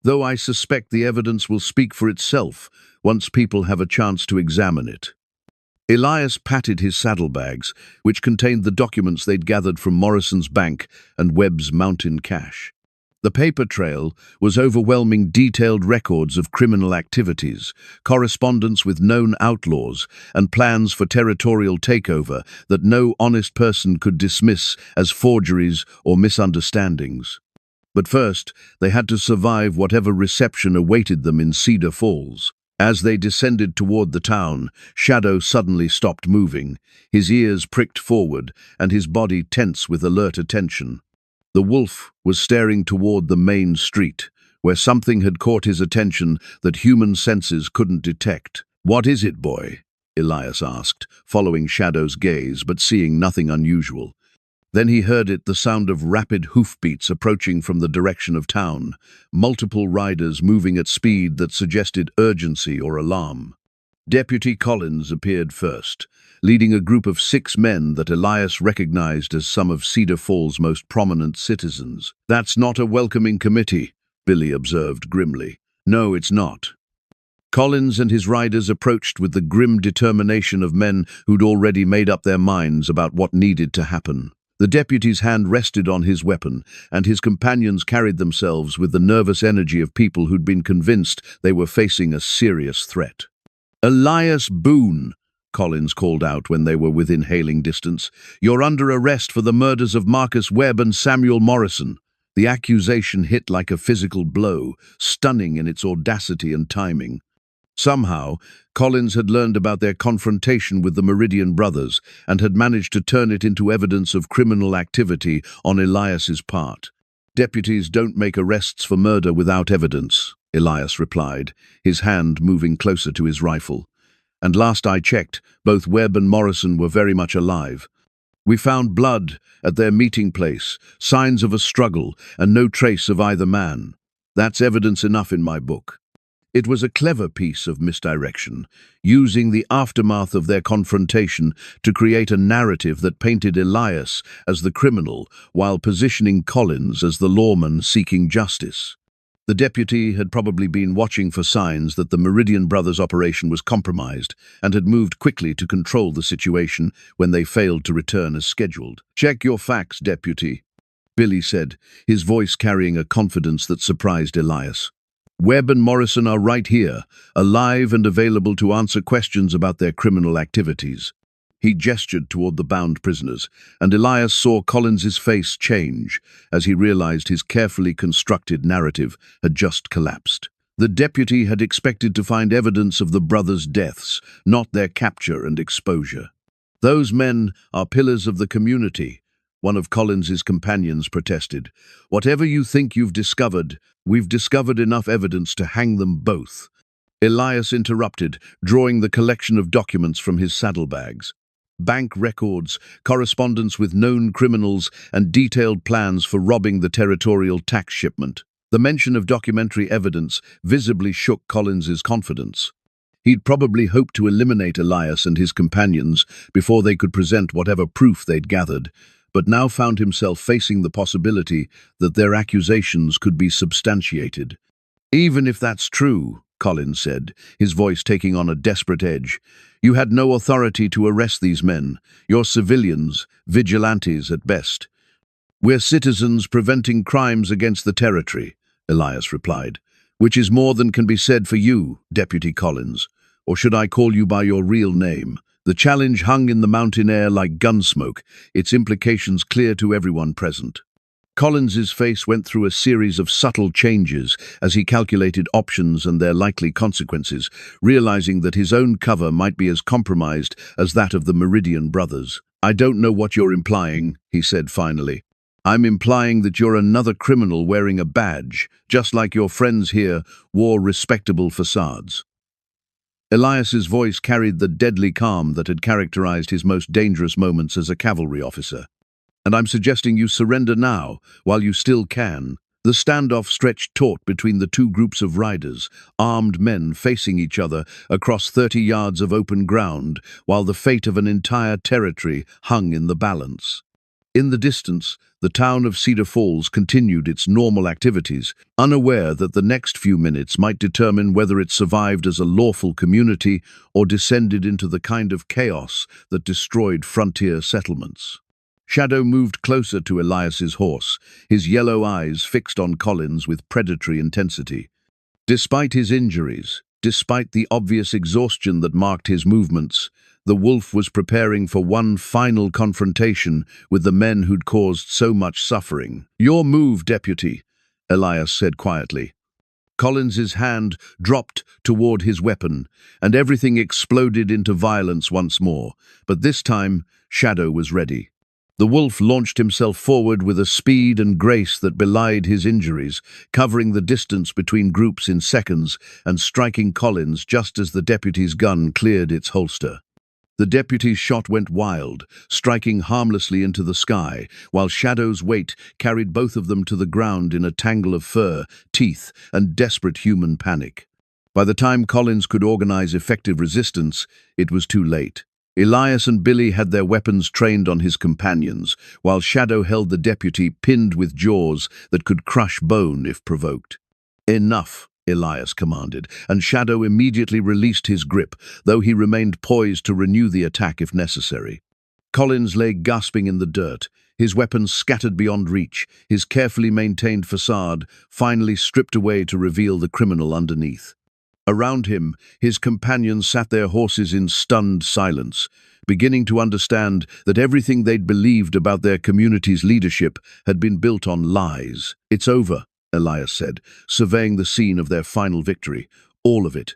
A: Though I suspect the evidence will speak for itself once people have a chance to examine it." Elias patted his saddlebags, which contained the documents they'd gathered from Morrison's bank and Webb's mountain cache. The paper trail was overwhelming detailed records of criminal activities, correspondence with known outlaws, and plans for territorial takeover that no honest person could dismiss as forgeries or misunderstandings. But first, they had to survive whatever reception awaited them in Cedar Falls. As they descended toward the town, Shadow suddenly stopped moving, his ears pricked forward and his body tense with alert attention. The wolf was staring toward the main street, where something had caught his attention that human senses couldn't detect. "What is it, boy?" Elias asked, following Shadow's gaze but seeing nothing unusual. Then he heard the sound of rapid hoofbeats approaching from the direction of town, multiple riders moving at speed that suggested urgency or alarm. Deputy Collins appeared first, leading a group of 6 men that Elias recognized as some of Cedar Falls' most prominent citizens. "That's not a welcoming committee," Billy observed grimly. "No, it's not." Collins and his riders approached with the grim determination of men who'd already made up their minds about what needed to happen. The deputy's hand rested on his weapon, and his companions carried themselves with the nervous energy of people who'd been convinced they were facing a serious threat. "Elias Boone," Collins called out when they were within hailing distance, "you're under arrest for the murders of Marcus Webb and Samuel Morrison." The accusation hit like a physical blow, stunning in its audacity and timing. Somehow, Collins had learned about their confrontation with the Meridian brothers and had managed to turn it into evidence of criminal activity on Elias's part. "Deputies don't make arrests for murder without evidence," Elias replied, his hand moving closer to his rifle. "And last I checked, both Webb and Morrison were very much alive. We found blood at their meeting place, signs of a struggle, and no trace of either man. That's evidence enough in my book." It was a clever piece of misdirection, using the aftermath of their confrontation to create a narrative that painted Elias as the criminal while positioning Collins as the lawman seeking justice. The deputy had probably been watching for signs that the Meridian brothers' operation was compromised and had moved quickly to control the situation when they failed to return as scheduled. "Check your facts, deputy," Billy said, his voice carrying a confidence that surprised Elias. "Webb and Morrison are right here, alive and available to answer questions about their criminal activities." He gestured toward the bound prisoners, and Elias saw Collins's face change as he realized his carefully constructed narrative had just collapsed. The deputy had expected to find evidence of the brothers' deaths, not their capture and exposure. "Those men are pillars of the community," one of Collins's companions protested. "Whatever you think you've discovered, we've discovered enough evidence to hang them both." Elias interrupted, drawing the collection of documents from his saddlebags. Bank records, correspondence with known criminals, and detailed plans for robbing the territorial tax shipment. The mention of documentary evidence visibly shook Collins's confidence. He'd probably hoped to eliminate Elias and his companions before they could present whatever proof they'd gathered, but now found himself facing the possibility that their accusations could be substantiated. "Even if that's true," Collins said, his voice taking on a desperate edge, "you had no authority to arrest these men. You're civilians, vigilantes at best." "We're citizens preventing crimes against the territory," Elias replied, "which is more than can be said for you, Deputy Collins. Or should I call you by your real name?" The challenge hung in the mountain air like gunsmoke, its implications clear to everyone present. Collins's face went through a series of subtle changes as he calculated options and their likely consequences, realizing that his own cover might be as compromised as that of the Meridian brothers. "I don't know what you're implying," he said finally. "I'm implying that you're another criminal wearing a badge, just like your friends here wore respectable facades." Elias's voice carried the deadly calm that had characterized his most dangerous moments as a cavalry officer. "And I'm suggesting you surrender now, while you still can." The standoff stretched taut between the two groups of riders, armed men facing each other across 30 yards of open ground, while the fate of an entire territory hung in the balance. In the distance, the town of Cedar Falls continued its normal activities, unaware that the next few minutes might determine whether it survived as a lawful community or descended into the kind of chaos that destroyed frontier settlements. Shadow moved closer to Elias's horse, his yellow eyes fixed on Collins with predatory intensity. Despite his injuries, despite the obvious exhaustion that marked his movements, the wolf was preparing for one final confrontation with the men who'd caused so much suffering. "Your move, Deputy," Elias said quietly. Collins's hand dropped toward his weapon, and everything exploded into violence once more, but this time Shadow was ready. The wolf launched himself forward with a speed and grace that belied his injuries, covering the distance between groups in seconds and striking Collins just as the deputy's gun cleared its holster. The deputy's shot went wild, striking harmlessly into the sky, while Shadow's weight carried both of them to the ground in a tangle of fur, teeth, and desperate human panic. By the time Collins could organize effective resistance, it was too late. Elias and Billy had their weapons trained on his companions, while Shadow held the deputy pinned with jaws that could crush bone if provoked. "Enough," Elias commanded, and Shadow immediately released his grip, though he remained poised to renew the attack if necessary. Collins lay gasping in the dirt, his weapons scattered beyond reach, his carefully maintained facade finally stripped away to reveal the criminal underneath. Around him, his companions sat their horses in stunned silence, beginning to understand that everything they'd believed about their community's leadership had been built on lies. "It's over," Elias said, surveying the scene of their final victory. "All of it."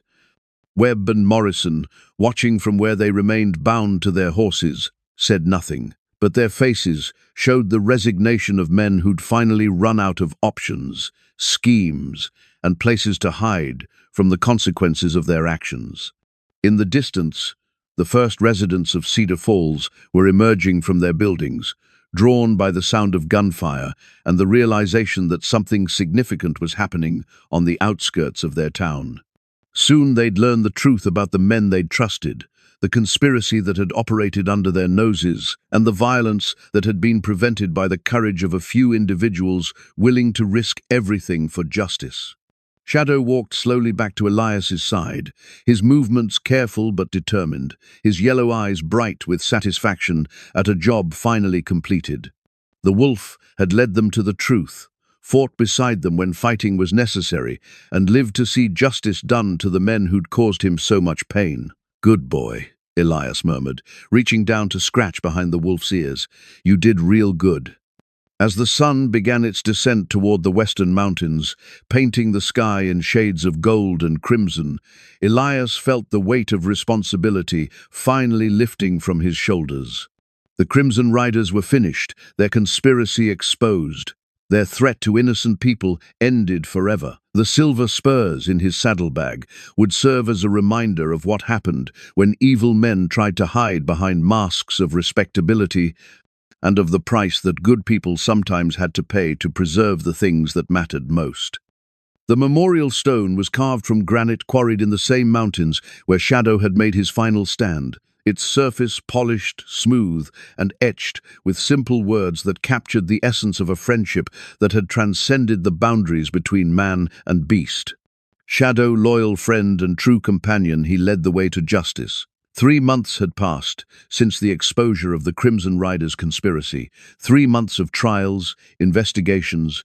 A: Webb and Morrison, watching from where they remained bound to their horses, said nothing, but their faces showed the resignation of men who'd finally run out of options, schemes, and places to hide from the consequences of their actions. In the distance, the first residents of Cedar Falls were emerging from their buildings, drawn by the sound of gunfire and the realization that something significant was happening on the outskirts of their town. Soon they'd learn the truth about the men they'd trusted, the conspiracy that had operated under their noses, and the violence that had been prevented by the courage of a few individuals willing to risk everything for justice. Shadow walked slowly back to Elias's side, his movements careful but determined, his yellow eyes bright with satisfaction at a job finally completed. The wolf had led them to the truth, fought beside them when fighting was necessary, and lived to see justice done to the men who'd caused him so much pain. "Good boy," Elias murmured, reaching down to scratch behind the wolf's ears. "You did real good." As the sun began its descent toward the western mountains, painting the sky in shades of gold and crimson, Elias felt the weight of responsibility finally lifting from his shoulders. The Crimson Riders were finished, their conspiracy exposed. Their threat to innocent people ended forever. The silver spurs in his saddlebag would serve as a reminder of what happened when evil men tried to hide behind masks of respectability and of the price that good people sometimes had to pay to preserve the things that mattered most. The memorial stone was carved from granite quarried in the same mountains where Shadow had made his final stand, its surface polished, smooth, and etched with simple words that captured the essence of a friendship that had transcended the boundaries between man and beast. Shadow, loyal friend and true companion, he led the way to justice. 3 months had passed since the exposure of the Crimson Riders' conspiracy. 3 months of trials, investigations,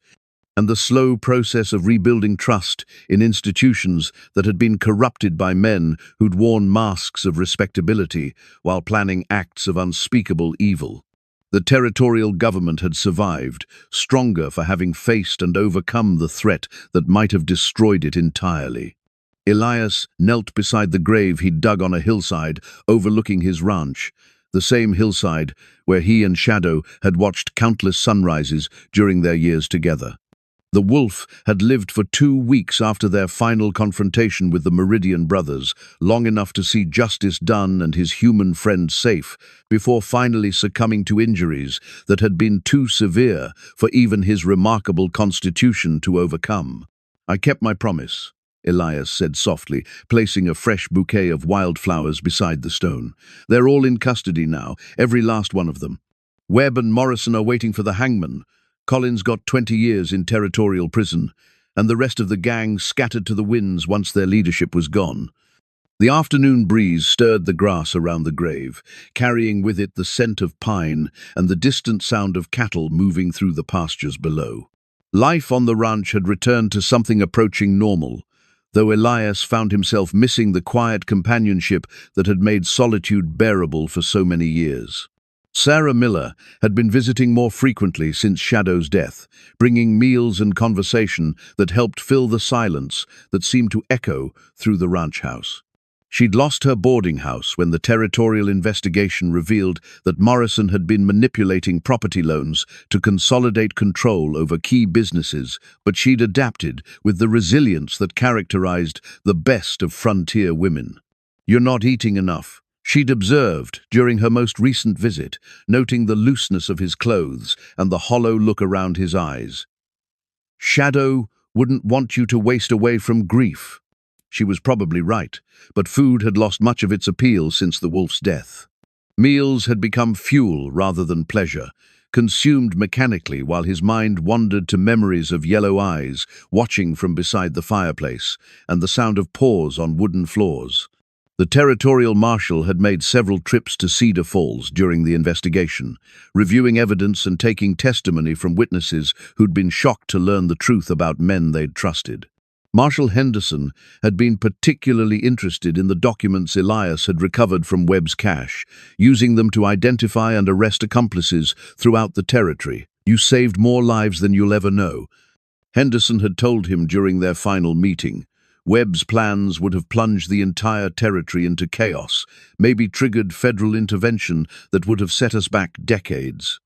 A: and the slow process of rebuilding trust in institutions that had been corrupted by men who'd worn masks of respectability while planning acts of unspeakable evil. The territorial government had survived, stronger for having faced and overcome the threat that might have destroyed it entirely. Elias knelt beside the grave he'd dug on a hillside overlooking his ranch, the same hillside where he and Shadow had watched countless sunrises during their years together. The wolf had lived for 2 weeks after their final confrontation with the Meridian brothers, long enough to see justice done and his human friend safe, before finally succumbing to injuries that had been too severe for even his remarkable constitution to overcome. "I kept my promise," Elias said softly, placing a fresh bouquet of wildflowers beside the stone. "They're all in custody now, every last one of them. Webb and Morrison are waiting for the hangman. Collins got 20 years in territorial prison, and the rest of the gang scattered to the winds once their leadership was gone." The afternoon breeze stirred the grass around the grave, carrying with it the scent of pine and the distant sound of cattle moving through the pastures below. Life on the ranch had returned to something approaching normal, though Elias found himself missing the quiet companionship that had made solitude bearable for so many years. Sarah Miller had been visiting more frequently since Shadow's death, bringing meals and conversation that helped fill the silence that seemed to echo through the ranch house. She'd lost her boarding house when the territorial investigation revealed that Morrison had been manipulating property loans to consolidate control over key businesses, but she'd adapted with the resilience that characterized the best of frontier women. "You're not eating enough," she'd observed during her most recent visit, noting the looseness of his clothes and the hollow look around his eyes. "Shadow wouldn't want you to waste away from grief." She was probably right, but food had lost much of its appeal since the wolf's death. Meals had become fuel rather than pleasure, consumed mechanically while his mind wandered to memories of yellow eyes watching from beside the fireplace and the sound of paws on wooden floors. The territorial marshal had made several trips to Cedar Falls during the investigation, reviewing evidence and taking testimony from witnesses who'd been shocked to learn the truth about men they'd trusted. Marshal Henderson had been particularly interested in the documents Elias had recovered from Webb's cache, using them to identify and arrest accomplices throughout the territory. "You saved more lives than you'll ever know," Henderson had told him during their final meeting. Webb's plans would have plunged the entire territory into chaos, maybe triggered federal intervention that would have set us back decades.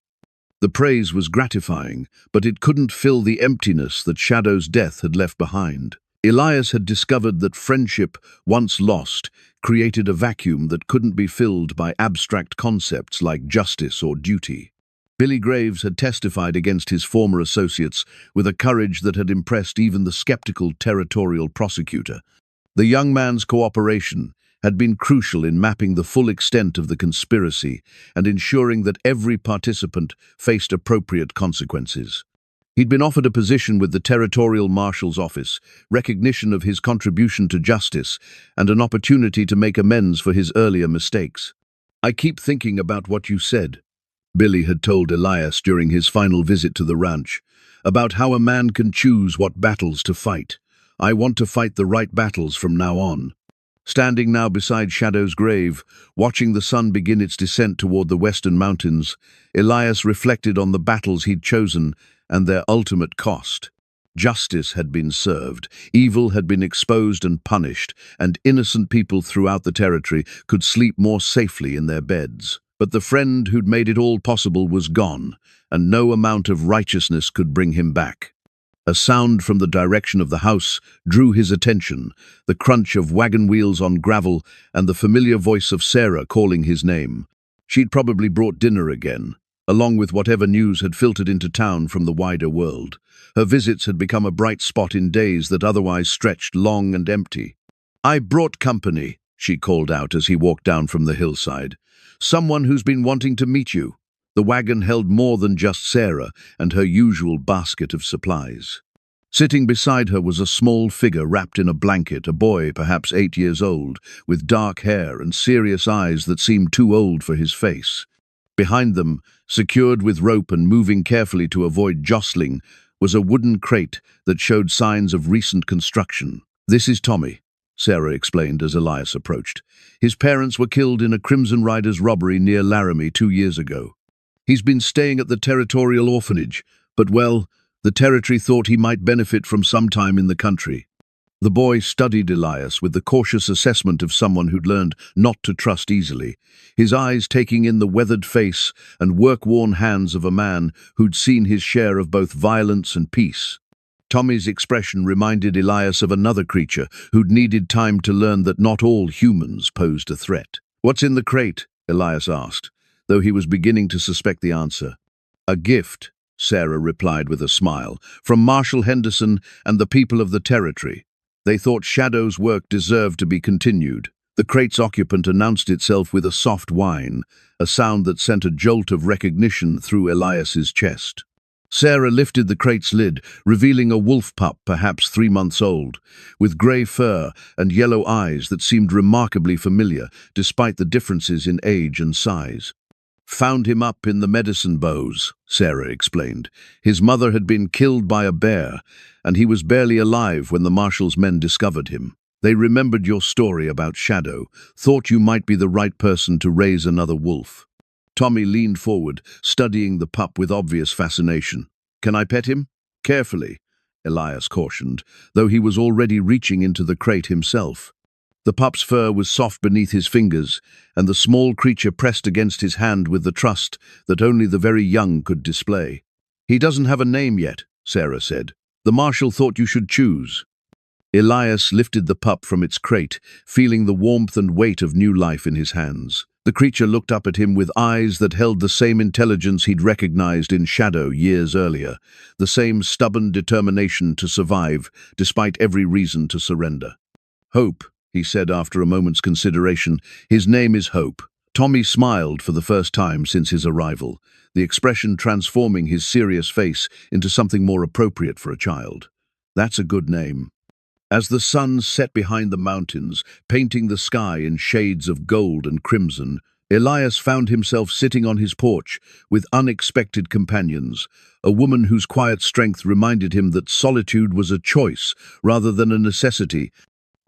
A: The praise was gratifying, but it couldn't fill the emptiness that Shadow's death had left behind. Elias had discovered that friendship, once lost, created a vacuum that couldn't be filled by abstract concepts like justice or duty. Billy Graves had testified against his former associates with a courage that had impressed even the skeptical territorial prosecutor. The young man's cooperation had been crucial in mapping the full extent of the conspiracy and ensuring that every participant faced appropriate consequences. He'd been offered a position with the Territorial Marshal's office, recognition of his contribution to justice, and an opportunity to make amends for his earlier mistakes. "I keep thinking about what you said," Billy had told Elias during his final visit to the ranch, "about how a man can choose what battles to fight. I want to fight the right battles from now on." Standing now beside Shadow's grave, watching the sun begin its descent toward the western mountains, Elias reflected on the battles he'd chosen and their ultimate cost. Justice had been served, evil had been exposed and punished, and innocent people throughout the territory could sleep more safely in their beds. But the friend who'd made it all possible was gone, and no amount of righteousness could bring him back. A sound from the direction of the house drew his attention, the crunch of wagon wheels on gravel and the familiar voice of Sarah calling his name. She'd probably brought dinner again, along with whatever news had filtered into town from the wider world. Her visits had become a bright spot in days that otherwise stretched long and empty. "I brought company," she called out as he walked down from the hillside. "Someone who's been wanting to meet you." The wagon held more than just Sarah and her usual basket of supplies. Sitting beside her was a small figure wrapped in a blanket, a boy perhaps 8 years old, with dark hair and serious eyes that seemed too old for his face. Behind them, secured with rope and moving carefully to avoid jostling, was a wooden crate that showed signs of recent construction. "This is Tommy," Sarah explained as Elias approached. "His parents were killed in a Crimson Riders robbery near Laramie 2 years ago. He's been staying at the territorial orphanage, but well, the territory thought he might benefit from some time in the country." The boy studied Elias with the cautious assessment of someone who'd learned not to trust easily, his eyes taking in the weathered face and work-worn hands of a man who'd seen his share of both violence and peace. Tommy's expression reminded Elias of another creature who'd needed time to learn that not all humans posed a threat. "What's in the crate?" Elias asked, though he was beginning to suspect the answer. "A gift," Sarah replied with a smile, "from Marshall Henderson and the people of the territory. They thought Shadow's work deserved to be continued." The crate's occupant announced itself with a soft whine, a sound that sent a jolt of recognition through Elias's chest. Sarah lifted the crate's lid, revealing a wolf pup perhaps 3 months old, with grey fur and yellow eyes that seemed remarkably familiar, despite the differences in age and size. "Found him up in the medicine bows," Sarah explained. "His mother had been killed by a bear, and he was barely alive when the Marshall's men discovered him. They remembered your story about Shadow, thought you might be the right person to raise another wolf." Tommy leaned forward, studying the pup with obvious fascination. "Can I pet him?" "Carefully," Elias cautioned, though he was already reaching into the crate himself. The pup's fur was soft beneath his fingers, and the small creature pressed against his hand with the trust that only the very young could display. "He doesn't have a name yet," Sarah said. "The marshal thought you should choose." Elias lifted the pup from its crate, feeling the warmth and weight of new life in his hands. The creature looked up at him with eyes that held the same intelligence he'd recognized in Shadow years earlier, the same stubborn determination to survive, despite every reason to surrender. "Hope," he said after a moment's consideration. "His name is Hope." Tommy smiled for the first time since his arrival, the expression transforming his serious face into something more appropriate for a child. "That's a good name." As the sun set behind the mountains, painting the sky in shades of gold and crimson, Elias found himself sitting on his porch with unexpected companions, a woman whose quiet strength reminded him that solitude was a choice rather than a necessity,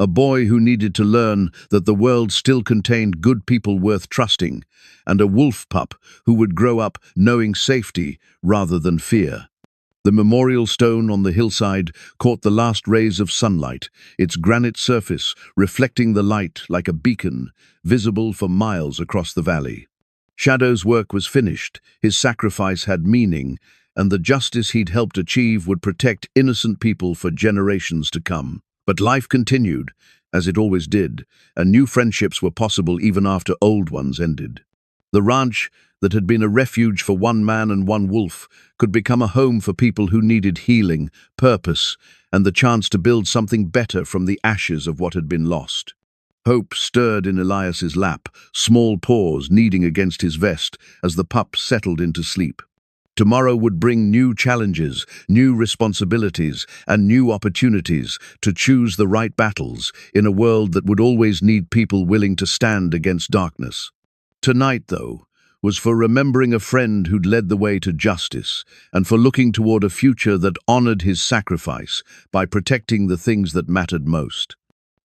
A: a boy who needed to learn that the world still contained good people worth trusting, and a wolf pup who would grow up knowing safety rather than fear. The memorial stone on the hillside caught the last rays of sunlight, its granite surface reflecting the light like a beacon, visible for miles across the valley. Shadow's work was finished, his sacrifice had meaning, and the justice he'd helped achieve would protect innocent people for generations to come. But life continued, as it always did, and new friendships were possible even after old ones ended. The ranch, that had been a refuge for one man and one wolf, could become a home for people who needed healing, purpose, and the chance to build something better from the ashes of what had been lost. Hope stirred in Elias's lap, small paws kneading against his vest as the pup settled into sleep. Tomorrow would bring new challenges, new responsibilities, and new opportunities to choose the right battles in a world that would always need people willing to stand against darkness. Tonight, though, was for remembering a friend who'd led the way to justice, and for looking toward a future that honored his sacrifice by protecting the things that mattered most.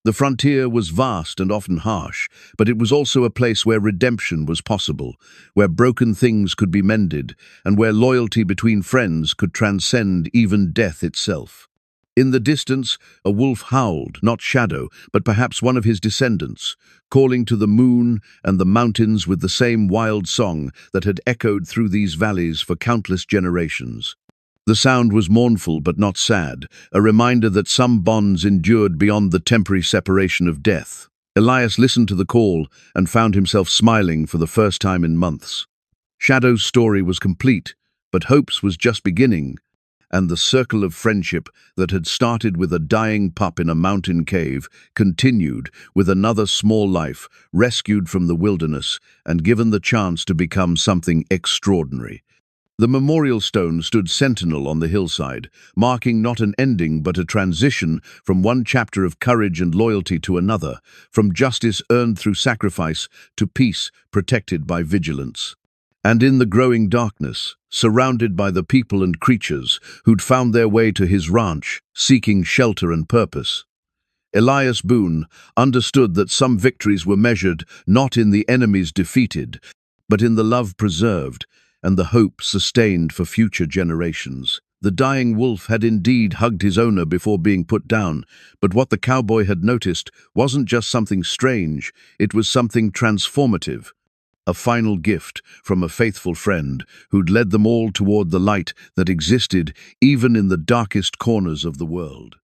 A: The frontier was vast and often harsh, but it was also a place where redemption was possible, where broken things could be mended, and where loyalty between friends could transcend even death itself. In the distance, a wolf howled, not Shadow, but perhaps one of his descendants, calling to the moon and the mountains with the same wild song that had echoed through these valleys for countless generations. The sound was mournful but not sad, a reminder that some bonds endured beyond the temporary separation of death. Elias listened to the call and found himself smiling for the first time in months. Shadow's story was complete, but Hope's was just beginning, and the circle of friendship that had started with a dying pup in a mountain cave continued with another small life rescued from the wilderness and given the chance to become something extraordinary. The memorial stone stood sentinel on the hillside, marking not an ending but a transition from one chapter of courage and loyalty to another, from justice earned through sacrifice to peace protected by vigilance. And in the growing darkness, surrounded by the people and creatures who'd found their way to his ranch, seeking shelter and purpose, Elias Boone understood that some victories were measured not in the enemies defeated, but in the love preserved and the hope sustained for future generations. The dying wolf had indeed hugged his owner before being put down, but what the cowboy had noticed wasn't just something strange, it was something transformative. A final gift from a faithful friend who'd led them all toward the light that existed even in the darkest corners of the world.